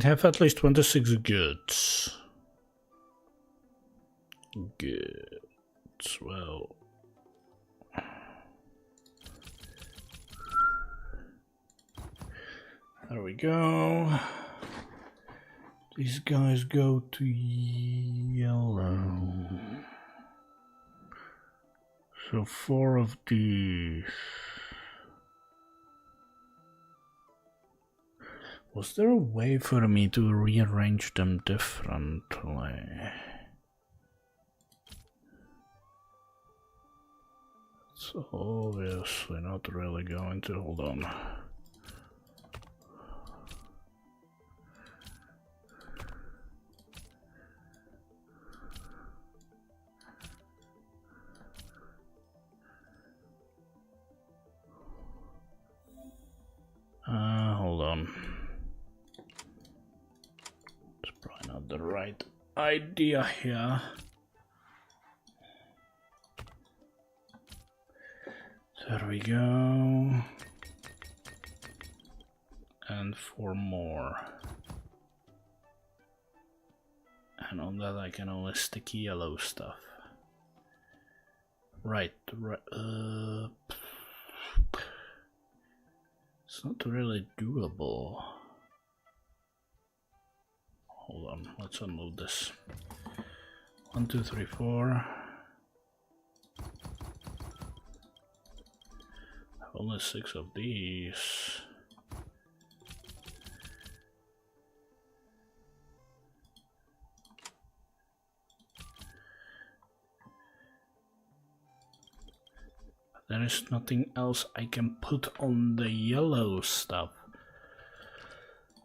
Have at least 26 goods. Goods, well. There we go. These guys go to yellow. So 4 of these. Was there a way for me to rearrange them differently? It's obviously not really going to. Hold on. Hold on. It's probably not the right idea here. There we go. And 4 more. And on that I can only stick yellow stuff. Right, it's not really doable. Hold on, let's unload this. 1, 2, 3, 4. Only 6 of these. There is nothing else I can put on the yellow stuff.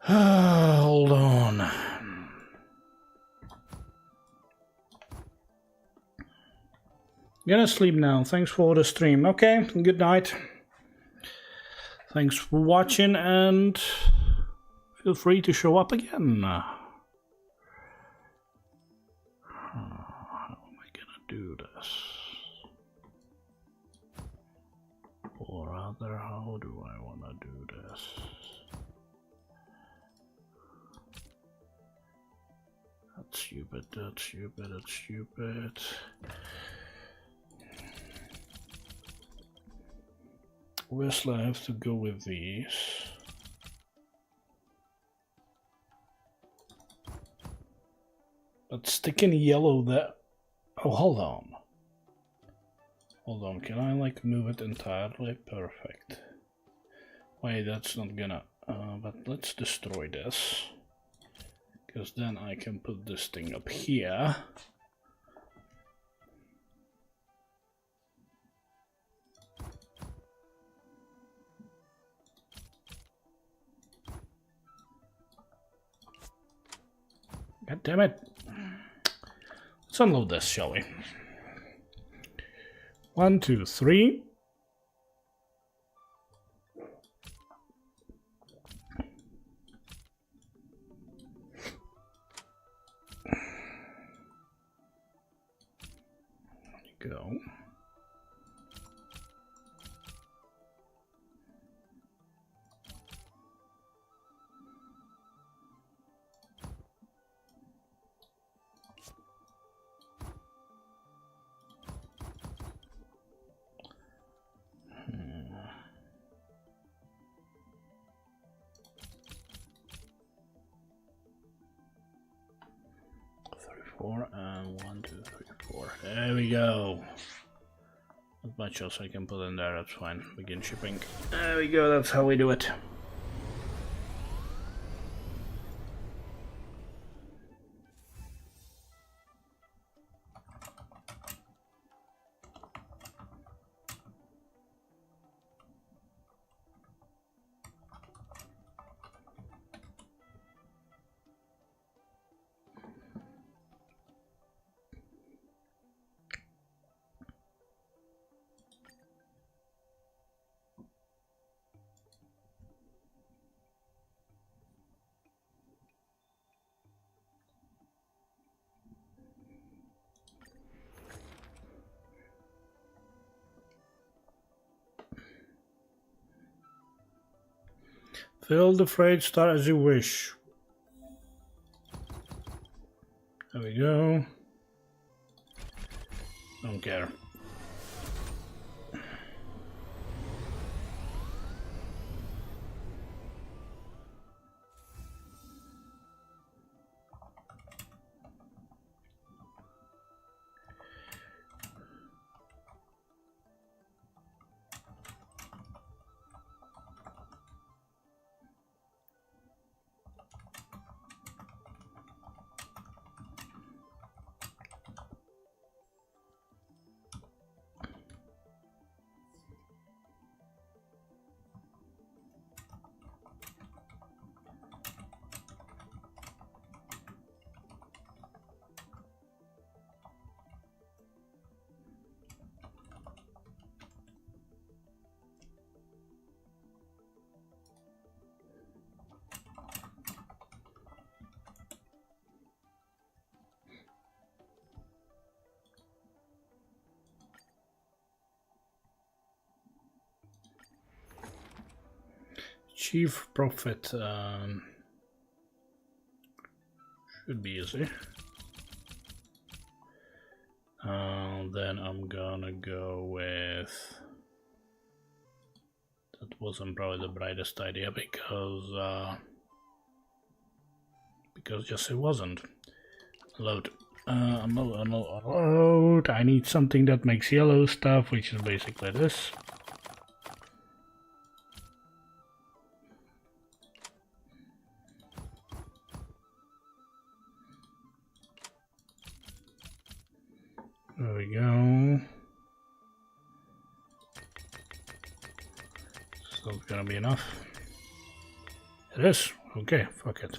Hold on. Gonna sleep now. Thanks for the stream. Okay, good night. Thanks for watching and feel free to show up again. How am I gonna do this? Or rather, how do I wanna do this? That's stupid, that's stupid, that's stupid. Obviously I have to go with these. But sticking yellow there... Oh, hold on. Hold on, can I like move it entirely? Perfect. Wait, that's not gonna... but let's destroy this. Because then I can put this thing up here. God damn it. Let's unload this, shall we? 1, 2, 3. There you go. And 1, 2, 3, 4. There we go. Not much else I can put in there, that's fine. Begin shipping. There we go, that's how we do it. Fill the freight star as you wish. There we go. Don't care. Chief profit should be easy. Then I'm gonna go with. That wasn't probably the brightest idea because just it wasn't. Load. Unload. I need something that makes yellow stuff, which is basically this. There we go. So it's gonna be enough. It is. Okay, fuck it.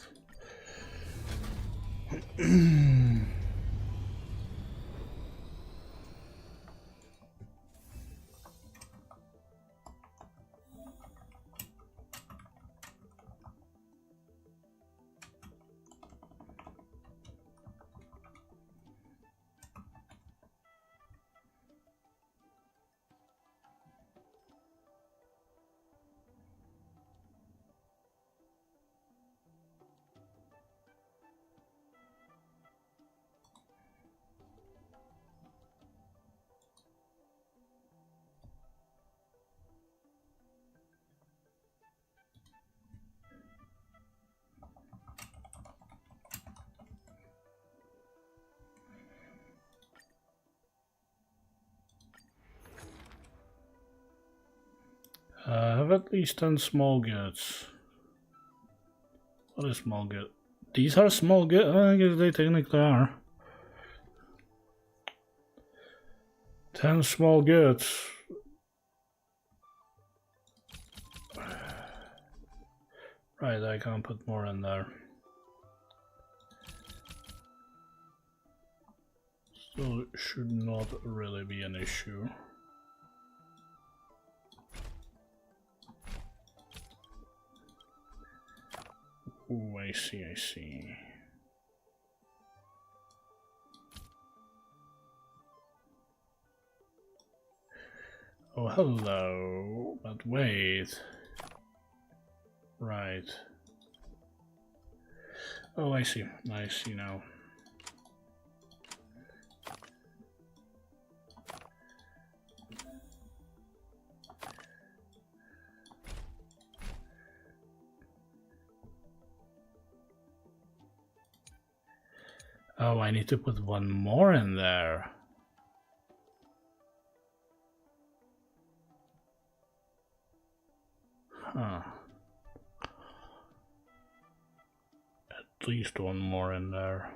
I have at least 10 small goods. What is small good? These are small goods? I guess they technically are. 10 small goods. Right, I can't put more in there. So it should not really be an issue. Oh, I see, I see. Oh, hello. But wait. Right. Oh, I see. I see now. Oh, I need to put one more in there. Huh. At least one more in there.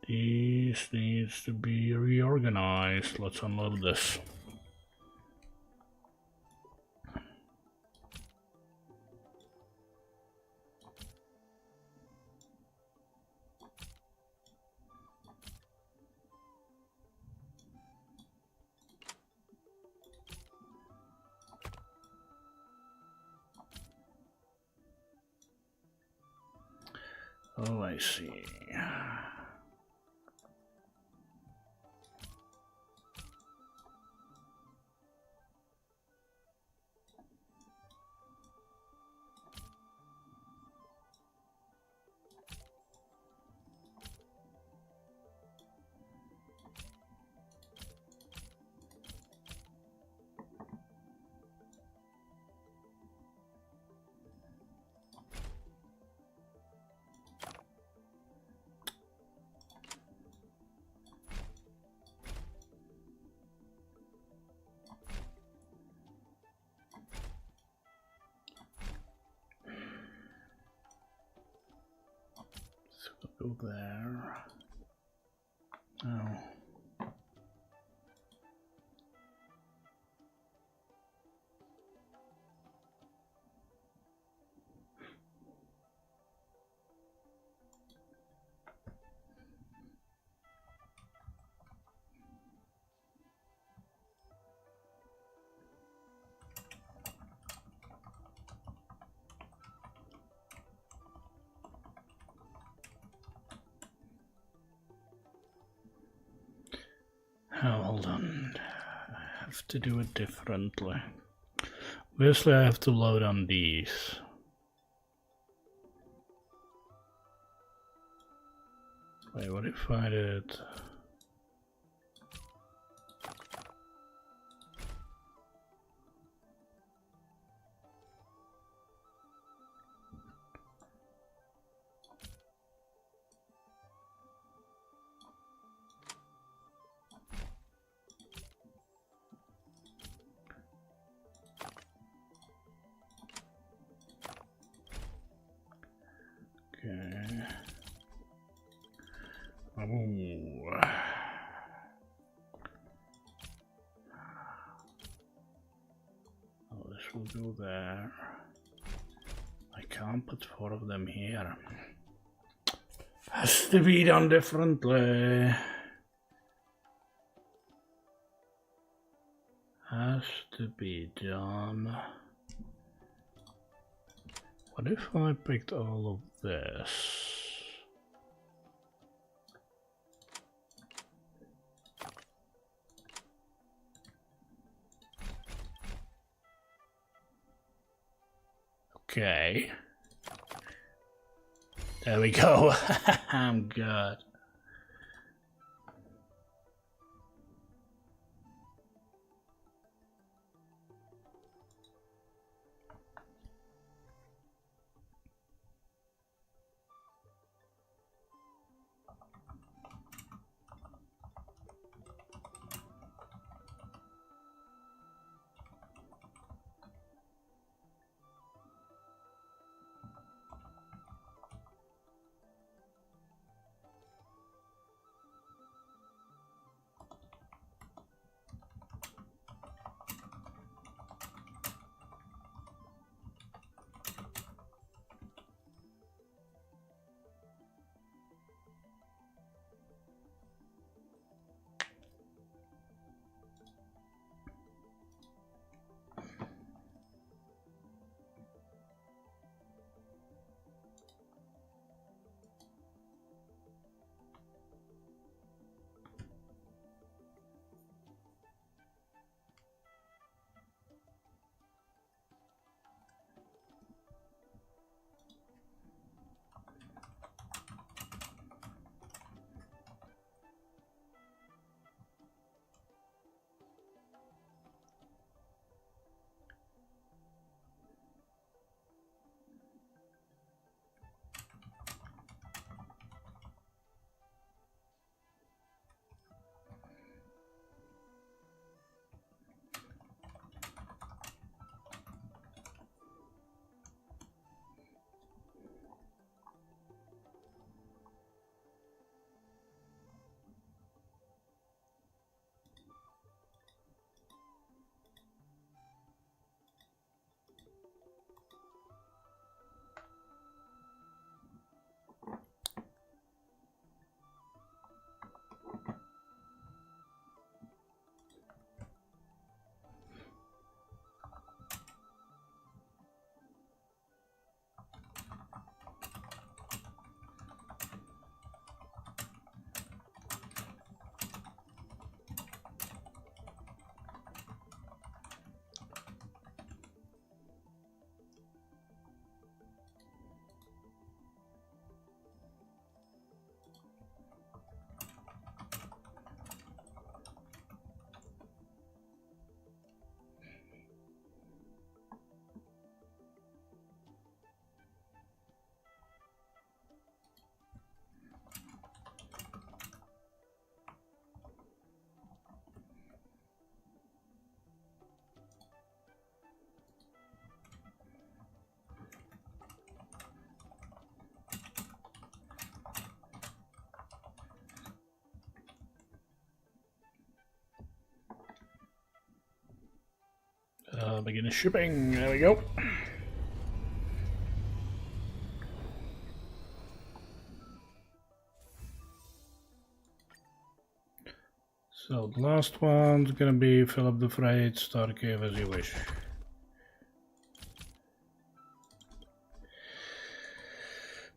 This needs to be reorganized. Let's unload this. Oh, I see. Go there. Oh. Oh, hold on. I have to do it differently. Obviously, I have to load on these. Wait, what if I did? Okay. Oh. Oh, this will go there. I can't put 4 of them here. Has to be done differently. Has to be done. What if I picked all of this? Okay. There we go. I'm good. Begin shipping. There we go. So the last one's gonna be fill up the freight, start cave as you wish.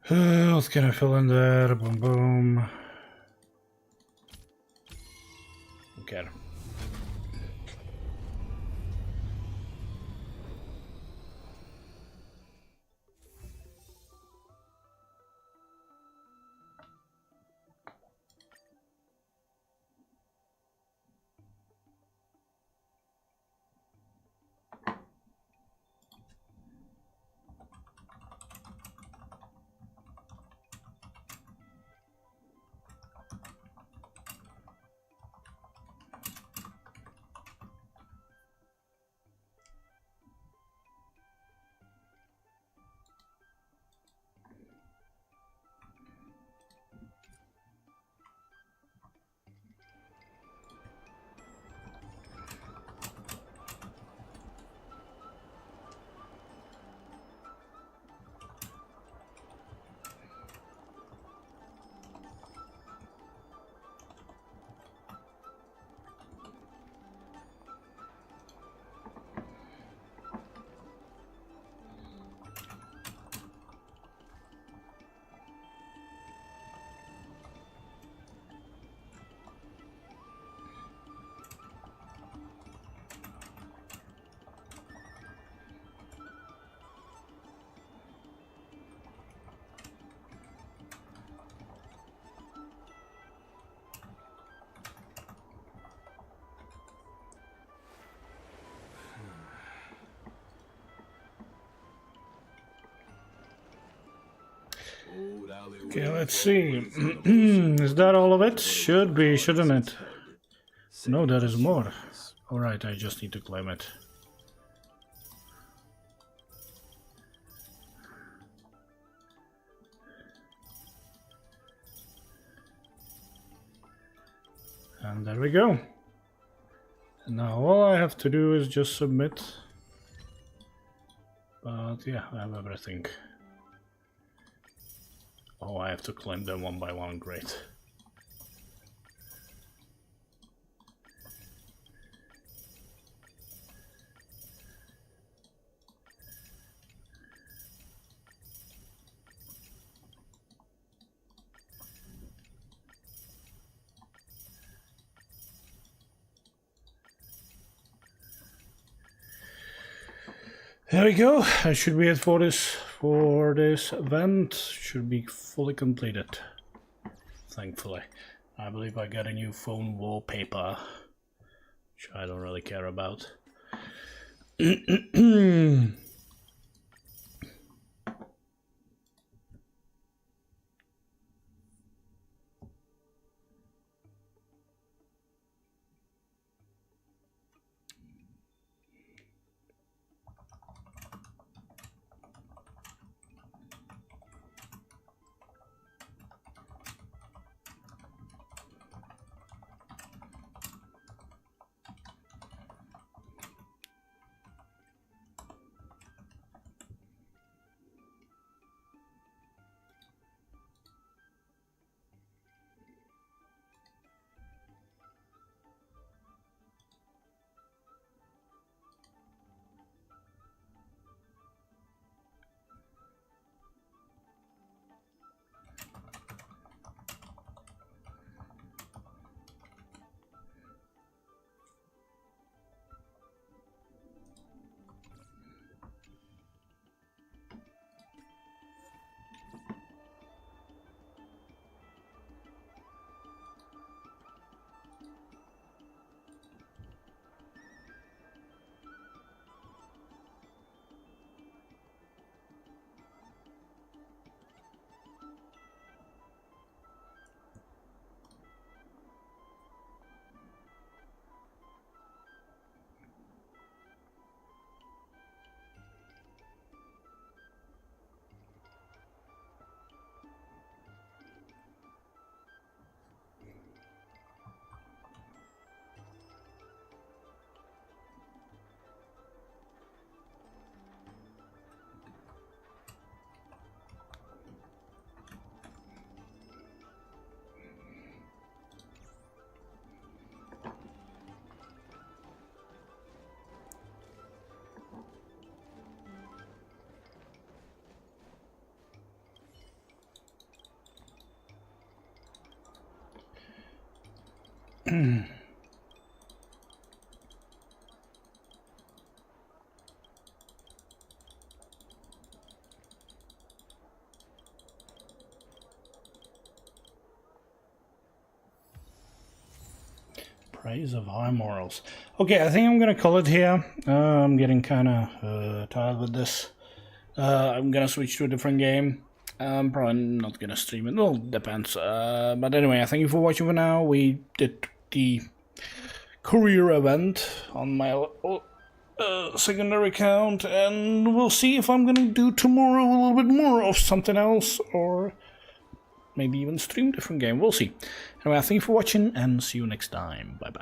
What can I fill in there? Boom, boom. don't care. Okay, let's see. Is that all of it? Should be, shouldn't it? No, there is more. Alright, I just need to claim it. And there we go. And now all I have to do is just submit. But yeah, I have everything. Oh, I have to claim them one by one, great. There we go. I should be it for this event. Should be fully completed. Thankfully. I believe I got a new phone wallpaper, which I don't really care about. Praise of high morals. Okay, I think I'm gonna call it here. I'm getting kind of tired with this. I'm gonna switch to a different game. I'm probably not gonna stream it. Well, depends. But anyway, I thank you for watching for now. We did the career event on my secondary account, and we'll see if I'm gonna do tomorrow a little bit more of something else, or maybe even stream a different game. We'll see. Anyway, thank you for watching, and see you next time. Bye bye.